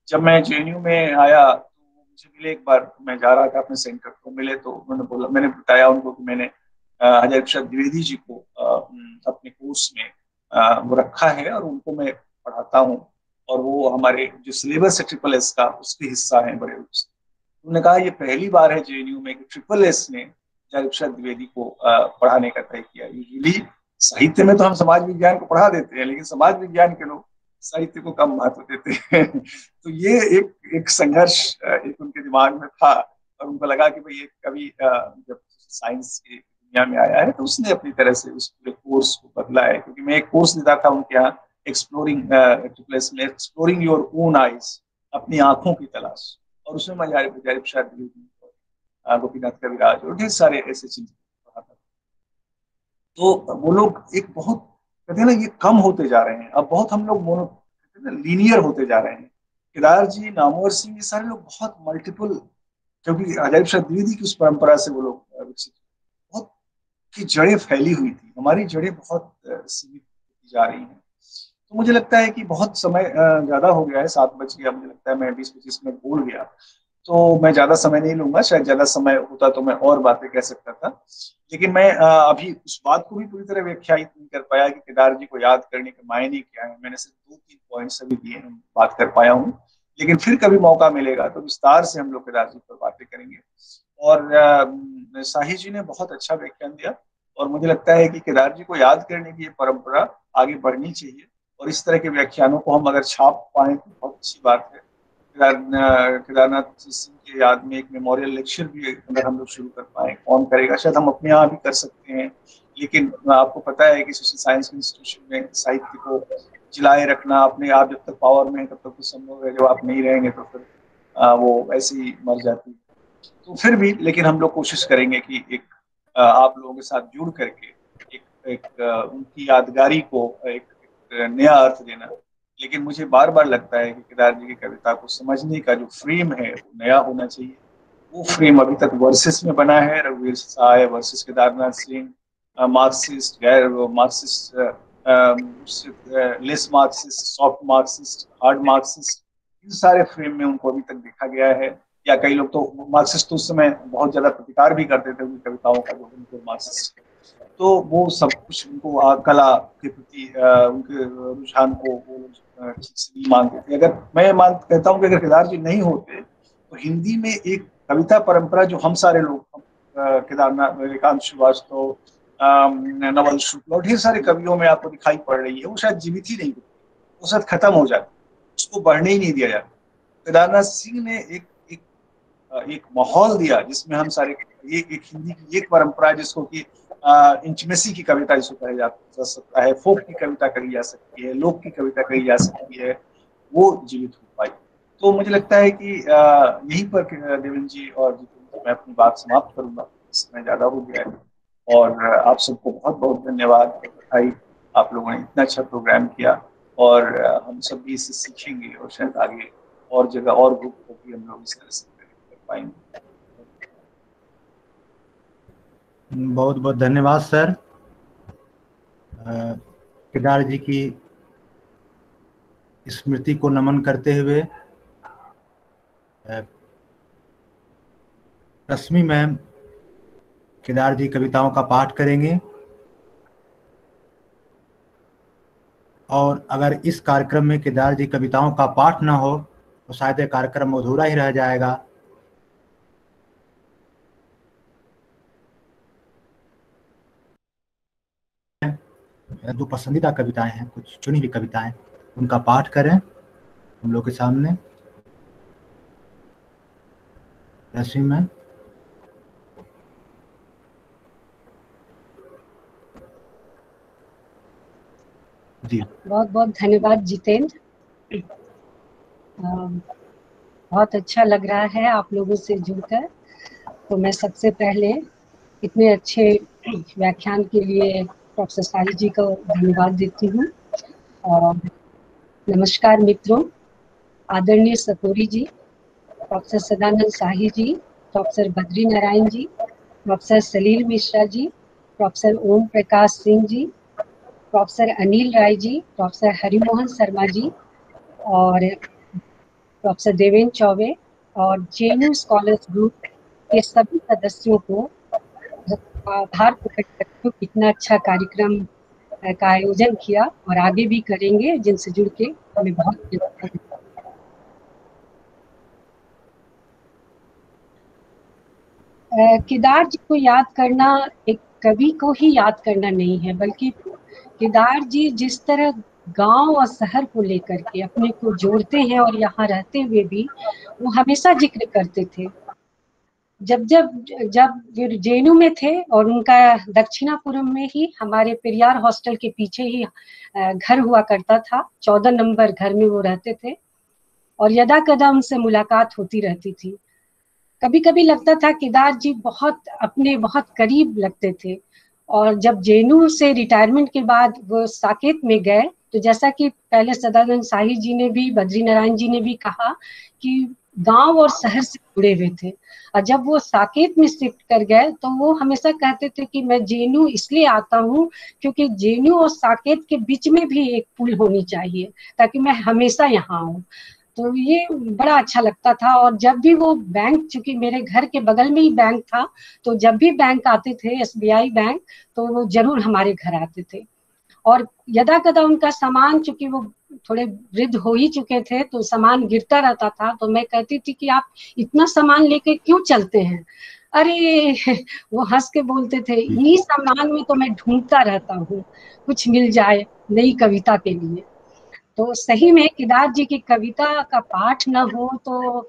जब मैं JNU में आया तो मुझे मिले, एक बार मैं जा रहा था अपने सेंटर को, मिले तो उन्होंने बोला, मैंने बताया उनको कि मैंने हजारी प्रसाद द्विवेदी जी को अपने कोर्स में वो रखा है और उनको मैं पढ़ाता हूँ, और वो हमारे जो सिलेबस है SSS का, उसके हिस्सा है बड़े रूप से। उन्होंने कहा ये पहली बार है JNU में कि SSS ने हजारी प्रसाद द्विवेदी को पढ़ाने का तय किया। यूजुअली साहित्य में तो हम समाज विज्ञान को पढ़ा देते हैं, लेकिन समाज विज्ञान के लोग साहित्य को कम महत्व देते हैं। तो ये एक संघर्ष एक उनके दिमाग में था, और उनको लगा कि भाई एक कवि जब साइंस की दुनिया में आया है तो उसने अपनी तरह से उस पूरे कोर्स को बदला है। क्योंकि मैं एक कोर्स देता था उनके यहाँ, एक्सप्लोरिंग योर ओन आइज, अपनी आंखों की तलाश, और उसमें मैं हजारी प्रसाद द्विवेदी, गोपीनाथ कविराज और ढेर सारे ऐसे चीज पढ़ाता था। तो वो लोग एक बहुत कहते हैं ना, ये कम होते जा रहे हैं अब, बहुत हम लोग मोनो कहते हैं ना लीनियर होते जा रहे हैं। केदार जी, नामवर सिंह, ये सारे लोग बहुत मल्टीपल, क्योंकि हजारी प्रसाद द्विवेदी की उस परंपरा से वो लोग विकसित, बहुत की जड़ें फैली हुई थी, हमारी जड़ें बहुत सीमित होती जा रही हैं। तो मुझे लगता है कि बहुत समय ज्यादा हो गया है, 7 बज गया, मुझे लगता है मैं 20-25 मिनट बोल गया। तो मैं ज़्यादा समय नहीं लूंगा, शायद ज़्यादा समय होता तो मैं और बातें कह सकता था, लेकिन मैं अभी उस बात को भी पूरी तरह व्याख्यायित नहीं कर पाया कि केदार जी को याद करने के मायने क्या है। मैंने सिर्फ 2-3 पॉइंट्स अभी दिए हैं, बात कर पाया हूँ, लेकिन फिर कभी मौका मिलेगा तो विस्तार से हम लोग केदार जी पर बातें करेंगे। और साही जी ने बहुत अच्छा व्याख्यान दिया और मुझे लगता है कि केदार जी को याद करने की ये परंपरा आगे बढ़नी चाहिए और इस तरह के व्याख्यानों को हम अगर छाप पाए तो बहुत अच्छी बात है। केदारनाथ सिंह के याद में एक मेमोरियल लेक्चर भी अगर हम लोग शुरू कर पाए, कौन करेगा, शायद हम अपने यहाँ भी कर सकते हैं, लेकिन आपको पता है कि सोशल साइंस इंस्टीट्यूशन में साहित्य को जिलाए रखना अपने आप, जब तक पावर में है तब तक तो संभव है, जब आप नहीं रहेंगे तो फिर वो ऐसे ही मर जाती है। तो फिर भी लेकिन हम लोग कोशिश करेंगे कि एक आप लोगों के साथ जुड़ करके एक उनकी यादगारी को एक नया अर्थ देना। लेकिन मुझे बार बार लगता है कि केदार जी की कविता को समझने का जो फ्रेम है वो नया होना चाहिए। वो फ्रेम अभी तक वर्सेस में बना है, रघुवीर सहाय वर्सेस केदारनाथ सिंह, मार्क्सिस्ट, गैर marxist, less marxist, soft marxist, hard marxist, इन सारे फ्रेम में उनको अभी तक देखा गया है। या कई लोग तो मार्क्सिस्ट तो उस समय बहुत ज्यादा प्रतिकार भी करते थे उनकी कविताओं का, जो उनको मार्क्सिस्ट, तो वो सब कुछ उनको कला के प्रति उनके रुझान को वो ठीक से नहीं मानते थे। अगर मैं कहता हूँ कि अगर केदार जी नहीं होते तो हिंदी में एक कविता परंपरा जो हम सारे लोग, केदारनाथ, एकांत श्रीवास्तव, नवल शुक्ल और ढेर सारे कवियों में आपको दिखाई पड़ रही है, वो शायद जीवित ही नहीं होती, वो शायद खत्म हो जाती, उसको बढ़ने ही नहीं दिया जाता। केदारनाथ सिंह ने एक माहौल दिया जिसमें हम सारे, एक हिंदी की एक परंपरा जिसको कि इंटीमेसी की कविता जिसको कहा जा सकता है, फोक की कविता कही जा सकती है, लोक की कविता कही जा सकती है, वो जीवित हो पाई। तो मुझे लगता है कि यहीं पर देवेंद्र जी और मैं अपनी बात समाप्त करूंगा, समय ज्यादा हो गया है। और आप सबको बहुत बहुत धन्यवाद, बधाई, आप लोगों ने इतना अच्छा प्रोग्राम किया और हम सब भी इससे सीखेंगे और शायद आगे और जगह और ग्रुप को भी हम लोग इस तरह से कर पाएंगे। बहुत बहुत धन्यवाद सर। केदार जी की स्मृति को नमन करते हुए रश्मि मैम केदार जी कविताओं का पाठ करेंगे और अगर इस कार्यक्रम में केदार जी कविताओं का पाठ ना हो तो शायद यह कार्यक्रम अधूरा ही रह जाएगा। दो पसंदीदा कविताएं हैं, कुछ चुनी हुई कविताएं, उनका पाठ करें हम लोग के सामने। रश्मि मैम। जी बहुत बहुत धन्यवाद जितेंद्र, बहुत अच्छा लग रहा है आप लोगों से जुड़कर। तो मैं सबसे पहले इतने अच्छे व्याख्यान के लिए प्रोफेसर शाही जी को धन्यवाद देती हूँ। और नमस्कार मित्रों, आदरणीय सतोरी जी, प्रोफेसर सदानंद शाही जी, प्रोफेसर बद्री नारायण जी, प्रोफेसर सलील Mishra ji, professor Om Prakash Singh ji, professor Anil Rai ji, professor Harimohan Sharma ji और प्रोफेसर देवेंद्र चौबे और जेएनयू स्कॉलर्स ग्रुप के सभी सदस्यों को आभार प्रकट करते हुए इतना अच्छा कार्यक्रम का आयोजन किया और आगे भी करेंगे, जिनसे जुड़ के हमें बहुत केदार जी को याद करना एक कवि को ही याद करना नहीं है, बल्कि केदार जी जिस तरह गांव और शहर को लेकर के अपने को जोड़ते हैं और यहाँ रहते हुए भी वो हमेशा जिक्र करते थे। जब जेएनयू में थे और उनका दक्षिणापुरम में ही हमारे पेरियार हॉस्टल के पीछे ही घर हुआ करता था, 14 नंबर घर में वो रहते थे और यदा कदा उनसे मुलाकात होती रहती थी। कभी कभी लगता था केदार जी बहुत करीब लगते थे। और जब जेएनयू से रिटायरमेंट के बाद वो साकेत में गए तो जैसा कि पहले सदानंद शाही जी ने भी, बद्री नारायण जी ने भी कहा कि गांव और शहर से जुड़े हुए थे। और जब वो साकेत में शिफ्ट कर गए तो वो हमेशा कहते थे कि मैं जेएनयू इसलिए आता हूँ क्योंकि जेएनयू और साकेत के बीच में भी एक पुल होनी चाहिए ताकि मैं हमेशा यहाँ आऊँ। तो ये बड़ा अच्छा लगता था। और जब भी वो बैंक, चूंकि मेरे घर के बगल में ही बैंक था, तो जब भी बैंक आते थे, SBI बैंक, तो वो जरूर हमारे घर आते थे। और यदा कदा उनका सामान, चूंकि वो थोड़े वृद्ध हो ही चुके थे, तो सामान गिरता रहता था, तो मैं कहती थी कि आप इतना सामान लेके क्यों चलते हैं? अरे वो हंस के बोलते थे, इन्हीं सामान में तो मैं ढूंढता रहता हूँ, कुछ मिल जाए नई कविता के लिए। तो सही में केदार जी की कविता का पाठ न हो तो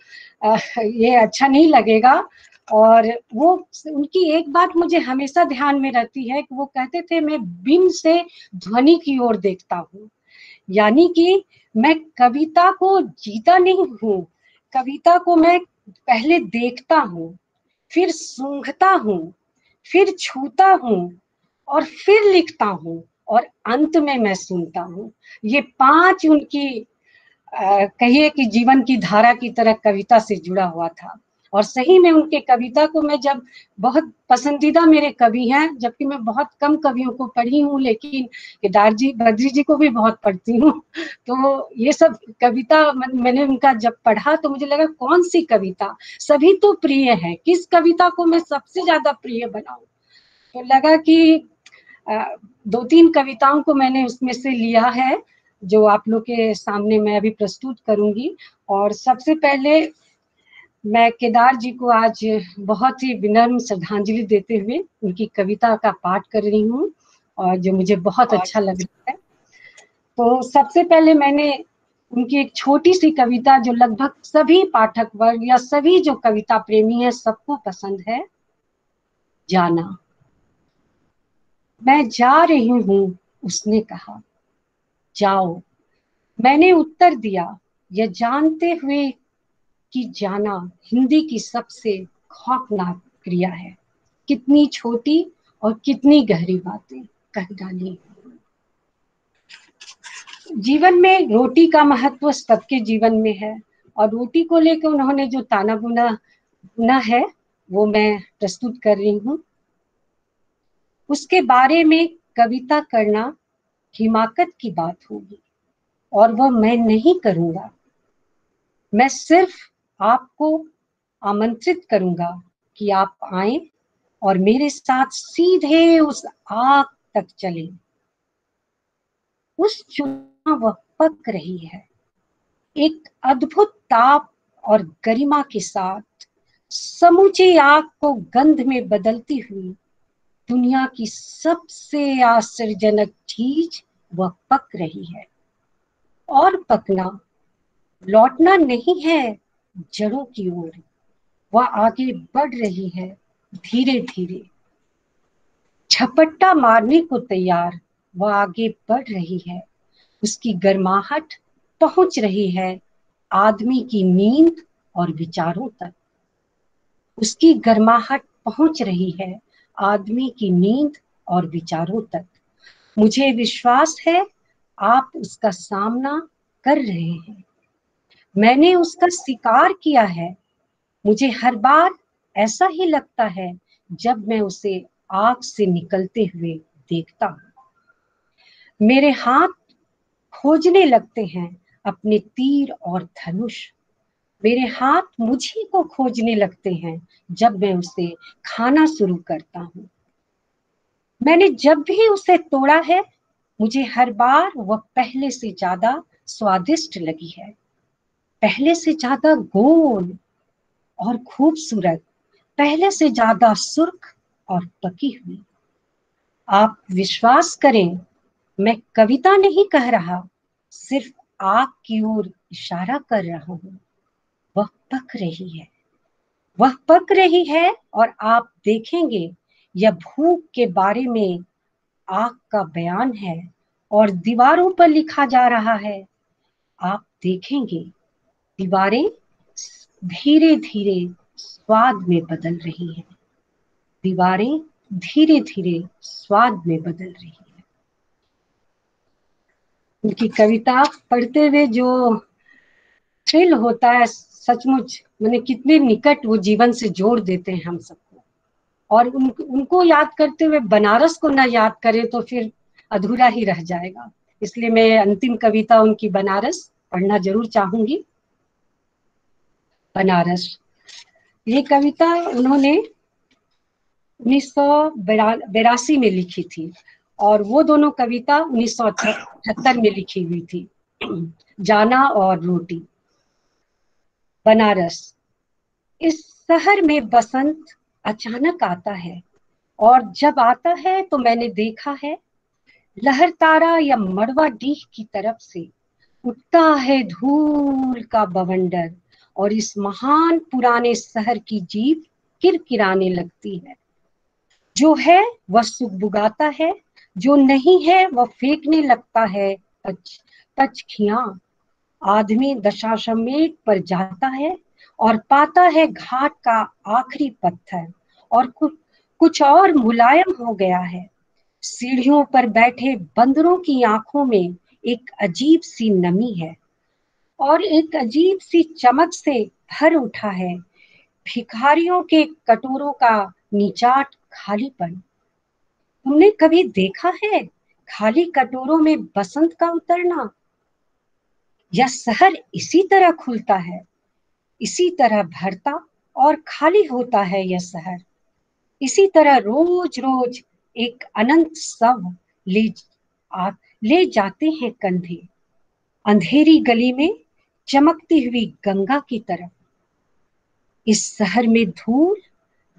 ये अच्छा नहीं लगेगा। और वो, उनकी एक बात मुझे हमेशा ध्यान में रहती है कि वो कहते थे, मैं बिन से ध्वनि की ओर देखता हूँ। यानी कि मैं कविता को जीता नहीं हूँ, कविता को मैं पहले देखता हूँ, फिर सूंघता हूँ, फिर छूता हूँ, और फिर लिखता हूँ, और अंत में मैं सुनता हूँ। ये 5 उनकी कहिए कि जीवन की धारा की तरह कविता से जुड़ा हुआ था। और सही में उनके कविता को मैं जब, बहुत पसंदीदा मेरे कवि हैं, जबकि मैं बहुत कम कवियों को पढ़ी हूँ, लेकिन केदार जी, बद्री जी को भी बहुत पढ़ती हूँ। तो ये सब कविता मैंने उनका जब पढ़ा तो मुझे लगा कौन सी कविता, सभी तो प्रिय है, किस कविता को मैं सबसे ज्यादा प्रिय बनाऊं। तो लगा कि 2-3 कविताओं को मैंने उसमें से लिया है, जो आप लोग के सामने मैं अभी प्रस्तुत करूंगी। और सबसे पहले मैं केदार जी को आज बहुत ही विनम्र श्रद्धांजलि देते हुए उनकी कविता का पाठ कर रही हूँ, और जो मुझे बहुत अच्छा लग रहा है। तो सबसे पहले मैंने उनकी एक छोटी सी कविता, जो लगभग सभी पाठक वर्ग या सभी जो कविता प्रेमी है सबको पसंद है, जाना। मैं जा रही हूँ, उसने कहा, जाओ। मैंने उत्तर दिया, यह जानते हुए कि जाना हिंदी की सबसे खौफनाक क्रिया है। कितनी छोटी और कितनी गहरी बातें कह डाली। जीवन में रोटी का महत्व सबके जीवन में है, और रोटी को लेकर उन्होंने जो ताना बुना है वो मैं प्रस्तुत कर रही हूँ। उसके बारे में कविता करना हिमाकत की बात होगी, और वह मैं नहीं करूंगा। मैं सिर्फ आपको आमंत्रित करूंगा कि आप आए और मेरे साथ सीधे उस आग तक चलें। उस चुल्हा वह पक रही है, एक अद्भुत ताप और गरिमा के साथ समूची आग को गंध में बदलती हुई दुनिया की सबसे आश्चर्यजनक चीज वह पक रही है। और पकना लौटना नहीं है जड़ों की ओर, वह आगे बढ़ रही है धीरे धीरे। झपट्टा मारने को तैयार वह आगे बढ़ रही है। उसकी गर्माहट पहुंच रही है आदमी की नींद और विचारों तक। उसकी गर्माहट पहुंच रही है आदमी की नींद और विचारों तक। मुझे विश्वास है आप उसका सामना कर रहे हैं। मैंने उसका शिकार किया है। मुझे हर बार ऐसा ही लगता है जब मैं उसे आग से निकलते हुए देखता हूँ। मेरे हाथ खोजने लगते हैं अपने तीर और धनुष। मेरे हाथ मुझी को खोजने लगते हैं जब मैं उसे खाना शुरू करता हूँ। मैंने जब भी उसे तोड़ा है, मुझे हर बार वह पहले से ज्यादा स्वादिष्ट लगी है, पहले से ज्यादा गोल और खूबसूरत, पहले से ज्यादा सुर्ख और पकी हुई। आप विश्वास करें, मैं कविता नहीं कह रहा, सिर्फ आग की ओर इशारा कर रहा हूँ। वह पक रही है, वह पक रही है, और आप देखेंगे यह भूख के बारे में आग का बयान है और दीवारों पर लिखा जा रहा है। आप देखेंगे दीवारें धीरे धीरे स्वाद में बदल रही हैं। दीवारें धीरे धीरे स्वाद में बदल रही हैं। उनकी कविता पढ़ते हुए जो थ्रिल होता है, सचमुच मैंने कितने निकट वो जीवन से जोड़ देते हैं हम सबको। और उनको याद करते हुए बनारस को ना याद करें तो फिर अधूरा ही रह जाएगा। इसलिए मैं अंतिम कविता उनकी बनारस पढ़ना जरूर चाहूंगी। बनारस। ये कविता उन्होंने 1982 में लिखी थी और वो दोनों कविता 1978 में लिखी हुई थी, जाना और रोटी। बनारस, इस शहर में बसंत अचानक आता है और जब आता है तो मैंने देखा है लहरतारा या मड़वा डीह की तरफ से उठता है धूल का बवंडर और इस महान पुराने शहर की जीभ किरकिराने लगती है। जो है वह सुगबुगाता है, जो नहीं है वह फेंकने लगता है तचखियां। आदमी दशाश्वमेध पर जाता है और पाता है घाट का आखिरी पत्थर और कुछ और मुलायम हो गया है। सीढ़ियों पर बैठे बंदरों की आंखों में एक अजीब सी नमी है और एक अजीब सी चमक से भर उठा है भिखारियों के कटोरों का निचाट खालीपन। तुमने कभी देखा है खाली कटोरों में बसंत का उतरना? यह शहर इसी तरह खुलता है, इसी तरह भरता और खाली होता है यह शहर। इसी तरह रोज रोज एक अनंत शव ले जाते हैं कंधे अंधेरी गली में चमकती हुई गंगा की तरफ। इस शहर में धूल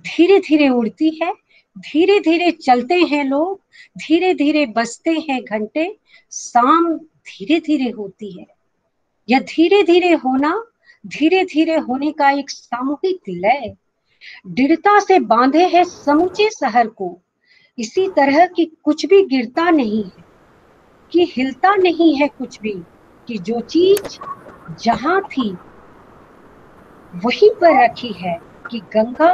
धीरे धीरे उड़ती है, धीरे धीरे चलते हैं लोग, धीरे धीरे बजते हैं घंटे, शाम धीरे धीरे होती है। यह धीरे धीरे होना, धीरे धीरे होने का एक सामूहिक लय दृढ़ता से बांधे है समूचे शहर को। इसी तरह कि कुछ भी गिरता नहीं है, कि हिलता नहीं है कुछ भी, कि जो चीज जहां थी वहीं पर रखी है, कि गंगा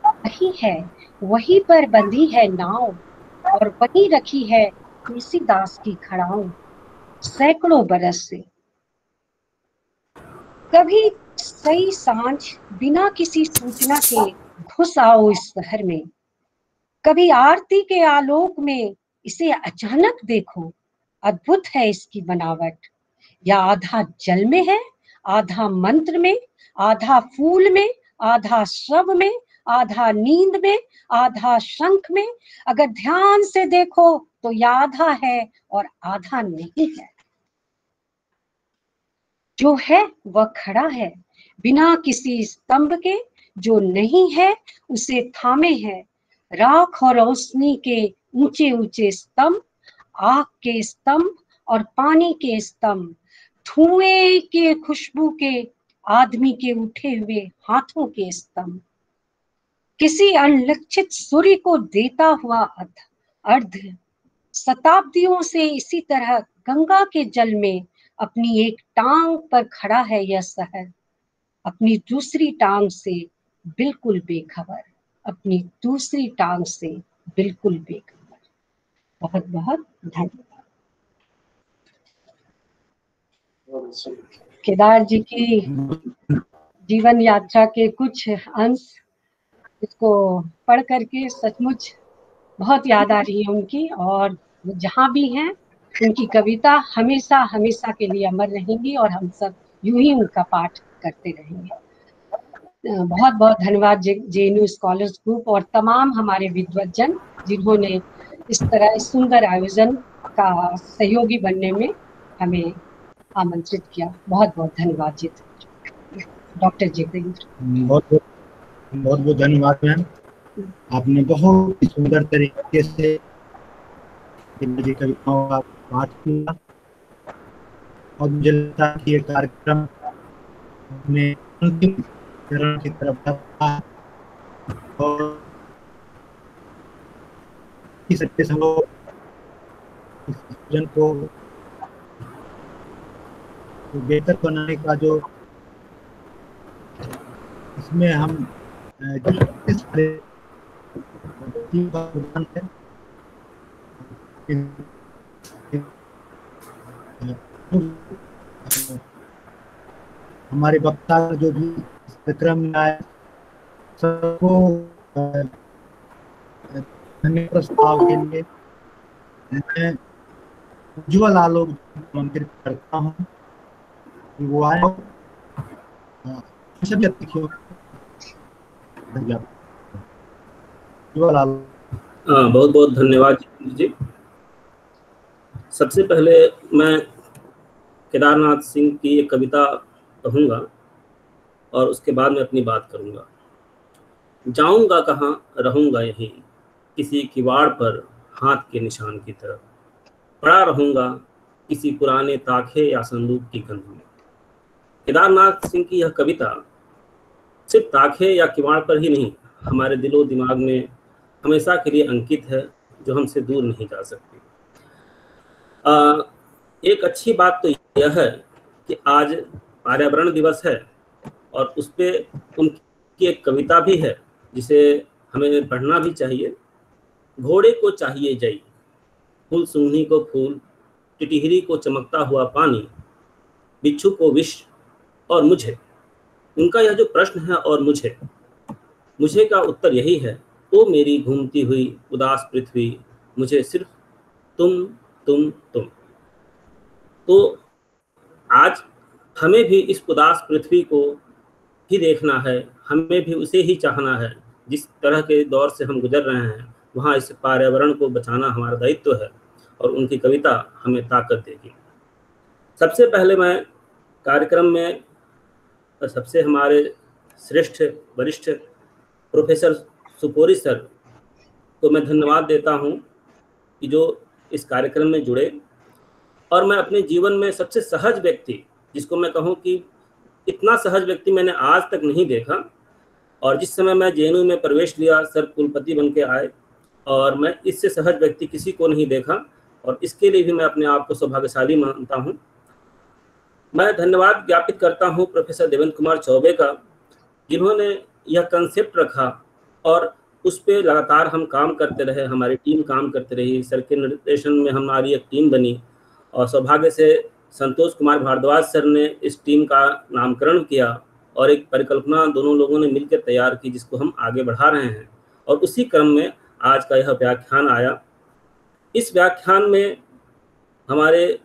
वही है, वहीं पर बंधी है नाव और वहीं रखी है तुलसीदास की खड़ाओं सैकड़ों बरस से। कभी सही सांझ बिना किसी सूचना के घुस आओ इस शहर में, कभी आरती के आलोक में इसे अचानक देखो। अद्भुत है इसकी बनावट, या आधा जल में है, आधा मंत्र में, आधा फूल में, आधा शव में, आधा नींद में, आधा शंख में। अगर ध्यान से देखो तो यह आधा है और आधा नहीं है। जो है वह खड़ा है बिना किसी स्तंभ के, जो नहीं है उसे थामे है राख और रोशनी के ऊंचे ऊंचे स्तंभ, आग के स्तंभ और पानी के स्तंभ, धुएं के खुशबू के, आदमी के उठे हुए हाथों के स्तंभ। किसी अनलक्षित सूर्य को देता हुआ अर्ध शताब्दियों से इसी तरह गंगा के जल में अपनी एक टांग पर खड़ा है यह शहर, अपनी दूसरी टांग से बिल्कुल बेखबर, अपनी दूसरी टांग से बिल्कुल बेखबर। बहुत बहुत धन्यवाद। केदार जी की जीवन यात्रा के कुछ अंश इसको पढ़ करके सचमुच बहुत याद आ रही है उनकी, और जहाँ भी हैं उनकी कविता हमेशा हमेशा के लिए अमर रहेंगी और हम सब यूं ही उनका पाठ करते रहेंगे। बहुत बहुत धन्यवाद जेएनयू स्कॉलर्स ग्रुप और तमाम हमारे विद्वज्जन जिन्होंने इस तरह इस सुंदर आयोजन का सहयोगी बनने में हमें आमंत्रित किया। बहुत बहुत धन्यवाद डॉक्टर जितेंद्र। बहुत बहुत धन्यवाद मैम, आपने बहुत ही सुंदर तरीके से कविताओं का पाठ किया और मुझे लगता है कि ये कार्यक्रम में अंतिम चरण की तरफ बढ़ा और इस तरीके से हम लोग इस आयोजन को बेहतर बनाने का जो इसमें हम हमारे वक्ता जो भी कार्यक्रम में आए सबको धन्यवाद प्रस्ताव के लिए मैं उज्ज्वल आलोक आमंत्रित करता हूँ कि वो आए सभी अतिथियों बहुत बहुत धन्यवाद जी। सबसे पहले मैं केदारनाथ सिंह की एक कविता कहूँगा और उसके बाद मैं अपनी बात करूँगा। जाऊँगा कहाँ, रहूँगा यहीं, किसी किवाड़ पर हाथ के निशान की तरह, पड़ा रहूँगा किसी पुराने ताखे या संदूक की गंध में। केदारनाथ सिंह की यह कविता सिर्फ ताखे या किवाड़ पर ही नहीं, हमारे दिलो दिमाग में हमेशा के लिए अंकित है, जो हमसे दूर नहीं जा सकती। एक अच्छी बात तो यह है कि आज पर्यावरण दिवस है और उस पर उनकी एक कविता भी है जिसे हमें पढ़ना भी चाहिए। घोड़े को चाहिए जई, फूल सूंघनी को फूल, टिटहरी को चमकता हुआ पानी, बिच्छू को विष और मुझे। उनका यह जो प्रश्न है और मुझे का उत्तर यही है, ओ मेरी घूमती हुई उदास पृथ्वी, मुझे सिर्फ तुम। तो आज हमें भी इस उदास पृथ्वी को ही देखना है, हमें भी उसे ही चाहना है। जिस तरह के दौर से हम गुजर रहे हैं वहाँ इस पर्यावरण को बचाना हमारा दायित्व है और उनकी कविता हमें ताकत देगी। सबसे पहले मैं कार्यक्रम में सबसे हमारे श्रेष्ठ वरिष्ठ प्रोफेसर सुपोरी सर को मैं धन्यवाद देता हूँ कि जो इस कार्यक्रम में जुड़े। और मैं अपने जीवन में सबसे सहज व्यक्ति, जिसको मैं कहूँ कि इतना सहज व्यक्ति मैंने आज तक नहीं देखा। और जिस समय मैं JNU में प्रवेश लिया, सर कुलपति बन के आए और मैं इससे सहज व्यक्ति किसी को नहीं देखा और इसके लिए भी मैं अपने आप को सौभाग्यशाली मानता हूँ। मैं धन्यवाद ज्ञापित करता हूँ प्रोफेसर देवेंद्र कुमार चौबे का, जिन्होंने यह कंसेप्ट रखा और उस पर लगातार हम काम करते रहे, हमारी टीम काम करते रही। सर के निर्देशन में हमारी एक टीम बनी और सौभाग्य से संतोष कुमार भारद्वाज सर ने इस टीम का नामकरण किया और एक परिकल्पना दोनों लोगों ने मिलकर तैयार की, जिसको हम आगे बढ़ा रहे हैं। और उसी क्रम में आज का यह व्याख्यान आया। इस व्याख्यान में हमारे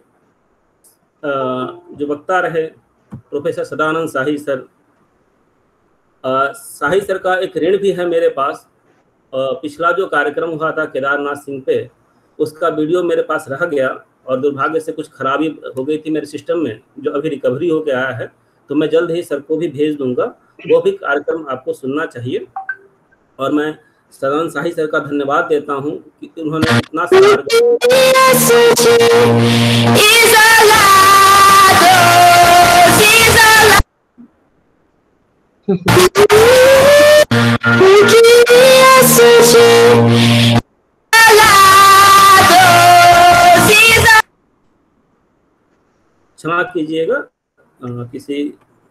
जो वक्ता रहे प्रोफेसर सदानंद शाही सर, शाही सर का एक ऋण भी है मेरे पास। पिछला जो कार्यक्रम हुआ था केदारनाथ सिंह पे, उसका वीडियो मेरे पास रह गया और दुर्भाग्य से कुछ खराबी हो गई थी मेरे सिस्टम में, जो अभी रिकवरी होकर आया है। तो मैं जल्द ही सर को भी भेज दूंगा, वो भी कार्यक्रम आपको सुनना चाहिए। और मैं सदानंद शाही सर का धन्यवाद देता हूँ कि उन्होंने इतना क्षमा कीजिएगा, किसी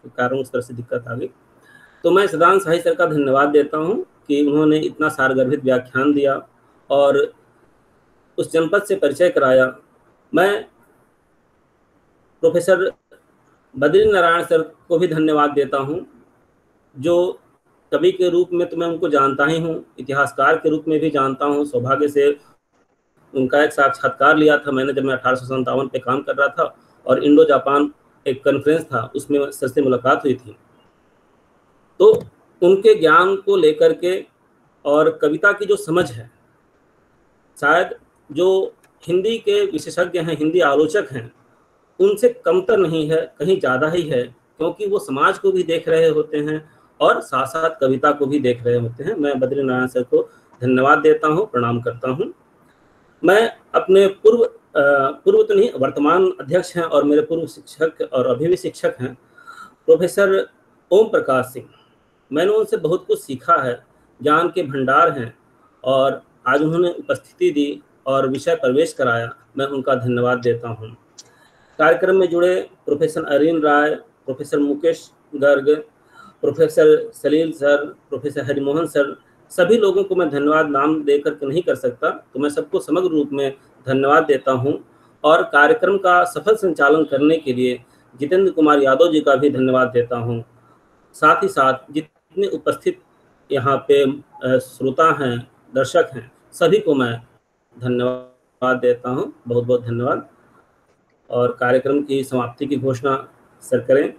कारण उस तरह से दिक्कत आ गई। तो मैं सदानंद शाही सर का धन्यवाद देता हूं कि उन्होंने इतना सारगर्भित व्याख्यान दिया और उस जनपद से परिचय कराया। मैं प्रोफेसर बद्री नारायण सर को भी धन्यवाद देता हूं, जो कवि के रूप में तो मैं उनको जानता ही हूं, इतिहासकार के रूप में भी जानता हूं। सौभाग्य से उनका एक साक्षात्कार लिया था मैंने, जब मैं 1857 पे काम कर रहा था और इंडो जापान एक कॉन्फ्रेंस था, उसमें सर से मुलाकात हुई थी। तो उनके ज्ञान को लेकर के और कविता की जो समझ है, शायद जो हिंदी के विशेषज्ञ हैं, हिंदी आलोचक हैं, उनसे कमतर नहीं है, कहीं ज़्यादा ही है, क्योंकि वो समाज को भी देख रहे होते हैं और साथ साथ कविता को भी देख रहे होते हैं। मैं बद्री नारायण सर को धन्यवाद देता हूँ, प्रणाम करता हूँ। मैं अपने पूर्व तो नहीं, वर्तमान अध्यक्ष हैं और मेरे पूर्व शिक्षक और अभी भी शिक्षक हैं, प्रोफेसर ओम प्रकाश सिंह। मैंने उनसे बहुत कुछ सीखा है, ज्ञान के भंडार हैं और आज उन्होंने उपस्थिति दी और विषय प्रवेश कराया, मैं उनका धन्यवाद देता हूं। कार्यक्रम में जुड़े प्रोफेसर अरिन राय, प्रोफेसर मुकेश गर्ग, प्रोफेसर सलील सर, प्रोफेसर हरिमोहन सर, सभी लोगों को मैं धन्यवाद नाम देकर के नहीं कर सकता, तो मैं सबको समग्र रूप में धन्यवाद देता हूं। और कार्यक्रम का सफल संचालन करने के लिए जितेंद्र कुमार यादव जी का भी धन्यवाद देता हूं। साथ ही साथ जितने उपस्थित यहाँ पे श्रोता हैं, दर्शक हैं, सभी को मैं धन्यवाद देता हूं, बहुत बहुत धन्यवाद। और कार्यक्रम की समाप्ति की घोषणा सर करें।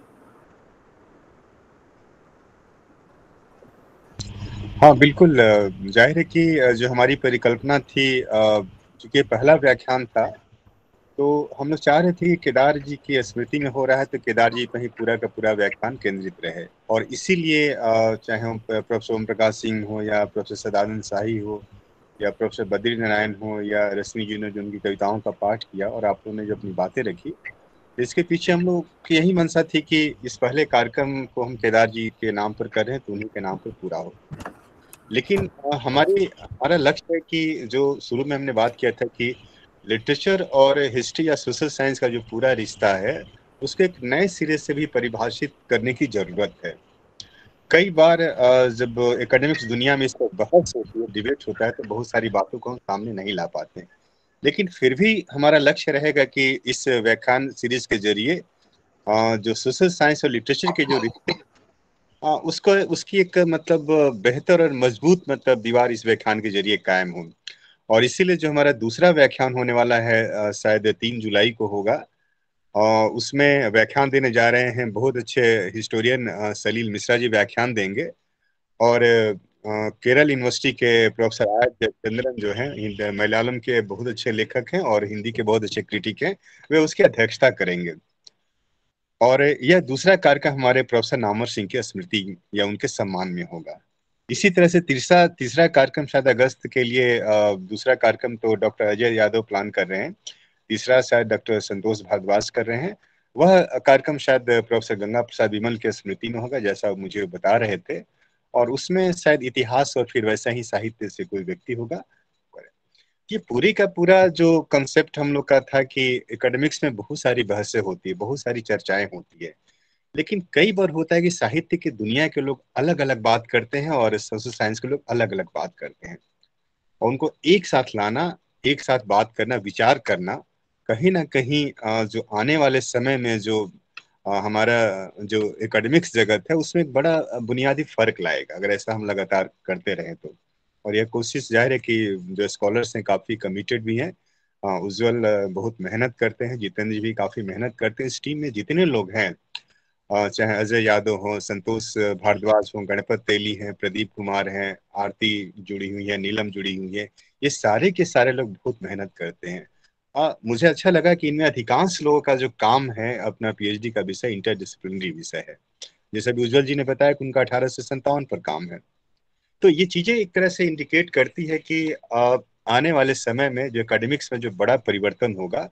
हाँ बिल्कुल, जाहिर है कि जो हमारी परिकल्पना थी, चूंकि पहला व्याख्यान था तो हम लोग चाह रहे थे कि केदार जी की स्मृति में हो रहा है तो केदार जी पर ही पूरा का पूरा व्याख्यान केंद्रित रहे, और इसीलिए चाहे हम प्रोफेसर ओम प्रकाश सिंह हो या प्रोफेसर सदानंद शाही हो या प्रोफेसर बद्री नारायण हो या रश्मि जी ने जो उनकी कविताओं का पाठ किया और आप लोगों ने जो अपनी बातें रखी, इसके पीछे हम लोग की यही मंशा थी कि इस पहले कार्यक्रम को हम केदार जी के नाम पर कर रहे हैं तो उन्हीं के नाम पर पूरा हो। लेकिन हमारा लक्ष्य है कि जो शुरू में हमने बात किया था कि लिटरेचर और हिस्ट्री या सोशल साइंस का जो पूरा रिश्ता है उसको एक नए सिरे से भी परिभाषित करने की जरूरत है। कई बार जब एकेडमिक्स दुनिया में इस पर बहस होती है, डिबेट होता है, तो बहुत सारी बातों को हम सामने नहीं ला पाते, लेकिन फिर भी हमारा लक्ष्य रहेगा कि इस व्याख्यान सीरीज के जरिए जो सोशल साइंस और लिटरेचर के जो रिश्ते उसको उसकी एक मतलब बेहतर और मजबूत मतलब दीवार इस व्याख्यान के जरिए कायम हो। और इसीलिए जो हमारा दूसरा व्याख्यान होने वाला है शायद 3 जुलाई को होगा, उसमें व्याख्यान देने जा रहे हैं बहुत अच्छे हिस्टोरियन सलील मिश्रा जी व्याख्यान देंगे, और केरल यूनिवर्सिटी के प्रोफेसर आर चंद्रन जो हैं मलयालम के बहुत अच्छे लेखक हैं और हिंदी के बहुत अच्छे क्रिटिक हैं, वे उसकी अध्यक्षता करेंगे। और यह दूसरा कार्यक्रम हमारे प्रोफेसर नामवर सिंह की स्मृति या उनके सम्मान में होगा। इसी तरह से तीसरा कार्यक्रम शायद अगस्त के लिए, दूसरा कार्यक्रम तो डॉक्टर अजय यादव प्लान कर रहे हैं, तीसरा शायद डॉक्टर संतोष भारद्वाज कर रहे हैं। वह कार्यक्रम शायद प्रोफेसर गंगा प्रसाद विमल के स्मृति में होगा जैसा मुझे बता रहे थे, और उसमें शायद इतिहास और फिर वैसा ही साहित्य से कोई व्यक्ति होगा। ये पूरी का पूरा जो कंसेप्ट हम लोग का था कि एकेडमिक्स में बहुत सारी बहसें होती है, बहुत सारी चर्चाएं होती है, लेकिन कई बार होता है कि साहित्य की दुनिया के लोग अलग अलग बात करते हैं और सोशल साइंस के लोग अलग अलग बात करते हैं, और उनको एक साथ लाना, एक साथ बात करना, विचार करना, कहीं ना कहीं जो आने वाले समय में जो हमारा जो एकेडमिक्स जगत है उसमें एक बड़ा बुनियादी फर्क लाएगा अगर ऐसा हम लगातार करते रहें तो। और यह कोशिश जाहिर है कि जो स्कॉलर्स हैं काफी कमिटेड भी हैं, उज्जवल बहुत मेहनत करते हैं, जितेंद्र जी भी काफी मेहनत करते हैं। इस टीम में जितने लोग हैं, चाहे अजय यादव हो, संतोष भारद्वाज हो, गणपत तेली हैं, प्रदीप कुमार हैं, आरती जुड़ी हुई है, नीलम जुड़ी हुई है, ये सारे के सारे लोग बहुत मेहनत करते हैं। मुझे अच्छा लगा कि इनमें अधिकांश लोगों का जो काम है अपना पीएचडी का विषय इंटरडिसिप्लिनरी विषय है, जैसे अभी उज्जवल जी ने बताया कि उनका 1857 पर काम है। तो ये चीजें एक तरह से इंडिकेट करती है कि आने वाले समय में जो एकेडमिक्स में जो बड़ा परिवर्तन होगा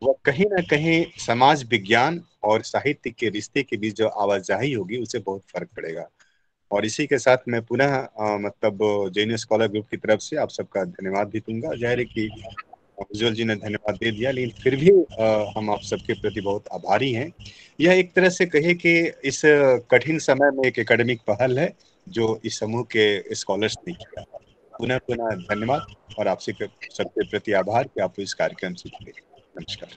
वह कहीं ना कहीं समाज विज्ञान और साहित्य के रिश्ते के बीच जो आवाजाही होगी उससे बहुत फर्क पड़ेगा। और इसी के साथ मैं पुनः मतलब जैन स्कॉलर ग्रुप की तरफ से आप सबका धन्यवाद भी दूंगा। जाहिर है कि उज्जवल जी ने धन्यवाद दे दिया, लेकिन फिर भी हम आप सबके प्रति बहुत आभारी हैं। यह एक तरह से कहे कि इस कठिन समय में एक एकेडमिक पहल है जो इस समूह के स्कॉलर्स ने किया। पुनः पुनः धन्यवाद और आपसे सबके प्रति आभार कि आप इस कार्यक्रम से जुड़े। नमस्कार।